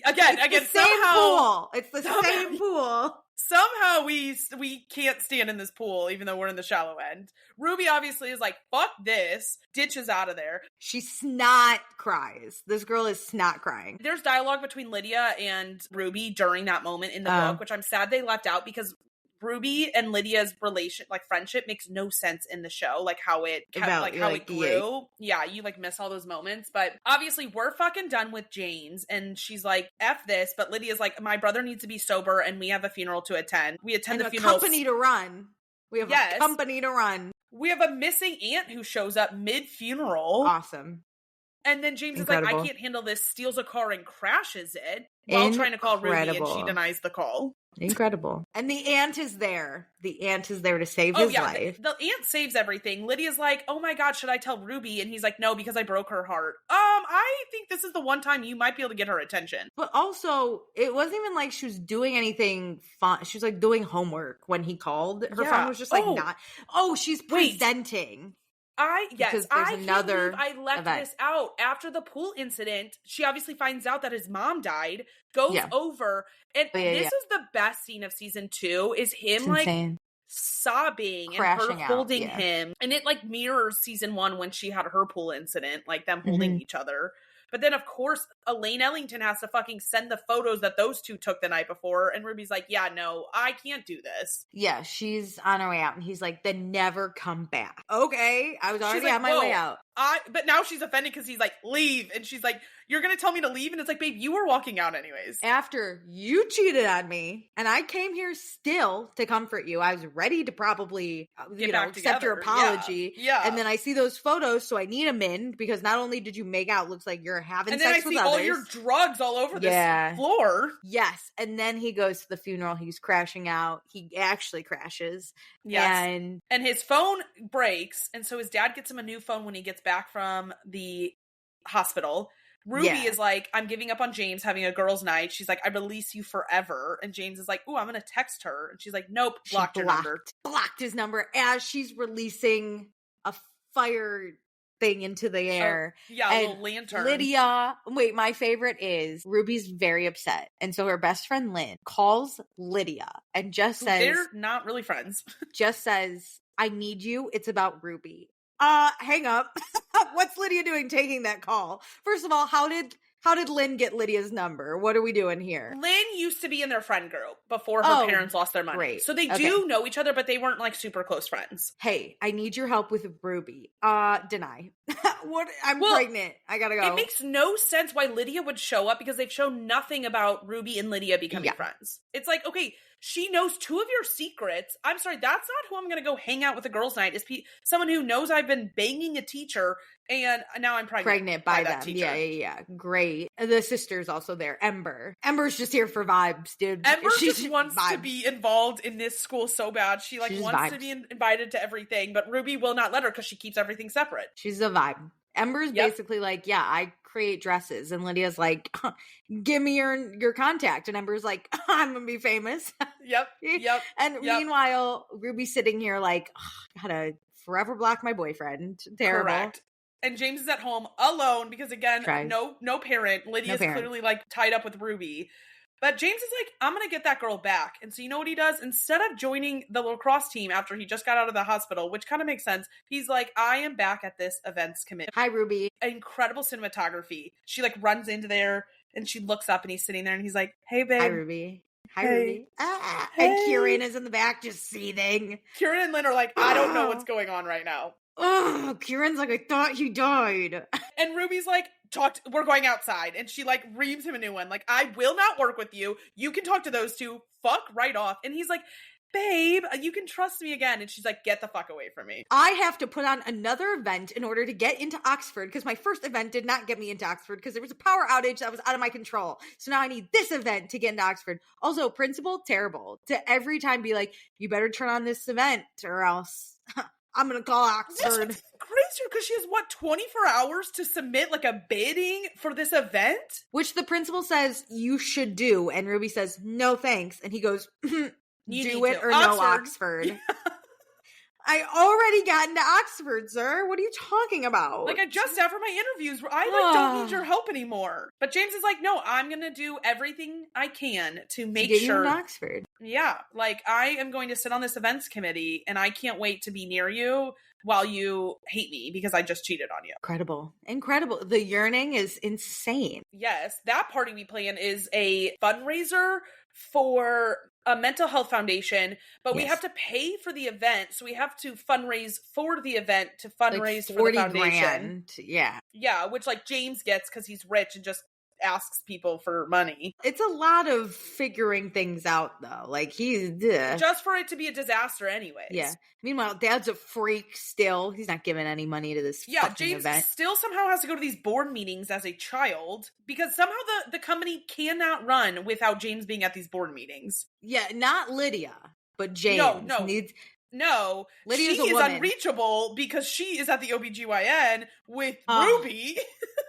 Again, it's the same pool. It's the same pool. Somehow we can't stand in this pool, even though we're in the shallow end. Ruby obviously is like, fuck this, ditches out of there. She snot cries. This girl is snot crying. There's dialogue between Lydia and Ruby during that moment in the book, which I'm sad they left out because Ruby and Lydia's relation, like friendship, makes no sense in the show. Like how it grew. Yeah, you like miss all those moments. But obviously, we're fucking done with James, and she's like, "F this." But Lydia's like, "My brother needs to be sober, and we have a funeral to attend. We attend the funeral. Company to run. We have a company to run. We have a missing aunt who shows up mid funeral. Awesome." And then James is like, I can't handle this, steals a car and crashes it while trying to call Ruby, and she denies the call. Incredible. And the aunt is there. The aunt is there to save his life. The aunt saves everything. Lydia's like, oh my God, should I tell Ruby? And he's like, no, because I broke her heart. I think this is the one time you might be able to get her attention. But also, it wasn't even like she was doing anything fun. She was like doing homework when he called. Her phone was just like not. Oh, she's presenting. I left event. this out. After the pool incident, she obviously finds out that his mom died, goes over, and this is the best scene of season 2, is him like sobbing crashing and her holding him. And it like mirrors season 1 when she had her pool incident, like them holding each other. But then, of course, Elaine Ellington has to fucking send the photos that those two took the night before. And Ruby's like, yeah, no, I can't do this. Yeah, she's on her way out. And he's like, then never come back. Okay, I was already on my way out. But now she's offended because he's like, leave. And she's like, you're going to tell me to leave? And it's like, babe, you were walking out anyways. After you cheated on me, and I came here still to comfort you. I was ready to probably, accept your apology. Yeah. And then I see those photos, so I need them in, because not only did you make out, looks like you're having sex with others. And then I see all your drugs all over this floor. Yes. And then he goes to the funeral. He's crashing out. He actually crashes. Yes. And his phone breaks. And so his dad gets him a new phone when he gets back from the hospital. Ruby is like, I'm giving up on James having a girls' night. She's like, I release you forever. And James is like, ooh, I'm going to text her. And she's like, nope, blocked your number. Blocked his number as she's releasing a fire thing into the air. A little lantern. Lydia, my favorite is Ruby's very upset. And so her best friend Lynn calls Lydia and just says, they're not really friends. Just says, I need you. It's about Ruby. Hang up. What's Lydia doing taking that call? First of all, how did How did Lynn get Lydia's number? What are we doing here? Lynn used to be in their friend group before her parents lost their money. Great. So they do know each other, but they weren't like super close friends. Hey, I need your help with Ruby. Deny. What? I'm pregnant. I gotta go. It makes no sense why Lydia would show up because they've shown nothing about Ruby and Lydia becoming friends. It's like, okay, she knows two of your secrets. I'm sorry, that's not who I'm gonna go hang out with a girls' night. Is someone who knows I've been banging a teacher and now I'm pregnant by them. Teacher. Yeah. Great. The sister's also there. Ember's just here for vibes, dude. Ember just wants to be involved in this school so bad. She wants to be invited to everything, but Ruby will not let her because she keeps everything separate. She's a vibe. Ember's basically like, yeah, I create dresses. And Lydia's like, give me your contact. And Ember's like, I'm going to be famous. Yep. And meanwhile, Ruby's sitting here like, gotta forever block my boyfriend. Terrible. Correct. And James is at home alone because, again, no parent. Lydia's clearly like tied up with Ruby. But James is like, I'm going to get that girl back. And so you know what he does? Instead of joining the lacrosse team after he just got out of the hospital, which kind of makes sense, he's like, I am back at this events committee. Hi, Ruby. Incredible cinematography. She like runs into there and she looks up and he's sitting there and he's like, hey, babe. Hi, Ruby. Ruby. Hey. And Kieran is in the back just seething. Kieran and Lynn are like, I don't know what's going on right now. Oh, Kieran's like, I thought he died. And Ruby's like, we're going outside. And she like reams him a new one. Like, I will not work with you. You can talk to those two. Fuck right off. And he's like, babe, you can trust me again. And she's like, get the fuck away from me. I have to put on another event in order to get into Oxford because my first event did not get me into Oxford because there was a power outage that was out of my control. So now I need this event to get into Oxford. Also, principal, terrible. To every time be like, you better turn on this event or else I'm going to call Oxford. This is crazy because she has, 24 hours to submit like a bidding for this event? Which the principal says you should do. And Ruby says, no thanks. And he goes, do it or no Oxford. I already got into Oxford, sir. What are you talking about? Like, I just after my interviews, I don't need your help anymore. But James is like, no, I'm going to do everything I can to make get sure. You in Oxford. Yeah. Like, I am going to sit on this events committee and I can't wait to be near you while you hate me because I just cheated on you. Incredible. The yearning is insane. Yes. That party we plan is a fundraiser for a mental health foundation, but we have to pay for the event. So we have to fundraise for the event to fundraise like for the foundation. Yeah. Yeah. Which like James gets because he's rich and just asks people for money. It's a lot of figuring things out though. Like he's just for it to be a disaster anyways. Yeah. Meanwhile, Dad's a freak still. He's not giving any money to this James event. Still somehow has to go to these board meetings as a child because somehow the company cannot run without James being at these board meetings. Yeah, not Lydia, but James needs. No, Lydia's she is unreachable because she is at the OBGYN with Ruby.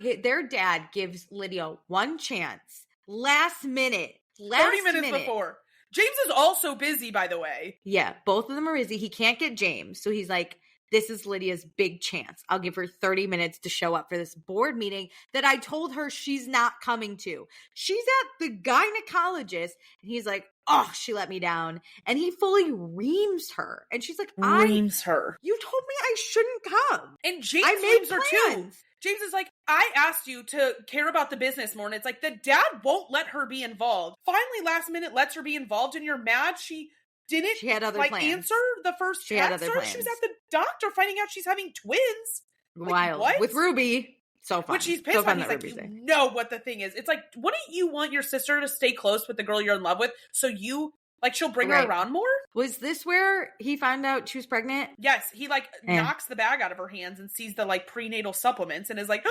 Their dad gives Lydia one chance. Last minute. 30 minutes before. James is also busy, by the way. Yeah, both of them are busy. He can't get James. So he's like, this is Lydia's big chance. I'll give her 30 minutes to show up for this board meeting that I told her she's not coming to. She's at the gynecologist. And he's like, oh, she let me down. And he fully reams her. And she's like, reams her. You told me I shouldn't come. And James reams her too. James is like, I asked you to care about the business more. And it's like, the dad won't let her be involved. Finally, last minute lets her be involved. And you're mad she didn't had other plans. Answer the first she had other plans. She was at the doctor finding out she's having twins. Wild. Like, with Ruby. So fun. Which he's pissed on. He's like, you know what the thing is. It's like, wouldn't you want your sister to stay close with the girl you're in love with so you, like, she'll bring her around more? Was this where he found out she was pregnant? Yes. He, like, knocks the bag out of her hands and sees the, like, prenatal supplements and is like,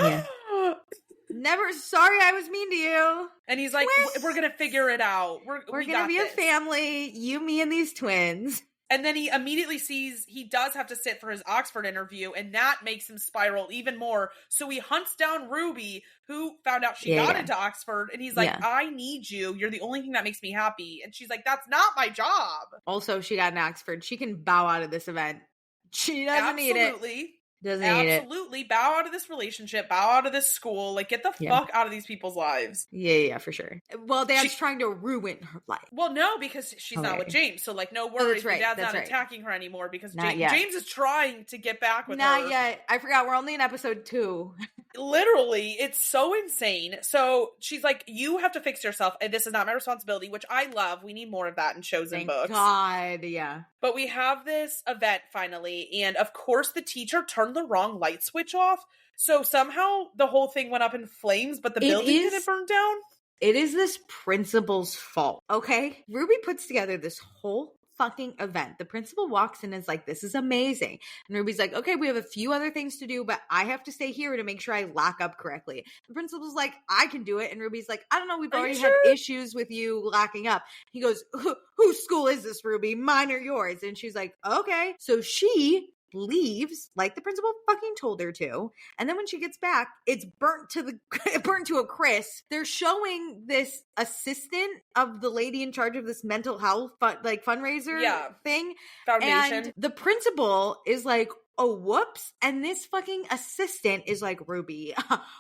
never, sorry I was mean to you. And he's like, we're going to figure it out. We're going to be a family. You, me, and these twins. And then he immediately sees he does have to sit for his Oxford interview, and that makes him spiral even more. So he hunts down Ruby, who found out she got into Oxford, and he's like, I need you. You're the only thing that makes me happy. And she's like, that's not my job. Also, she got in Oxford. She can bow out of this event. She doesn't need it. Absolutely. Bow out of this relationship. Bow out of this school. Like, get the fuck out of these people's lives. Yeah, for sure. Well, Dad's trying to ruin her life. Well, no, because she's not with James. So, like, no worries. Dad's not attacking her anymore because James is trying to get back with her. Not yet. I forgot. We're only in episode 2. Literally, it's so insane. So she's like, you have to fix yourself, and this is not my responsibility, which I love. We need more of that in shows and books. God, yeah. But we have this event finally, and of course the teacher turned the wrong light switch off. So somehow the whole thing went up in flames, but the building didn't burn down. It is this principal's fault, okay? Ruby puts together this whole fucking event. The principal walks in and is like, this is amazing. And Ruby's like, okay, we have a few other things to do, but I have to stay here to make sure I lock up correctly. The principal's like, I can do it. And Ruby's like, I don't know, we've already had issues with you locking up. He goes, whose school is this, Ruby? Mine or yours? And she's like, okay. So she leaves like the principal fucking told her to, and then when she gets back, it's burnt to a crisp. They're showing this assistant of the lady in charge of this mental health fundraiser thing, foundation, and the principal is like, oh, whoops. And this fucking assistant is like, Ruby,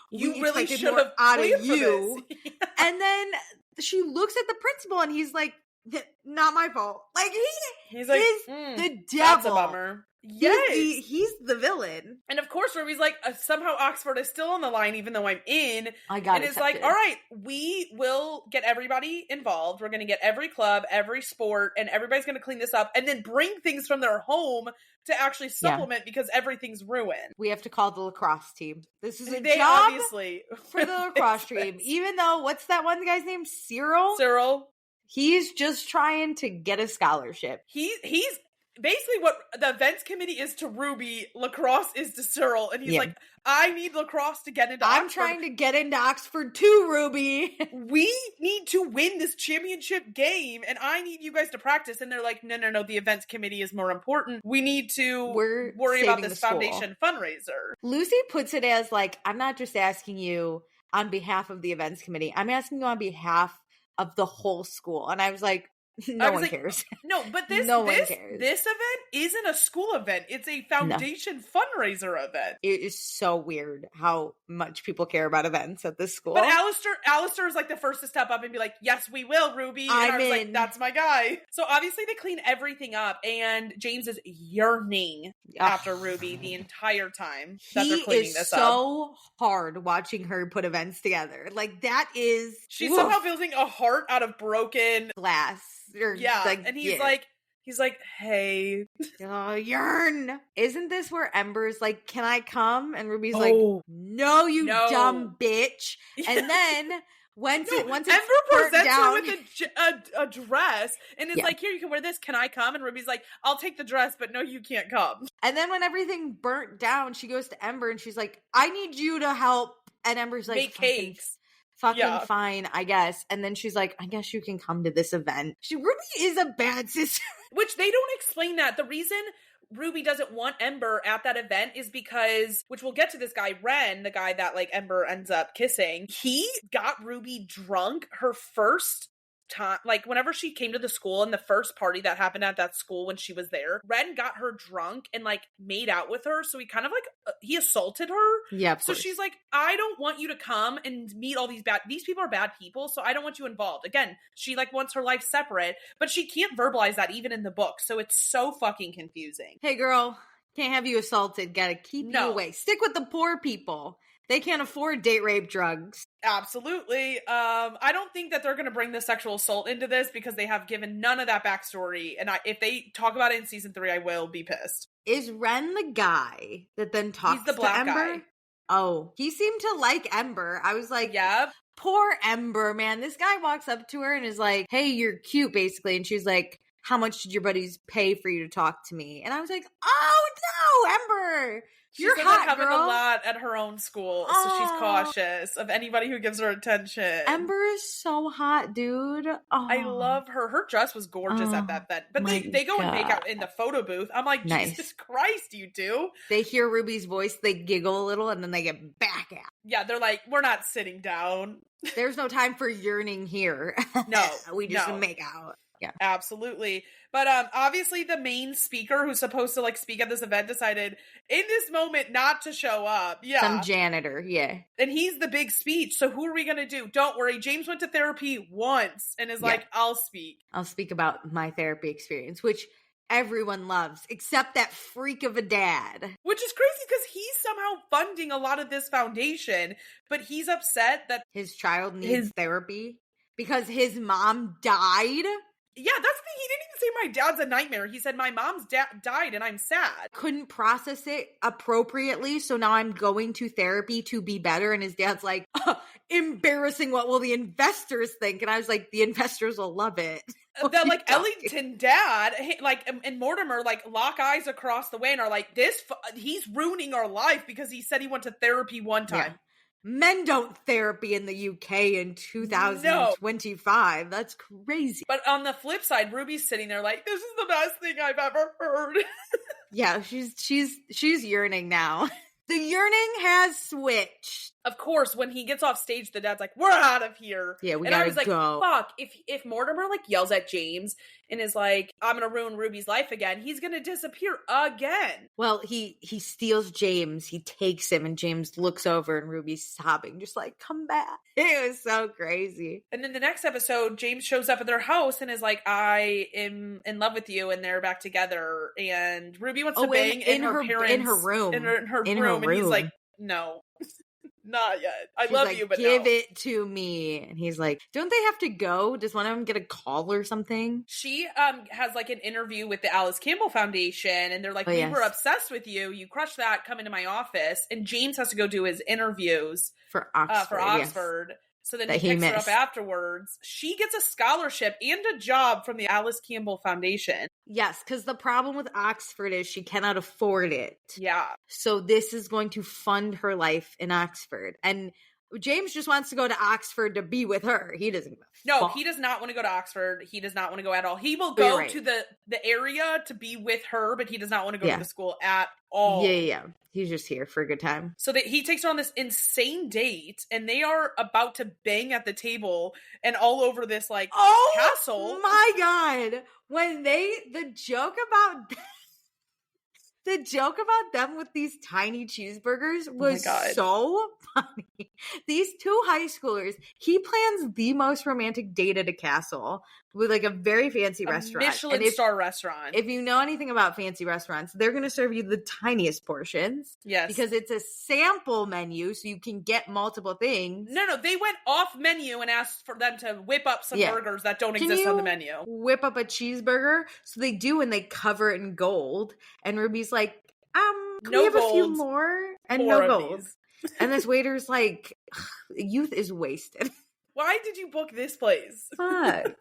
you really should have out of you. And then she looks at the principal and he's like, not my fault. Like he's like, the devil. That's a bummer. Yes. He's the villain. And of course, Ruby's like, somehow Oxford is still on the line, even though I'm in. I got it. And it's like, all right, we will get everybody involved. We're going to get every club, every sport, and everybody's going to clean this up and then bring things from their home to actually supplement because everything's ruined. We have to call the lacrosse team. This is a job obviously for the lacrosse team. Even though, what's that one guy's name? Cyril? He's just trying to get a scholarship. He's basically what the events committee is to Ruby, lacrosse is to Cyril. And he's like, I need lacrosse to get into Oxford. I'm trying to get into Oxford too, Ruby. We need to win this championship game, and I need you guys to practice. And they're like, no, the events committee is more important. We need to worry about this foundation fundraiser. Lucy puts it as like, I'm not just asking you on behalf of the events committee. I'm asking you on behalf of the whole school. And I was like, no one cares. No, but this event isn't a school event. It's a foundation fundraiser event. It is so weird how much people care about events at this school. But Alistair is like the first to step up and be like, yes, we will, Ruby. And I was like, that's my guy. So obviously they clean everything up, and James is yearning after Ruby the entire time that they're cleaning this up. He is so hard watching her put events together. Like, that is... She's somehow building a heart out of broken glass. And he's like, hey. Oh, yearn. Isn't this where Ember's like, can I come? And Ruby's like, no, you dumb bitch. And then once it's Ember presents her with a dress and is like, here, you can wear this. Can I come? And Ruby's like, I'll take the dress, but no, you can't come. And then when everything burnt down, she goes to Ember and she's like, I need you to help. And Ember's like, make cakes. Fucking fine, I guess. And then she's like, I guess you can come to this event. Ruby is a bad sister. Which they don't explain that. The reason Ruby doesn't want Ember at that event is because, which we'll get to this guy, Ren, the guy that like Ember ends up kissing. He got Ruby drunk her first time, like whenever she came to the school and the first party that happened at that school when she was there, Ren got her drunk and like made out with her. So he kind of like, he assaulted her. Yeah. So she's like, I don't want you to come and meet all these people are bad people. So I don't want you involved. Again, she like wants her life separate, but she can't verbalize that even in the book. So it's so fucking confusing. Hey girl, can't have you assaulted. Gotta keep you away. Stick with the poor people. They can't afford date rape drugs. Absolutely. I don't think that they're going to bring the sexual assault into this because they have given none of that backstory. And if they talk about it in season 3, I will be pissed. Is Ren the guy that then talks to Ember? Guy. Oh, he seemed to like Ember. I was like, poor Ember, man. This guy walks up to her and is like, hey, you're cute, basically. And she's like, how much did your buddies pay for you to talk to me? And I was like, oh, no, Ember. You're hot, having girl. a lot at her own school, so she's cautious of anybody who gives her attention. Ember is so hot, dude. Oh. I love her. Her dress was gorgeous at that event. But they go and make out in the photo booth. I'm like, Jesus Christ, you two. They hear Ruby's voice, they giggle a little, and then they get back at. Yeah, they're like, we're not sitting down. There's no time for yearning here. No. We just make out. Yeah. Absolutely. But obviously the main speaker who's supposed to like speak at this event decided in this moment not to show up. Yeah. Some janitor. Yeah. And he's the big speech. So who are we going to do? Don't worry. James went to therapy once and is like, I'll speak. I'll speak about my therapy experience, which everyone loves, except that freak of a dad. Which is crazy because he's somehow funding a lot of this foundation, but he's upset that his child needs therapy because his mom died. Yeah, that's the thing. He didn't even say my dad's a nightmare. He said my mom's died and I'm sad. Couldn't process it appropriately, so now I'm going to therapy to be better. And his dad's like, embarrassing. What will the investors think? And I was like, the investors will love it. That like Ellington dad, like, and Mortimer like lock eyes across the way and are like, he's ruining our life because he said he went to therapy one time. Yeah. Men don't therapy in the UK in 2025. No. That's crazy. But on the flip side, Ruby's sitting there like, this is the best thing I've ever heard. Yeah, she's yearning now. The yearning has switched. Of course, when he gets off stage, the dad's like, we're out of here. Yeah, we and gotta I was like, go. Fuck, if Mortimer like yells at James and is like, I'm gonna ruin Ruby's life again, he's gonna disappear again. Well, he steals James, he takes him, and James looks over and Ruby's sobbing, just like, come back. It was so crazy. And then the next episode, James shows up at their house and is like, I am in love with you, and they're back together, and Ruby wants to bang in her parents' in her room. In her room, and he's like, no. Not yet. She's love like, you, but give no. it to me. And he's like, don't they have to go? Does one of them get a call or something? She has like an interview with the Alice Campbell Foundation, and they're like, we were obsessed with you. You crushed that. Come into my office. And James has to go do his interviews for Oxford. Yes. So then he picks her up afterwards. She gets a scholarship and a job from the Alice Campbell Foundation. Yes, because the problem with Oxford is she cannot afford it. Yeah. So this is going to fund her life in Oxford. And James just wants to go to Oxford to be with her. He doesn't. No, he does not want to go to Oxford. He does not want to go at all. He will go to the area to be with her, but he does not want to go to the school at all. Yeah. He's just here for a good time. So that he takes her on this insane date, and they are about to bang at the table and all over this like castle. My God. When the joke about them with these tiny cheeseburgers was so funny. These two high schoolers, he plans the most romantic date at a castle with like a very fancy restaurant. Michelin star restaurant. If you know anything about fancy restaurants, they're going to serve you the tiniest portions. Yes. Because it's a sample menu, so you can get multiple things. No, they went off menu and asked for them to whip up some burgers that don't exist on the menu. Whip up a cheeseburger? So they do, and they cover it in gold. And Ruby's like, can we have a few more? And no gold. And this waiter's like, youth is wasted. Why did you book this place? Fuck.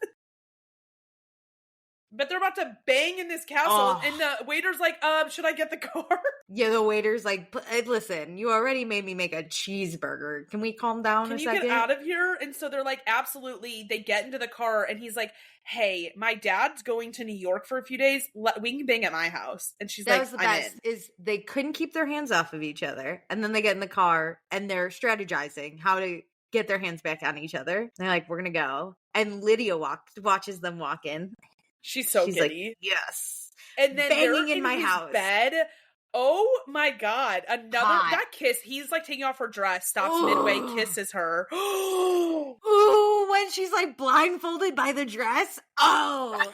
But they're about to bang in this castle, and the waiter's like, should I get the car? Yeah, the waiter's like, listen, you already made me make a cheeseburger. Can we calm down a second? Can you get out of here? And so they're like, absolutely. They get into the car, and he's like, hey, my dad's going to New York for a few days. We can bang at my house. And she's like, I'm in. Is they couldn't keep their hands off of each other. And then they get in the car, and they're strategizing how to get their hands back on each other. And they're like, we're going to go. And Lydia watches them walk in. She's giddy. Like, yes. And then banging they're in my house. Bed. Oh my God. That kiss. He's like taking off her dress, stops midway, kisses her. Ooh, when she's like blindfolded by the dress. Oh,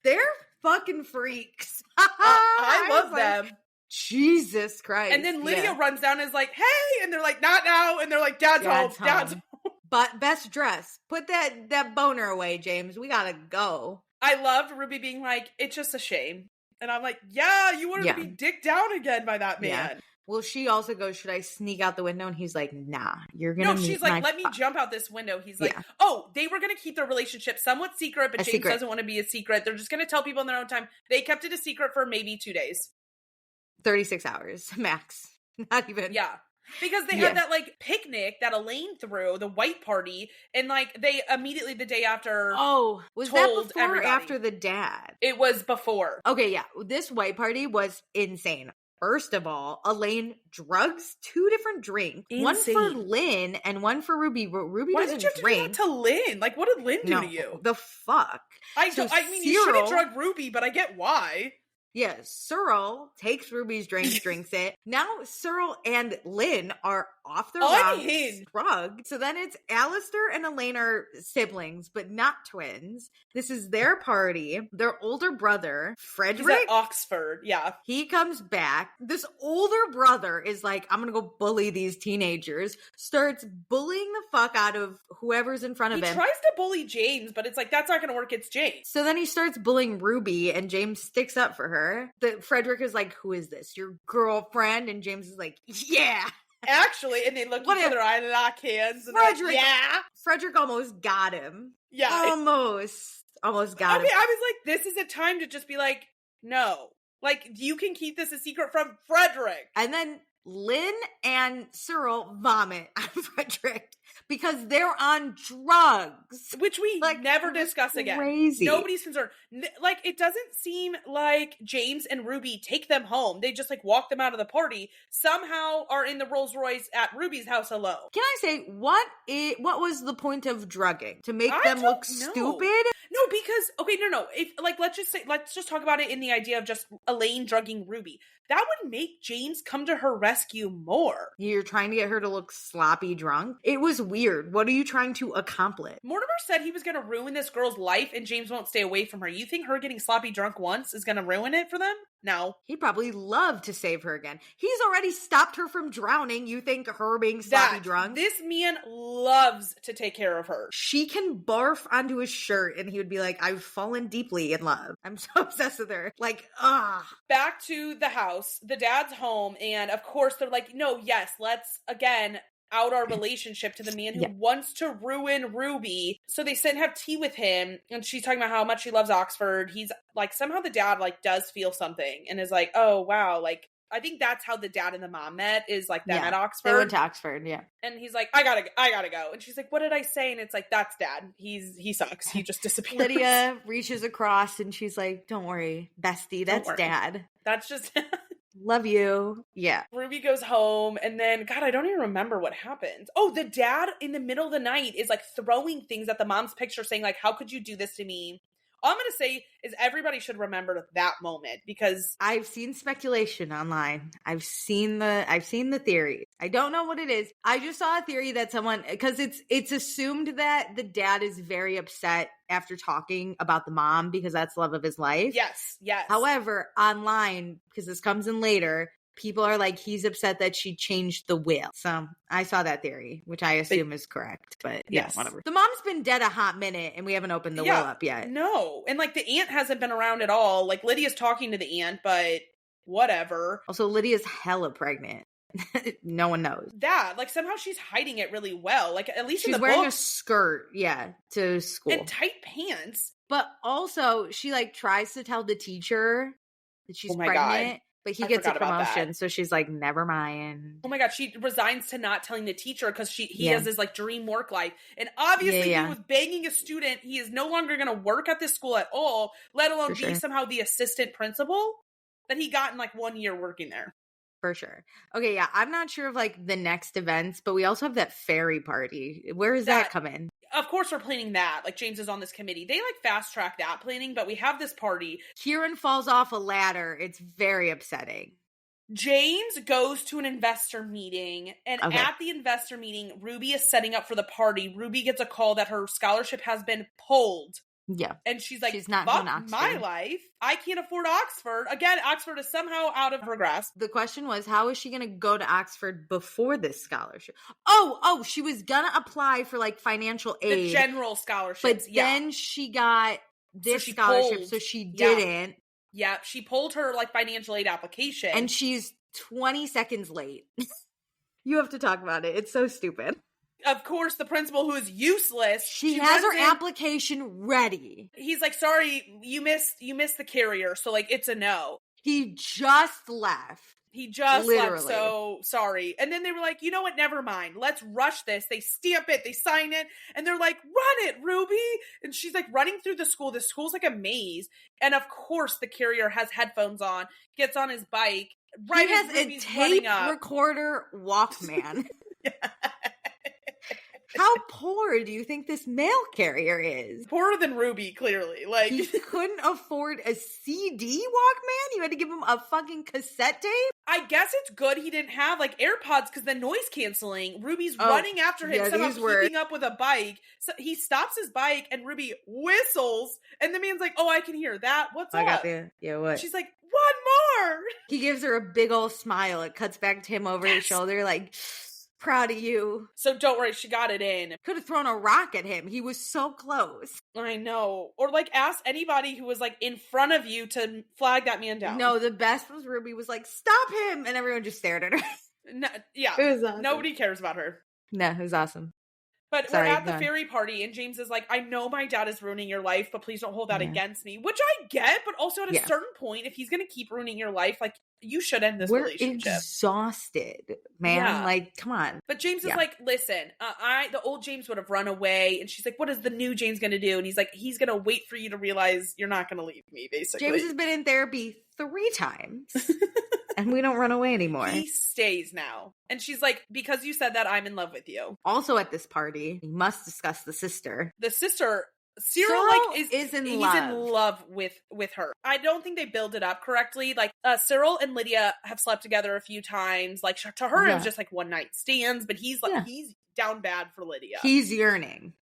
they're fucking freaks. I love them. Jesus Christ. And then Lydia runs down and is like, hey, and they're like, not now. And they're like, Dad's home. But best dress. Put that boner away, James. We gotta go. I loved Ruby being like, it's just a shame. And I'm like, yeah, you wanted to be dicked down again by that man. Yeah. Well, she also goes, should I sneak out the window? And he's like, nah, you're going to No, she's like, let me jump out this window. He's like, they were going to keep their relationship somewhat secret, but James doesn't want to be a secret. They're just going to tell people in their own time. They kept it a secret for maybe 2 days. 36 hours, max. Not even. Yeah. Because they had that, like, picnic that Elaine threw, the white party, and, like, they immediately the day after was that before or after the dad? It was before. Okay, yeah. This white party was insane. First of all, Elaine drugs 2 different drinks. Insane. One for Lynn and one for Ruby. Ruby Why doesn't did you have drink. to do that to Lynn? Like, what did Lynn do to you? The fuck? I mean, you shouldn't drug Ruby, but I get why. Yeah, Cyril takes Ruby's drink, drinks it. Now Cyril and Lynn are off their Unhinged. drugged. So then it's Alistair and Elaine are siblings, but not twins. This is their party. Their older brother, Frederick. He's at Oxford, yeah. He comes back. This older brother is like, I'm going to go bully these teenagers. Starts bullying the fuck out of whoever's in front of him. He tries to bully James, but it's like, that's not going to work. It's James. So then he starts bullying Ruby, and James sticks up for her. Frederick is like, who is this? Your girlfriend? And James is like, yeah. Actually, and they look at each other, I lock hands. And Frederick, like, yeah. Frederick almost got him. Yeah. Almost got him. Okay, I was like, this is a time to just be like, no. Like, you can keep this a secret from Frederick. And then Lynn and Cyril vomit on Frederick because they're on drugs. Which we never discuss again. Crazy. Nobody's concerned. Like, it doesn't seem like James and Ruby take them home. They just, like, walk them out of the party. Somehow are in the Rolls Royce at Ruby's house alone. Can I say, what was the point of drugging? To make them look stupid? No, because, okay, no. If, like, let's just talk about it in the idea of just Elaine drugging Ruby. That would make James come to her rescue more. You're trying to get her to look sloppy drunk? It was weird. What are you trying to accomplish? Mortimer said he was going to ruin this girl's life and James won't stay away from her. You think her getting sloppy drunk once is going to ruin it for them? No. He'd probably love to save her again. He's already stopped her from drowning. You think her being sloppy drunk? This man loves to take care of her. She can barf onto his shirt and he would be like, I've fallen deeply in love. I'm so obsessed with her. Like, Back to the house. The dad's home. And of course they're like, no, yes, let's again out our relationship to the man who wants to ruin Ruby. So they sit and have tea with him, and she's talking about how much she loves Oxford. He's like, somehow the dad like does feel something and is like, oh wow, like I think that's how the dad and the mom met, is like them at Oxford. They went to Oxford, yeah. And he's like, I gotta go. And she's like, what did I say? And it's like, that's dad. He sucks. He just disappears. Lydia reaches across and she's like, don't worry, bestie, that's dad. That's just love you. Yeah. Ruby goes home, and then, God, I don't even remember what happens. Oh, the dad in the middle of the night is like throwing things at the mom's picture saying like, how could you do this to me? All I'm going to say is everybody should remember that moment, because I've seen speculation online. I've seen the theory. I don't know what it is. I just saw a theory that someone, because it's assumed that the dad is very upset after talking about the mom because that's the love of his life. Yes. However, online, because this comes in later, people are like, he's upset that she changed the will. So I saw that theory, which I assume is correct. But yeah, whatever. The mom's been dead a hot minute and we haven't opened the will up yet. No. And like the aunt hasn't been around at all. Like Lydia's talking to the aunt, but whatever. Also, Lydia's hella pregnant. No one knows. That, like, somehow she's hiding it really well. Like, at least she's in the wearing books, a skirt, to school. and tight pants. But also, she, like, tries to tell the teacher that she's pregnant. God. But he gets a promotion, so she's like, never mind. Oh my God, she resigns to not telling the teacher because he has his like dream work life. And obviously he was banging a student. He is no longer going to work at this school at all, let alone be somehow the assistant principal that he got in like 1 year working there. For sure. Okay, yeah, I'm not sure of like the next events, but we also have that fairy party. Where does that come in? Of course we're planning that. Like, James is on this committee. They like fast track that planning, but we have this party. Kieran falls off a ladder. It's very upsetting. James goes to an investor meeting, and at the investor meeting, Ruby is setting up for the party. Ruby gets a call that her scholarship has been pulled. Yeah. And she's like, she's not fuck going to Oxford. My life. I can't afford Oxford. Again, Oxford is somehow out of her grasp. The question was, how is she going to go to Oxford before this scholarship? Oh, she was going to apply for like financial aid. The general scholarships. But then she got this scholarship, so she didn't. Yeah, she pulled her like financial aid application. And she's 20 seconds late. You have to talk about it. It's so stupid. Of course, the principal, who is useless, she has her application ready. He's like, sorry, you missed the carrier, so like it's a no. He just left. Left, so sorry. And then they were like, you know what, never mind. Let's rush this. They stamp it, they sign it, and they're like, run it, Ruby! And she's like running through the school. The school's like a maze. And of course, the carrier has headphones on, gets on his bike. Right, he has a tape recorder Walkman. How poor do you think this mail carrier is? Poorer than Ruby, clearly. Like, he couldn't afford a CD Walkman? You had to give him a fucking cassette tape? I guess it's good he didn't have like AirPods because the noise canceling. Ruby's running after him, somehow keeping up with a bike. So he stops his bike and Ruby whistles, and the man's like, "Oh, I can hear that. What's up?" I got the what? She's like, "One more." He gives her a big old smile. It cuts back to him over his shoulder, like, proud of you. So don't worry, she got it in. Could have thrown a rock at him. He was so close. I know. Or like ask anybody who was like in front of you to flag that man down. No, the best was Ruby was like, stop him. And everyone just stared at her. No, yeah. It was awesome. Nobody cares about her. No, it was awesome. But we're at the fairy party and James is like, I know my dad is ruining your life, but please don't hold that against me. Which I get, but also at a certain point, if he's going to keep ruining your life, like, you should end this relationship. We're exhausted, man. Yeah. Like, come on. But James is like, listen, the old James would have run away. And she's like, what is the new James going to do? And he's like, he's going to wait for you to realize you're not going to leave me, basically. James has been in therapy 3 times. And we don't run away anymore. He stays now. And she's like, because you said that, I'm in love with you. Also at this party, we must discuss the sister. The sister... Cyril like is in love with her. I don't think they build it up correctly. Like Cyril and Lydia have slept together a few times. Like to her it was just like one night stands, but he's like he's down bad for Lydia. He's yearning.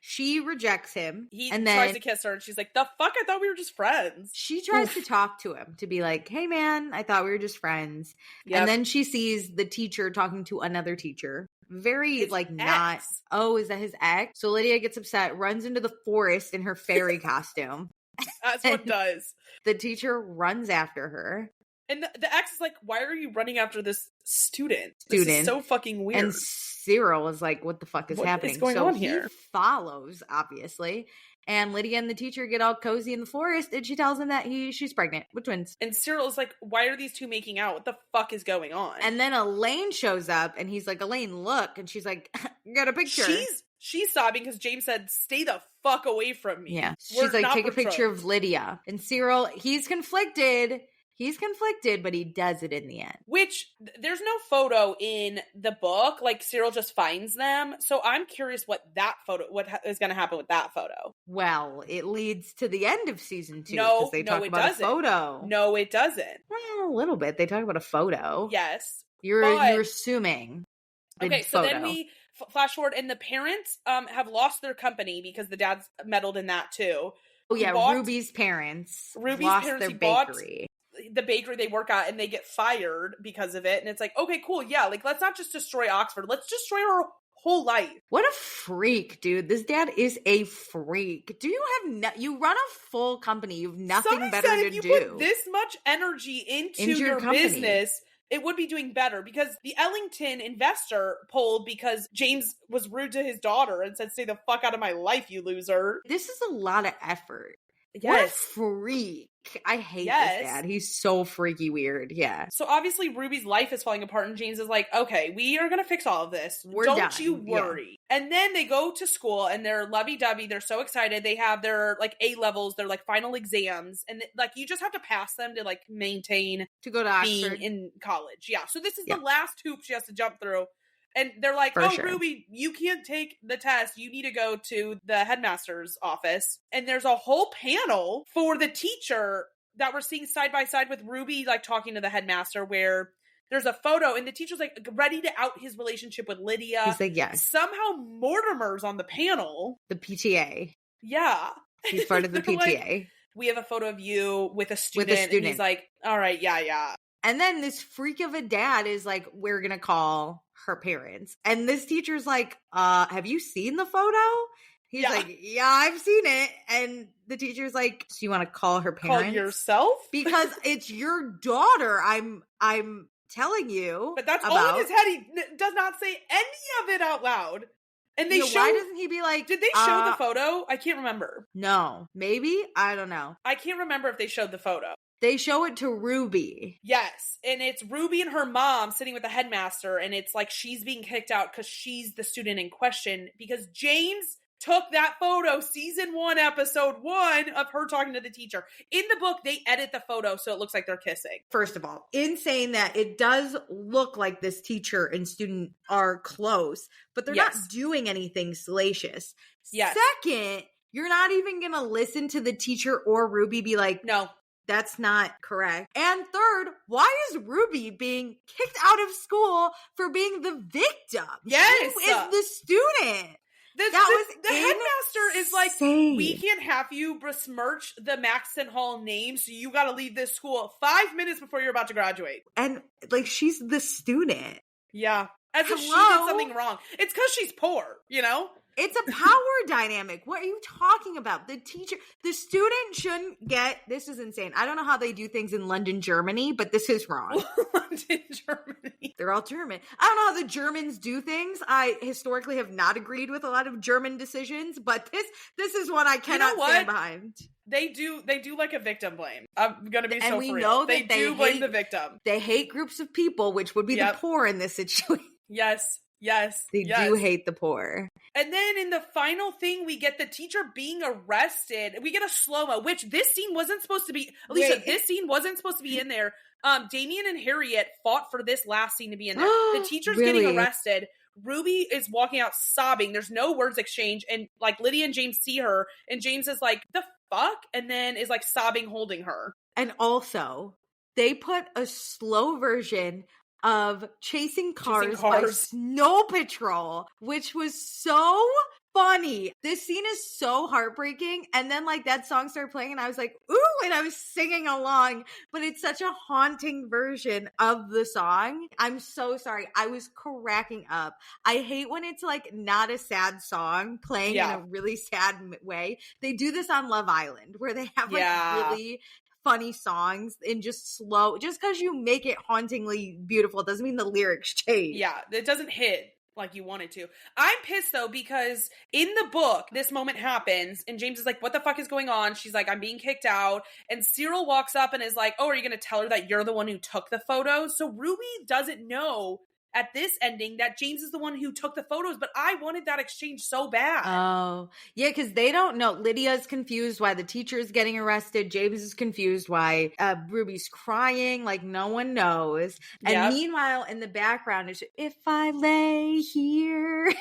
She rejects him. And then tries to kiss her and she's like, the fuck? I thought we were just friends. She tries to talk to him to be like, hey man, I thought we were just friends. Yep. And then she sees the teacher talking to another teacher. Very his like ex. Not, oh, is that his ex? So Lydia gets upset, runs into the forest in her fairy costume. That's what does. The teacher runs after her. And the ex is like, why are you running after this student? This is so fucking weird. And Cyril is like, what the fuck is happening? What's going on here? He follows, obviously. And Lydia and the teacher get all cozy in the forest, and she tells him that she's pregnant with twins. And Cyril is like, why are these two making out? What the fuck is going on? And then Elaine shows up, and he's like, Elaine, look. And she's like, got a picture. She's sobbing because James said, stay the fuck away from me. Yeah. She's like, take a picture of Lydia. And Cyril, he's conflicted, but he does it in the end. Which, there's no photo in the book. Like, Cyril just finds them. So I'm curious what is going to happen with that photo. Well, it leads to the end of season 2. No, they talk about a photo. No, it doesn't. Well, a little bit. They talk about a photo. Yes. You're assuming. Okay, so then we flash forward, and the parents have lost their company because the dad's meddled in that too. Oh yeah, Ruby's parents lost their bakery. The bakery they work at, and they get fired because of it. And it's like, okay, cool, yeah, like let's not just destroy Oxford, let's destroy our whole life. What a freak, dude. This dad is a freak. Do you have you run a full company, you have nothing better to do. If you put this much energy into your business, it would be doing better, because the Ellington investor pulled because James was rude to his daughter and said, stay the fuck out of my life, you loser. This is a lot of effort. Yes. What a freak. I hate this dad. He's so freaky weird. Yeah. So obviously Ruby's life is falling apart, and James is like, okay, we are going to fix all of this. Don't you worry. Yeah. And then they go to school and they're lovey-dovey. They're so excited. They have their like A-levels, their like final exams. And like, you just have to pass them to like maintain to go to Oxford. Being in college. Yeah. So this is the last hoop she has to jump through. And they're like, Ruby, you can't take the test. You need to go to the headmaster's office. And there's a whole panel for the teacher that we're seeing side by side with Ruby, like talking to the headmaster, where there's a photo and the teacher's like ready to out his relationship with Lydia. He's like, yes. Somehow Mortimer's on the panel. The PTA. Yeah. He's part of the PTA. Like, we have a photo of you with a student. And he's like, all right, yeah. And then this freak of a dad is like, we're going to call her parents. And this teacher's like, have you seen the photo? He's like, yeah, I've seen it. And the teacher's like, so you want to call her parents? Call yourself? Because it's your daughter. I'm telling you. But that's all in his head. He does not say any of it out loud. And they why doesn't he be like, did they show the photo? I can't remember. No. Maybe? I don't know. I can't remember if they showed the photo. They show it to Ruby. Yes. And it's Ruby and her mom sitting with the headmaster. And it's like she's being kicked out because she's the student in question. Because James took that photo, season 1, episode 1, of her talking to the teacher. In the book, they edit the photo so it looks like they're kissing. First of all, insane that it does look like this teacher and student are close, but they're not doing anything salacious. Yes. Second, you're not even going to listen to the teacher or Ruby be like, no, that's not correct. And third, why is Ruby being kicked out of school for being the victim? Yes. She is the student. The headmaster is like, we can't have you besmirch the Maxton Hall name, so you got to leave this school 5 minutes before you're about to graduate. And, like, she's the student. Yeah. As if she did something wrong. It's because she's poor, you know? It's a power dynamic. What are you talking about? The student shouldn't get, this is insane. I don't know how they do things in London, Germany, but this is wrong. London, Germany. They're all German. I don't know how the Germans do things. I historically have not agreed with a lot of German decisions, but this is one I cannot stand behind. They do like a victim blame. I'm going to be so we for real. know that they do blame the victim. They hate groups of people, which would be the poor in this situation. Yes. They do hate the poor. And then in the final thing, we get the teacher being arrested. We get a slow-mo, which this scene wasn't supposed to be. Alicia, this scene wasn't supposed to be in there. Damien and Harriet fought for this last scene to be in there. The teacher's getting arrested. Ruby is walking out sobbing. There's no words exchanged. And like Lydia and James see her, and James is like, the fuck? And then is like sobbing, holding her. And also, they put a slow version of Chasing Cars by Snow Patrol, which was so funny. This scene is so heartbreaking. And then like that song started playing and I was like, ooh, and I was singing along, but it's such a haunting version of the song. I'm so sorry. I was cracking up. I hate when it's like not a sad song playing in a really sad way. They do this on Love Island where they have like really funny songs and just slow. Just because you make it hauntingly beautiful doesn't mean the lyrics change. Yeah, it doesn't hit like you want it to. I'm pissed though because in the book this moment happens and James is like, what the fuck is going on? She's like, I'm being kicked out. And Cyril walks up and is like, oh, are you going to tell her that you're the one who took the photos? So Ruby doesn't know at this ending that James is the one who took the photos, but I wanted that exchange so bad. Oh, yeah, because they don't know. Lydia's confused why the teacher is getting arrested. James is confused why Ruby's crying, like no one knows. And meanwhile, in the background, is if I lay here...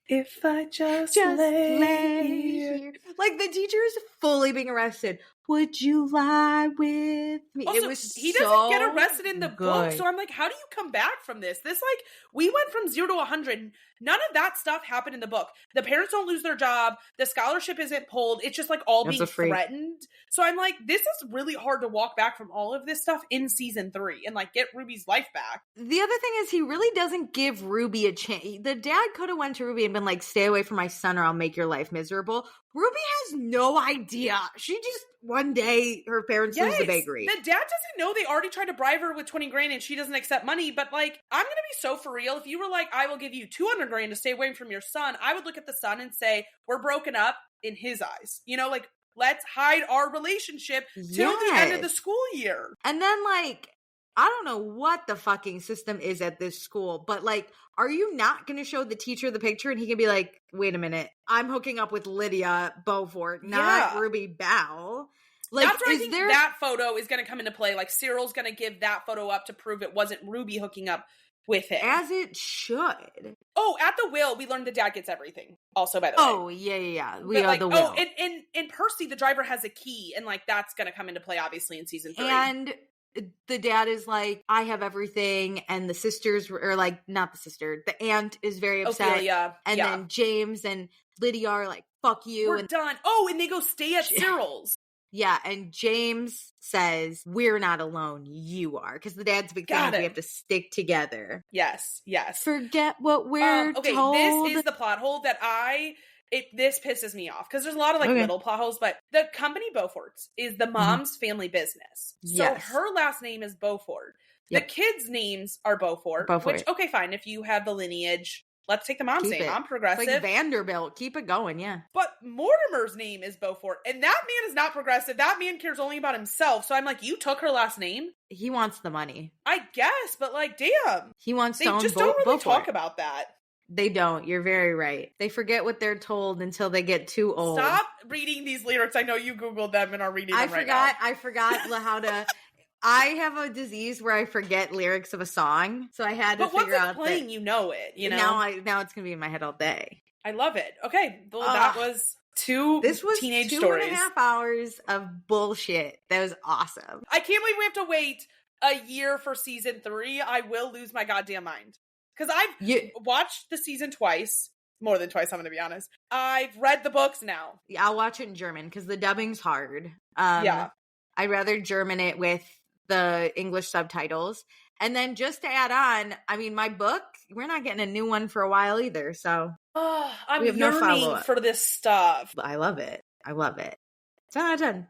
If I just lay here. Like the teacher is fully being arrested. Would you lie with me? Also, it was he doesn't get arrested in the book. So I'm like, how do you come back from this? This like, we went from 0 to 100. None of that stuff happened in the book. The parents don't lose their job. The scholarship isn't pulled. It's just like all being threatened. So I'm like, this is really hard to walk back from all of this stuff in season 3 and like get Ruby's life back. The other thing is he really doesn't give Ruby a chance. The dad could have went to Ruby and been like, stay away from my son or I'll make your life miserable. Ruby has no idea. She just, one day, her parents lose the bakery. The dad doesn't know they already tried to bribe her with 20 grand and she doesn't accept money. But like, I'm going to be so for real. If you were like, I will give you 200 grand to stay away from your son, I would look at the son and say, we're broken up in his eyes. You know, like, let's hide our relationship till the end of the school year. And then like, I don't know what the fucking system is at this school, but like, are you not going to show the teacher the picture and he can be like, wait a minute, I'm hooking up with Lydia Beaufort, not Ruby Bell. Like, that's where I think that photo is going to come into play. Like, Cyril's going to give that photo up to prove it wasn't Ruby hooking up with him. As it should. Oh, at the will, we learned the dad gets everything. Also, by the way. Oh, yeah. We are the will. Oh, and Percy, the driver, has a key, and like that's going to come into play, obviously, in season 3. And the dad is like, I have everything, and the sisters are like, not the sister, the aunt is very upset. Ophelia. And then James and Lydia are like, fuck you. We're done. Oh, and they go stay at Cyril's. Yeah, and James says, we're not alone, you are. Because the dad's big thing is we have to stick together. Yes. Forget what we're told. This is the plot hole that this pisses me off. Because there's a lot of like little plot holes, but the company Beauforts is the mom's family business. So her last name is Beaufort. Yep. The kids' names are Beaufort. Which, okay, fine. If you have the lineage, let's take the mom's name. I'm progressive. It's like Vanderbilt. Keep it going, yeah. But Mortimer's name is Beaufort. And that man is not progressive. That man cares only about himself. So I'm like, you took her last name? He wants the money. I guess, but like, damn. He wants to own They just don't really talk about that. They don't. You're very right. They forget what they're told until they get too old. Stop reading these lyrics. I know you Googled them and are reading them right now. I forgot how to. I have a disease where I forget lyrics of a song, so I had to figure out. But once it's playing, you know it. You know. Now it's gonna be in my head all day. I love it. Okay, well, that was teenage stories. 2.5 hours of bullshit. That was awesome. I can't believe we have to wait a year for season 3. I will lose my goddamn mind. Because I've watched the season twice. More than twice, I'm going to be honest. I've read the books now. Yeah, I'll watch it in German because the dubbing's hard. Yeah. I'd rather German it with the English subtitles. And then just to add on, I mean, my book, we're not getting a new one for a while either. So I'm yearning for this stuff. I love it. 10 out of 10.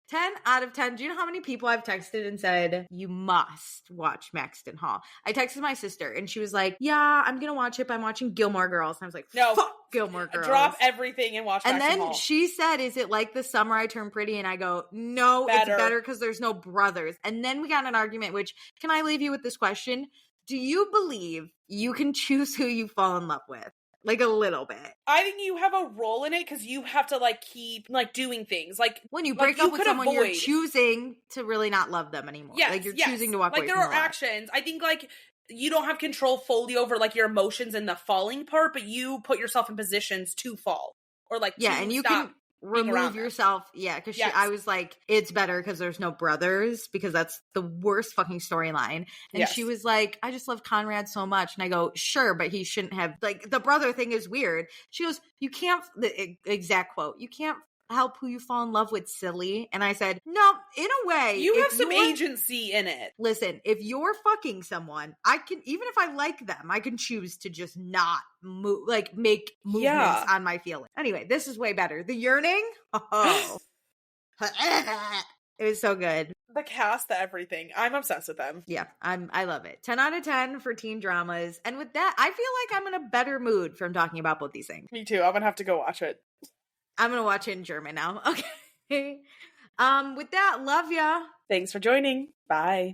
10 out of 10. Do you know how many people I've texted and said, you must watch Maxton Hall? I texted my sister and she was like, yeah, I'm going to watch it, but I'm watching Gilmore Girls. And I was like, no, fuck Gilmore Girls. Drop everything and watch Maxton Hall. And then she said, is it like The Summer I Turned Pretty? And I go, no, it's better because there's no brothers. And then we got in an argument, which, can I leave you with this question? Do you believe you can choose who you fall in love with? Like a little bit. I think you have a role in it because you have to like keep like doing things. Like when you break up with someone, you're choosing to really not love them anymore. Yes, like you're choosing to walk away. Like there are actions. I think like you don't have control fully over like your emotions and the falling part, but you put yourself in positions to fall or like and you can remove yourself. Yeah, because I was like, it's better because there's no brothers because that's the worst fucking storyline. And she was like, I just love Conrad so much. And I go, sure, but he shouldn't have, like, the brother thing is weird. She goes, you can't, the exact quote, you can't help who you fall in love with, silly. And I said, no, in a way. You have some agency in it. Listen, if you're fucking someone, I can, even if I like them, I can choose to just not move, like make movements on my feelings. Anyway, this is way better. The yearning, it was so good. The cast, the everything. I'm obsessed with them. Yeah, I love it. 10 out of 10 for teen dramas. And with that, I feel like I'm in a better mood from talking about both these things. Me too. I'm gonna have to go watch it. I'm going to watch it in German now. Okay. With that, love ya. Thanks for joining. Bye.